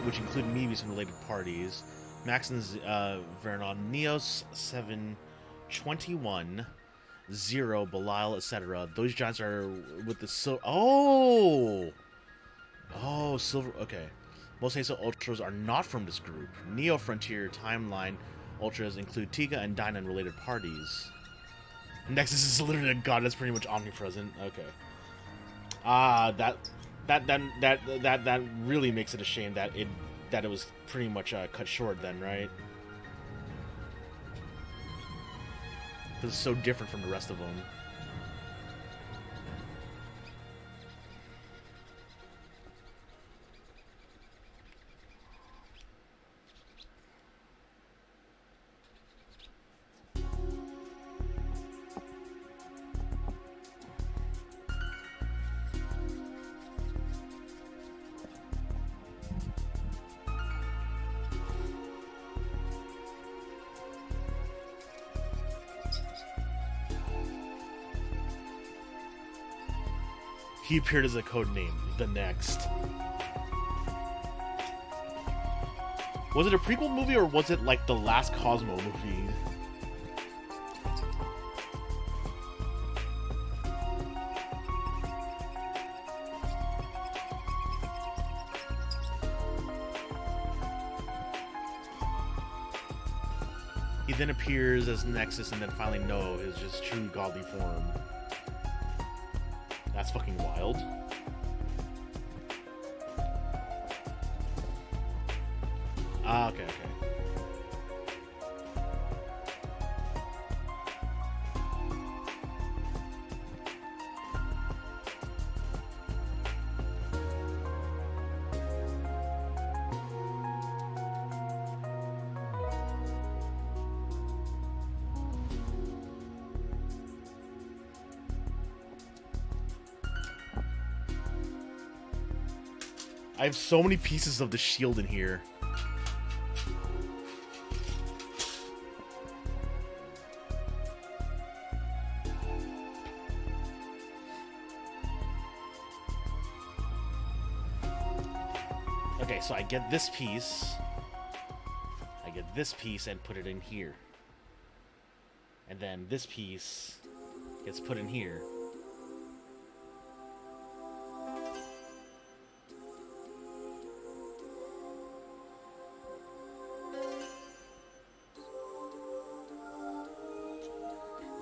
which include Meves and related parties. Maxon's Vernon, Neos 721, Zero, Belial, etc. Those giants are with the silver. Okay. Most Hazel Ultras are not from this group. Neo Frontier Timeline Ultras include Tika and Dyna and related parties. Nexus is literally a god that's pretty much omnipresent. Okay. That really makes it a shame that it was pretty much cut short then, right? Because it's so different from the rest of them. He appeared as a code name, The Next. Was it a prequel movie or was it like the last Cosmo movie? He then appears as Nexus and then finally know his just true godly form. That's fucking wild. Okay. I have so many pieces of the shield in here. Okay, so I get this piece. I get this piece and put it in here. And then this piece gets put in here.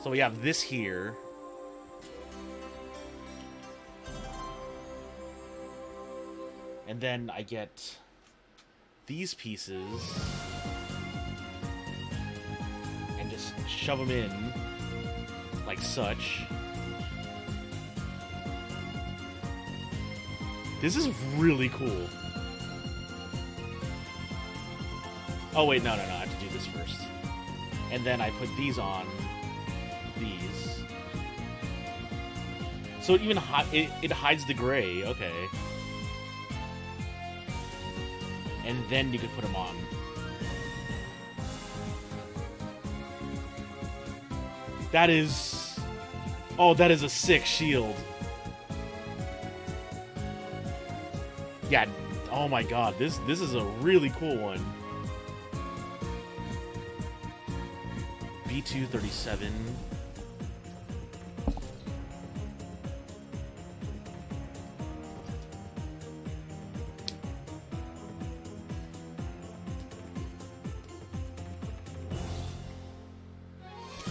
So we have this here. And then I get these pieces. And just shove them in. Like such. This is really cool. Oh wait, no. I have to do this first. And then I put these on. These. So it even it hides the gray. Okay. And then you could put them on. That is... Oh, that is a sick shield. Yeah. Oh my god. This is a really cool one. B237.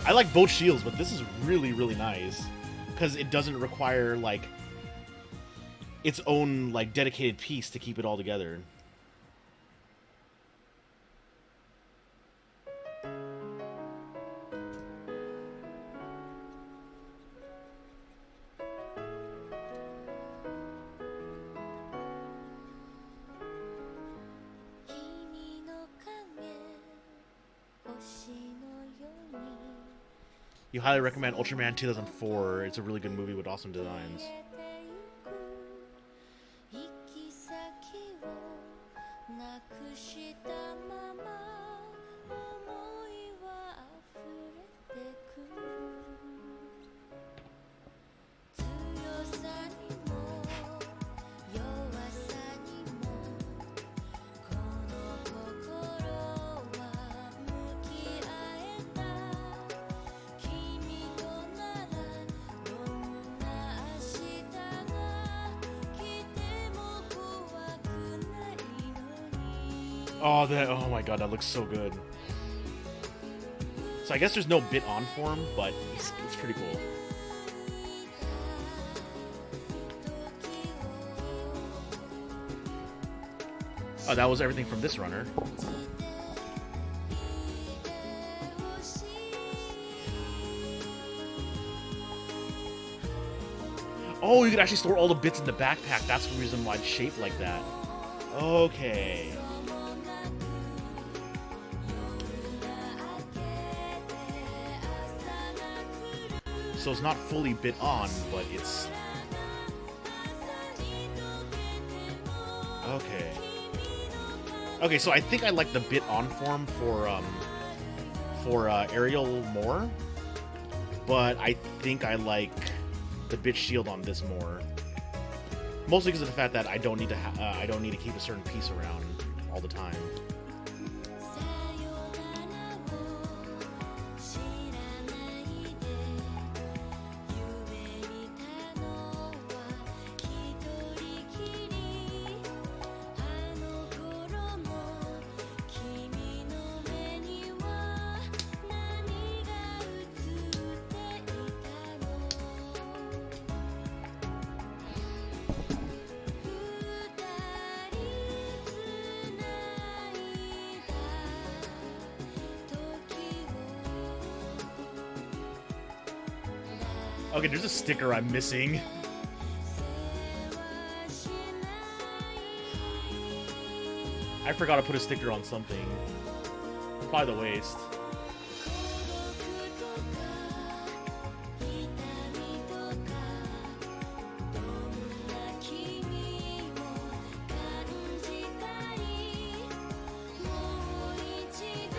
I like both shields, but this is really, really nice. Because it doesn't require, like, its own, like, dedicated piece to keep it all together. You highly recommend Ultraman 2004. It's a really good movie with awesome designs. Oh, oh my god, that looks so good. So I guess there's no bit on for him, but it's pretty cool. Oh, that was everything from this runner. Oh, you can actually store all the bits in the backpack. That's the reason why it's shaped like that. Okay. So it's not fully bit on, but it's... Okay. Okay, so I think I like the bit on form for Ariel more, but I think I like the bit shield on this more. Mostly because of the fact that I don't need to keep a certain piece around all the time. Okay, there's a sticker I'm missing. I forgot to put a sticker on something. Probably the waist.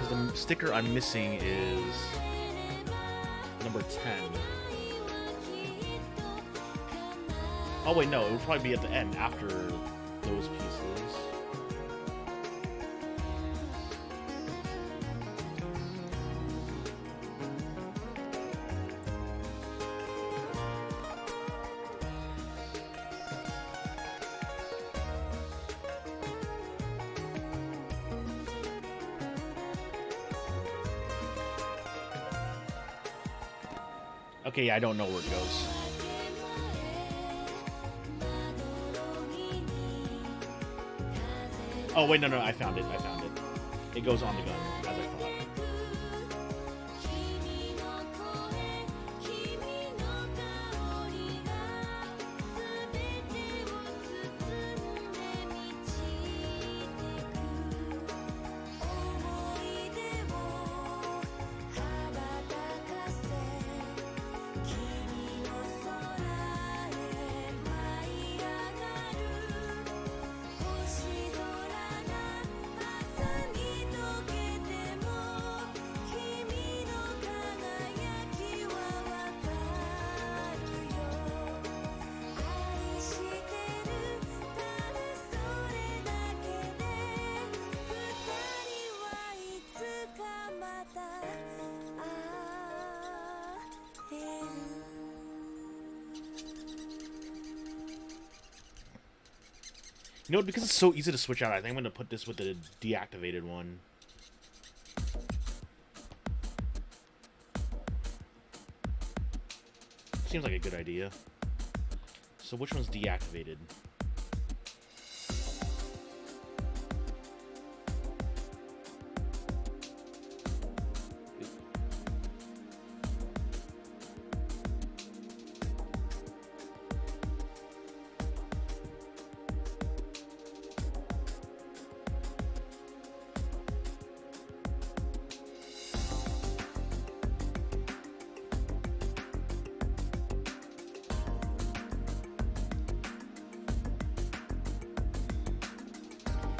The sticker I'm missing is number 10. Oh wait, no, it would probably be at the end after those pieces. Okay, yeah, I don't know where it goes. Oh, wait, no, I found it. It goes on the gun, as I thought. You know what, because it's so easy to switch out, I think I'm going to put this with the deactivated one. Seems like a good idea. So which one's deactivated?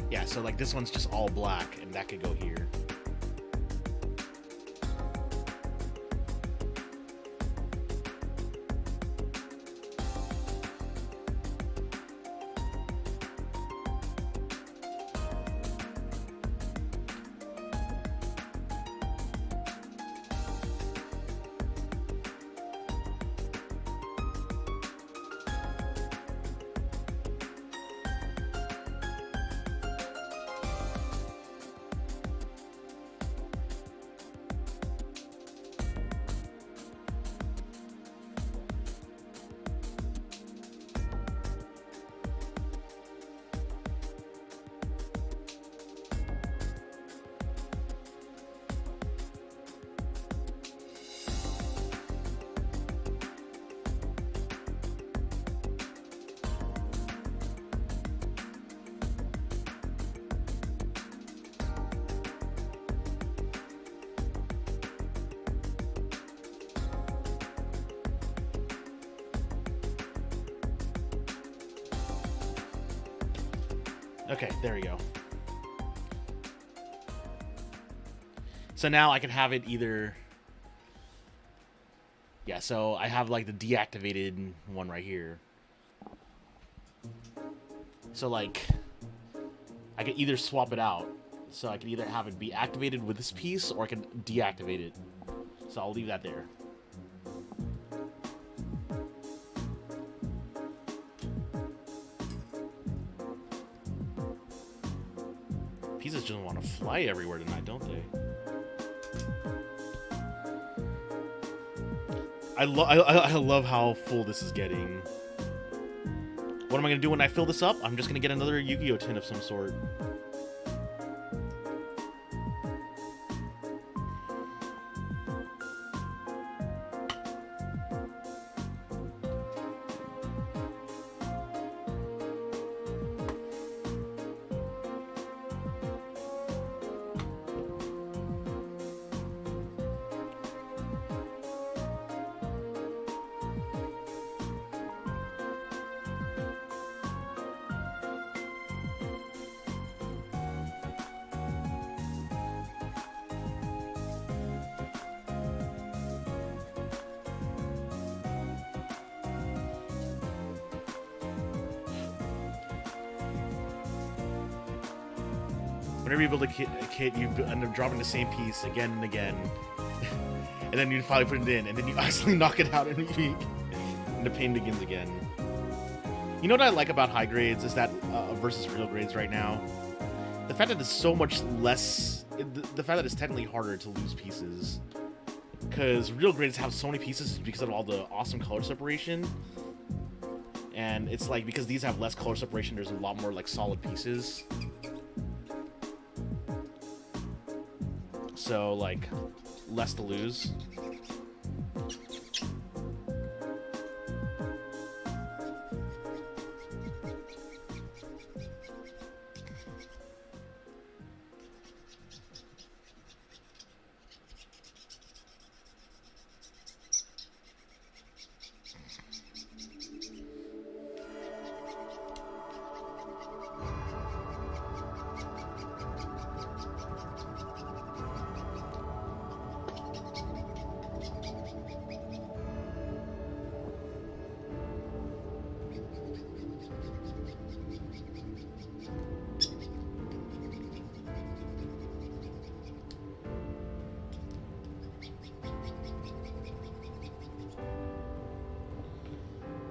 Yeah, so like this one's just all black, and that could go here. Okay, there we go. So now I can have it either... Yeah, so I have like the deactivated one right here. So like, I can either swap it out. So I can either have it be activated with this piece, or I can deactivate it. So I'll leave that there. Pieces just want to fly everywhere tonight, don't they? I love how full this is getting. What am I going to do when I fill this up? I'm just going to get another Yu-Gi-Oh! Tin of some sort. Whenever you build a kit, you end up dropping the same piece again and again. And then you finally put it in, and then you accidentally knock it out, and the pain begins again. You know what I like about high grades is that, versus real grades right now? The fact that it's so much less... The fact that it's technically harder to lose pieces. Because real grades have so many pieces because of all the awesome color separation. And it's like, because these have less color separation, there's a lot more like solid pieces. So, like, less to lose.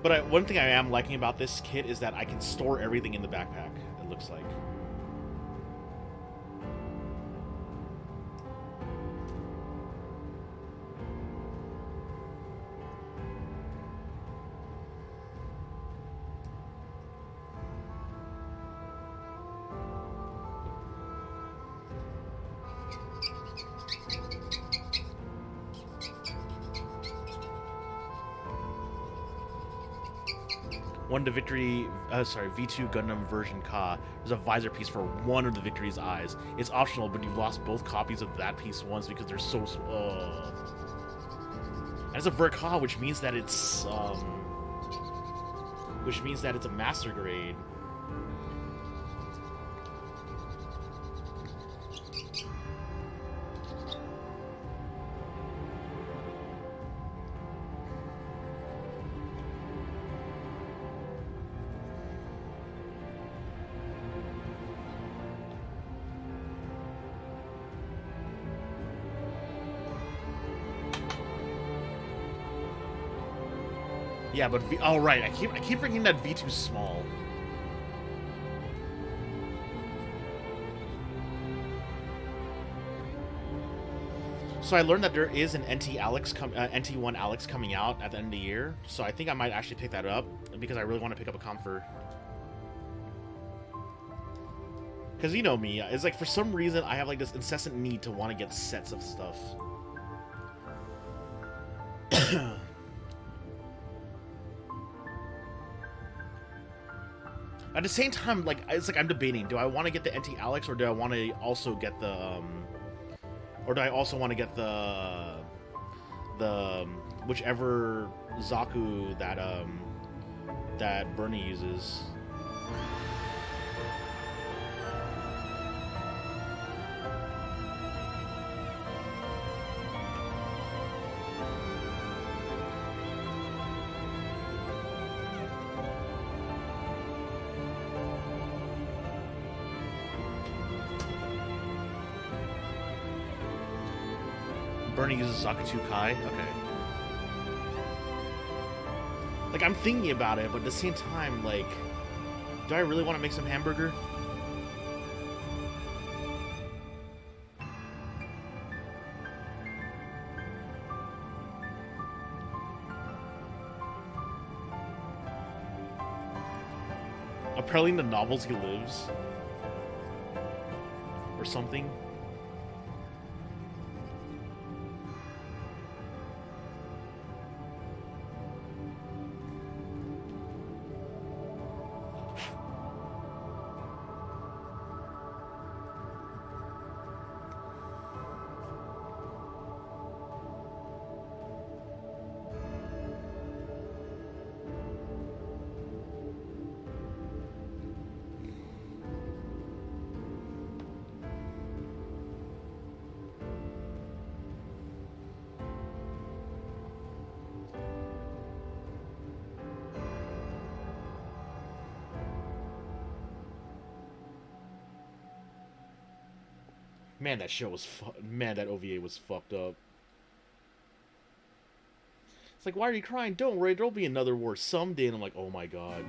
But one thing I am liking about this kit is that I can store everything in the backpack, it looks like. One to victory, V2 Gundam version Ka. There's a visor piece for one of the victory's eyes. It's optional, but you've lost both copies of that piece once because they're so. And it's a Vert Ka, which means that it's a master grade. Yeah, but oh right, I keep thinking that V2's small. So I learned that there is an NT1 Alex coming out at the end of the year. So I think I might actually pick that up because I really want to pick up a Comfort. Because you know me, it's like for some reason I have like this incessant need to want to get sets of stuff. At the same time, like it's like I'm debating: do I want to get the NT Alex, or do I want to also get the, or do I also want to get the whichever Zaku that Bernie uses? Bernie uses Zakatu Kai? Okay. Like, I'm thinking about it, but at the same time, like, do I really want to make some hamburger? Apparently in the novels he lives. Or something. Man, that show was man, that OVA was fucked up. It's like, why are you crying? Don't worry, there'll be another war someday. And I'm like, oh my god.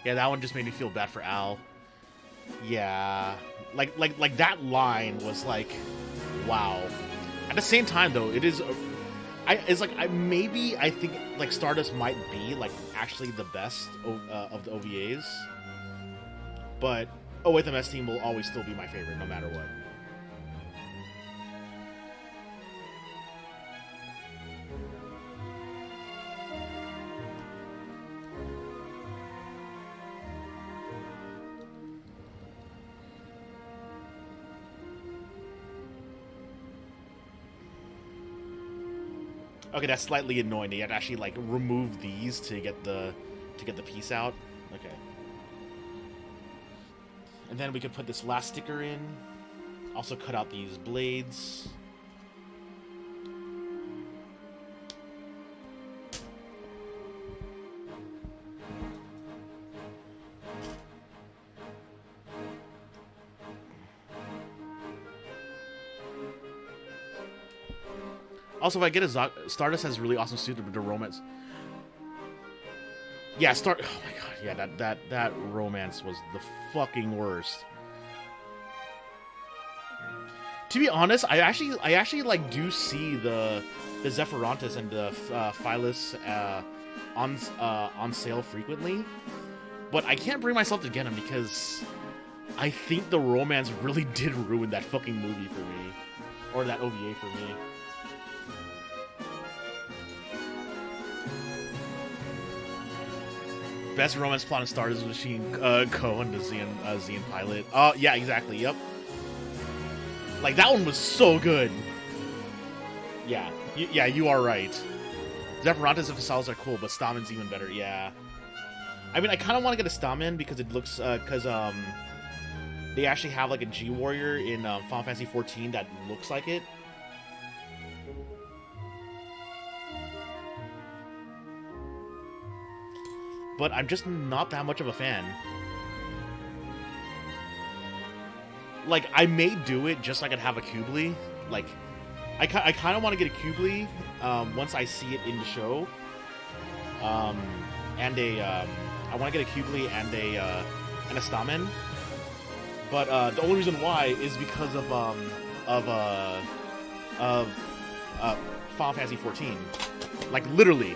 Yeah, that one just made me feel bad for Al. Yeah, like that line was like, wow. At the same time, though, it is, it's like I think like Stardust might be like actually the best of the OVAs, but OATMS team will always still be my favorite no matter what. Okay, that's slightly annoying. You had to actually like remove these to get the piece out. Okay. And then we could put this last sticker in. Also cut out these blades. Also, if I get a Stardust has really awesome suit to romance. Yeah, oh my god, yeah, that romance was the fucking worst. To be honest, I actually like do see the Zephyrantis and the Phyllis on sale frequently, but I can't bring myself to get them because I think the romance really did ruin that fucking movie for me, or that OVA for me. Best romance plot in Stardust Machine, Ko and the Zeon pilot. Oh, yeah, exactly, yep. Like, that one was so good. Yeah, yeah, you are right. Zephyrantis and Phasalis are cool, but Stamen's even better, yeah. I mean, I kind of want to get a Stamen because it looks, they actually have, like, a G-Warrior in Final Fantasy XIV that looks like it. But I'm just not that much of a fan. Like, I may do it just so I could have a Kubli. Like, I kind of want to get a Kubli once I see it in the show. I want to get a Kubli and a Stamen. But the only reason why is because of Final Fantasy XIV. Like, literally.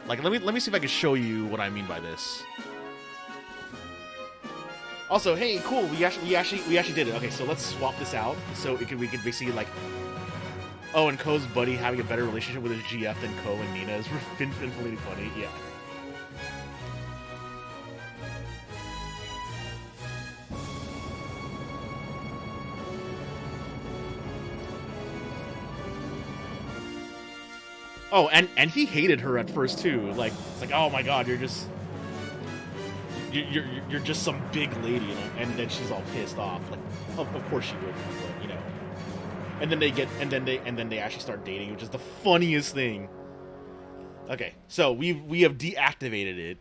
Like, let me see if I can show you what I mean by this. Also, hey, cool. We actually did it. Okay, so let's swap this out. So we could basically like. Oh, and Ko's buddy having a better relationship with his GF than Ko and Nina is infinitely funny. Yeah. Oh, and he hated her at first too. Like, it's like, oh my god, you're just some big lady, you know? And then she's all pissed off. Like, of course she would, but you know. And then they actually start dating, which is the funniest thing. Okay, so we have deactivated it.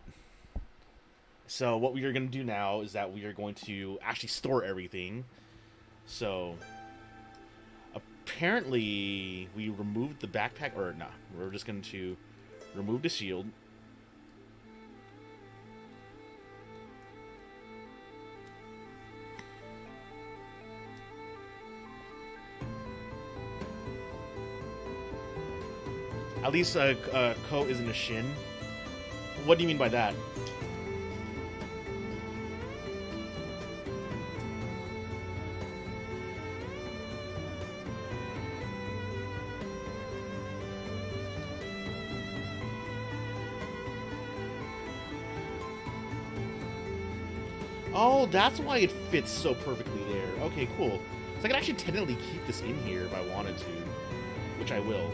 So what we are going to do now is that we are going to actually store everything. So apparently we removed the backpack, or no, we're just going to remove the shield. At least Ko isn't a Shin. What do you mean by that? Oh, that's why it fits so perfectly there. Okay, cool. So I can actually technically keep this in here if I wanted to, which I will.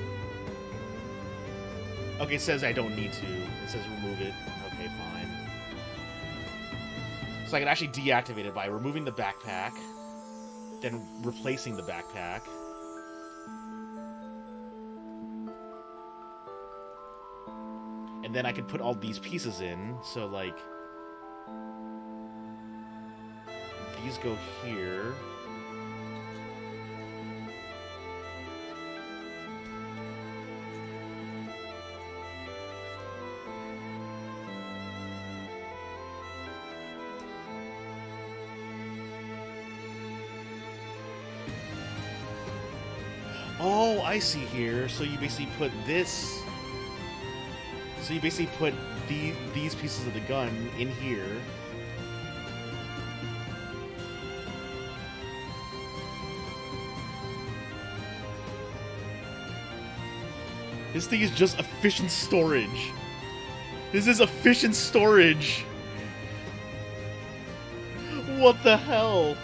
Okay, it says I don't need to. It says remove it. Okay, fine. So I can actually deactivate it by removing the backpack, then replacing the backpack. And then I can put all these pieces in, so like... these go here. Oh, I see here. So you basically put this... so you basically put these pieces of the gun in here. This thing is just efficient storage. This is efficient storage. What the hell?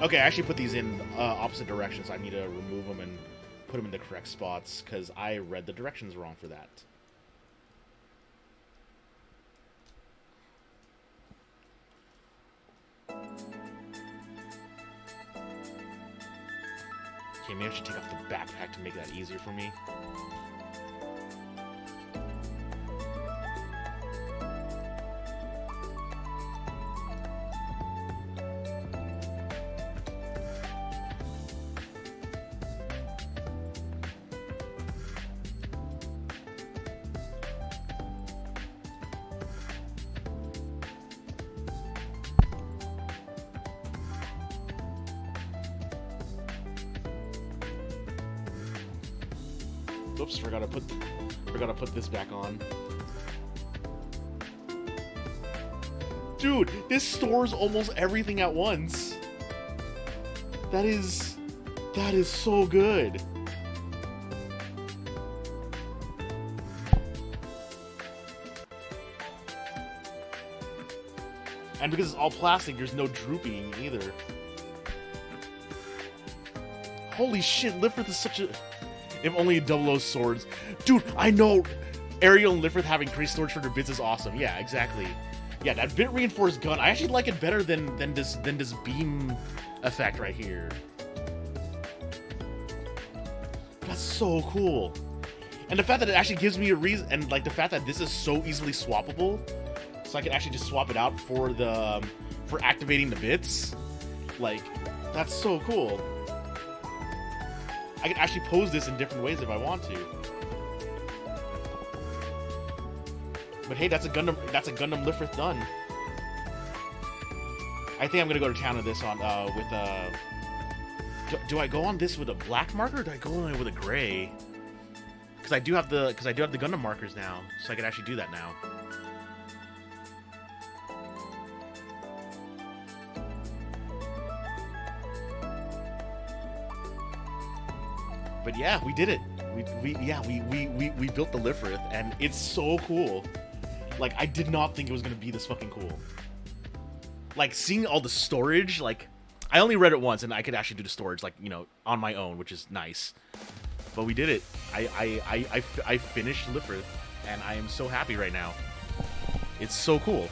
Okay, I actually put these in opposite directions. So I need to remove them and put them in the correct spots because I read the directions wrong for that. Okay, maybe I should take off the backpack to make that easier for me. Oops, forgot to put this back on. Dude, this stores almost everything at once. That is so good. And because it's all plastic, there's no drooping either. Holy shit, Lfrith is such a... If only 00 swords. Dude, I know Ariel and Lfrith having increased storage for their bits is awesome. Yeah, exactly. Yeah, that bit reinforced gun, I actually like it better than this beam effect right here. That's so cool. And the fact that it actually gives me a reason, and like the fact that this is so easily swappable, so I can actually just swap it out for activating the bits. Like, that's so cool. I can actually pose this in different ways if I want to. But hey, that's a Gundam Lfrith done. I think I'm gonna go to town with this on do I go on this with a black marker or do I go on it with a gray? Because I do have the Gundam markers now, so I can actually do that now. But yeah, we did it. We built the Lfrith, and it's so cool. Like, I did not think it was gonna be this fucking cool. Like, seeing all the storage, like, I only read it once, and I could actually do the storage, like, you know, on my own, which is nice. But we did it. I finished Lfrith, and I am so happy right now. It's so cool.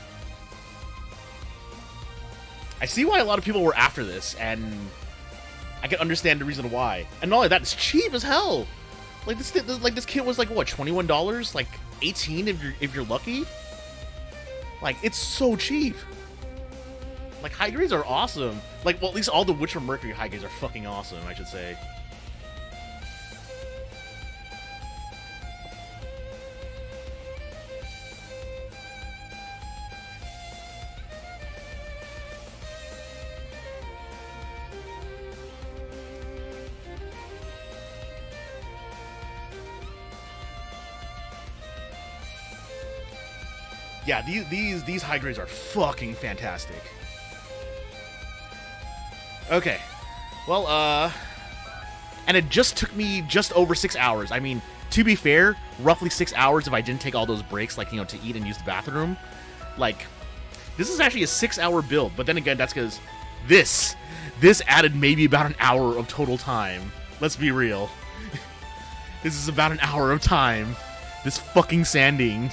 I see why a lot of people were after this, and I can understand the reason why. And not only that, it's cheap as hell. Like this kit was like what, $21? Like 18 if you're lucky. Like, it's so cheap. Like, high grades are awesome. Like, well, at least all the Witcher Mercury high grades are fucking awesome, I should say. Yeah, these high grades are fucking fantastic. Okay. Well, and it just took me just over 6 hours. I mean, to be fair, roughly 6 hours if I didn't take all those breaks, like, you know, to eat and use the bathroom. Like, this is actually a 6-hour build, but then again, that's because this added maybe about an hour of total time. Let's be real. This is about an hour of time. This fucking sanding.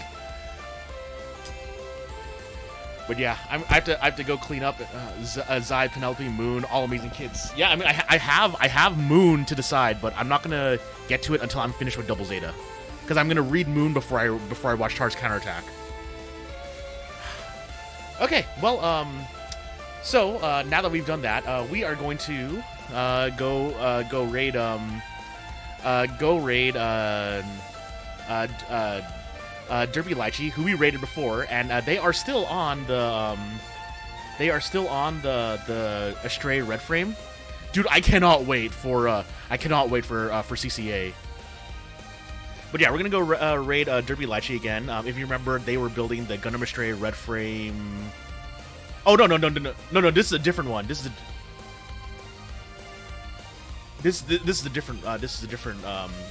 But yeah, I have to go clean up Zai, Penelope, Moon, all amazing kids. Yeah, I mean, I have Moon to decide, but I'm not gonna get to it until I'm finished with Double Zeta, because I'm gonna read Moon before I watch Char's counterattack. Okay, well, so now that we've done that, we are going to go raid Derby Lychee, who we raided before, and they are still on the Astray Red Frame. Dude, I cannot wait for CCA. But yeah, we're gonna go raid Derby Lychee again. If you remember, they were building the Gundam Astray Red Frame. Oh no! This is a different one. This is a different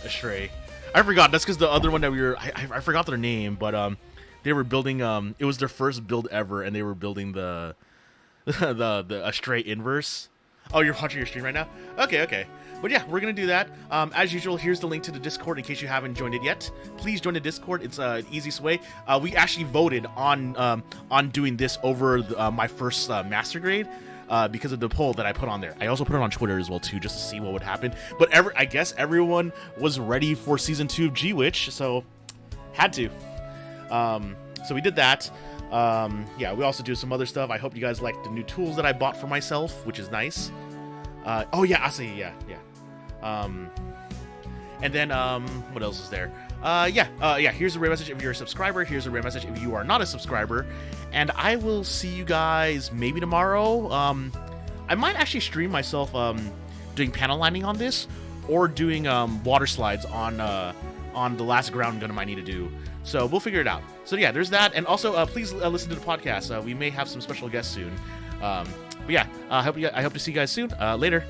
Astray. I forgot. That's because the other one that we were... I forgot their name, but they were building... it was their first build ever, and they were building the Astray Inverse. Oh, you're watching your stream right now? Okay. But yeah, we're going to do that. As usual, here's the link to the Discord in case you haven't joined it yet. Please join the Discord. It's the easiest way. We actually voted on doing this over my first Master Grade. Because of the poll that I put on there. I also put it on Twitter as well too, just to see what would happen. But I guess everyone was ready for Season 2 of G-Witch, so had to. So we did that. Yeah, we also do some other stuff. I hope you guys like the new tools that I bought for myself, which is nice. Oh yeah, Ase, yeah. And then, what else is there? Yeah, here's a rare message if you're a subscriber. Here's a rare message if you are not a subscriber. And I will see you guys maybe tomorrow. I might actually stream myself doing panel lining on this, or doing water slides on the last ground Gundam I need to do. So we'll figure it out. So yeah, there's that. And also, please listen to the podcast. We may have some special guests soon. But yeah, I hope to see you guys soon. Later.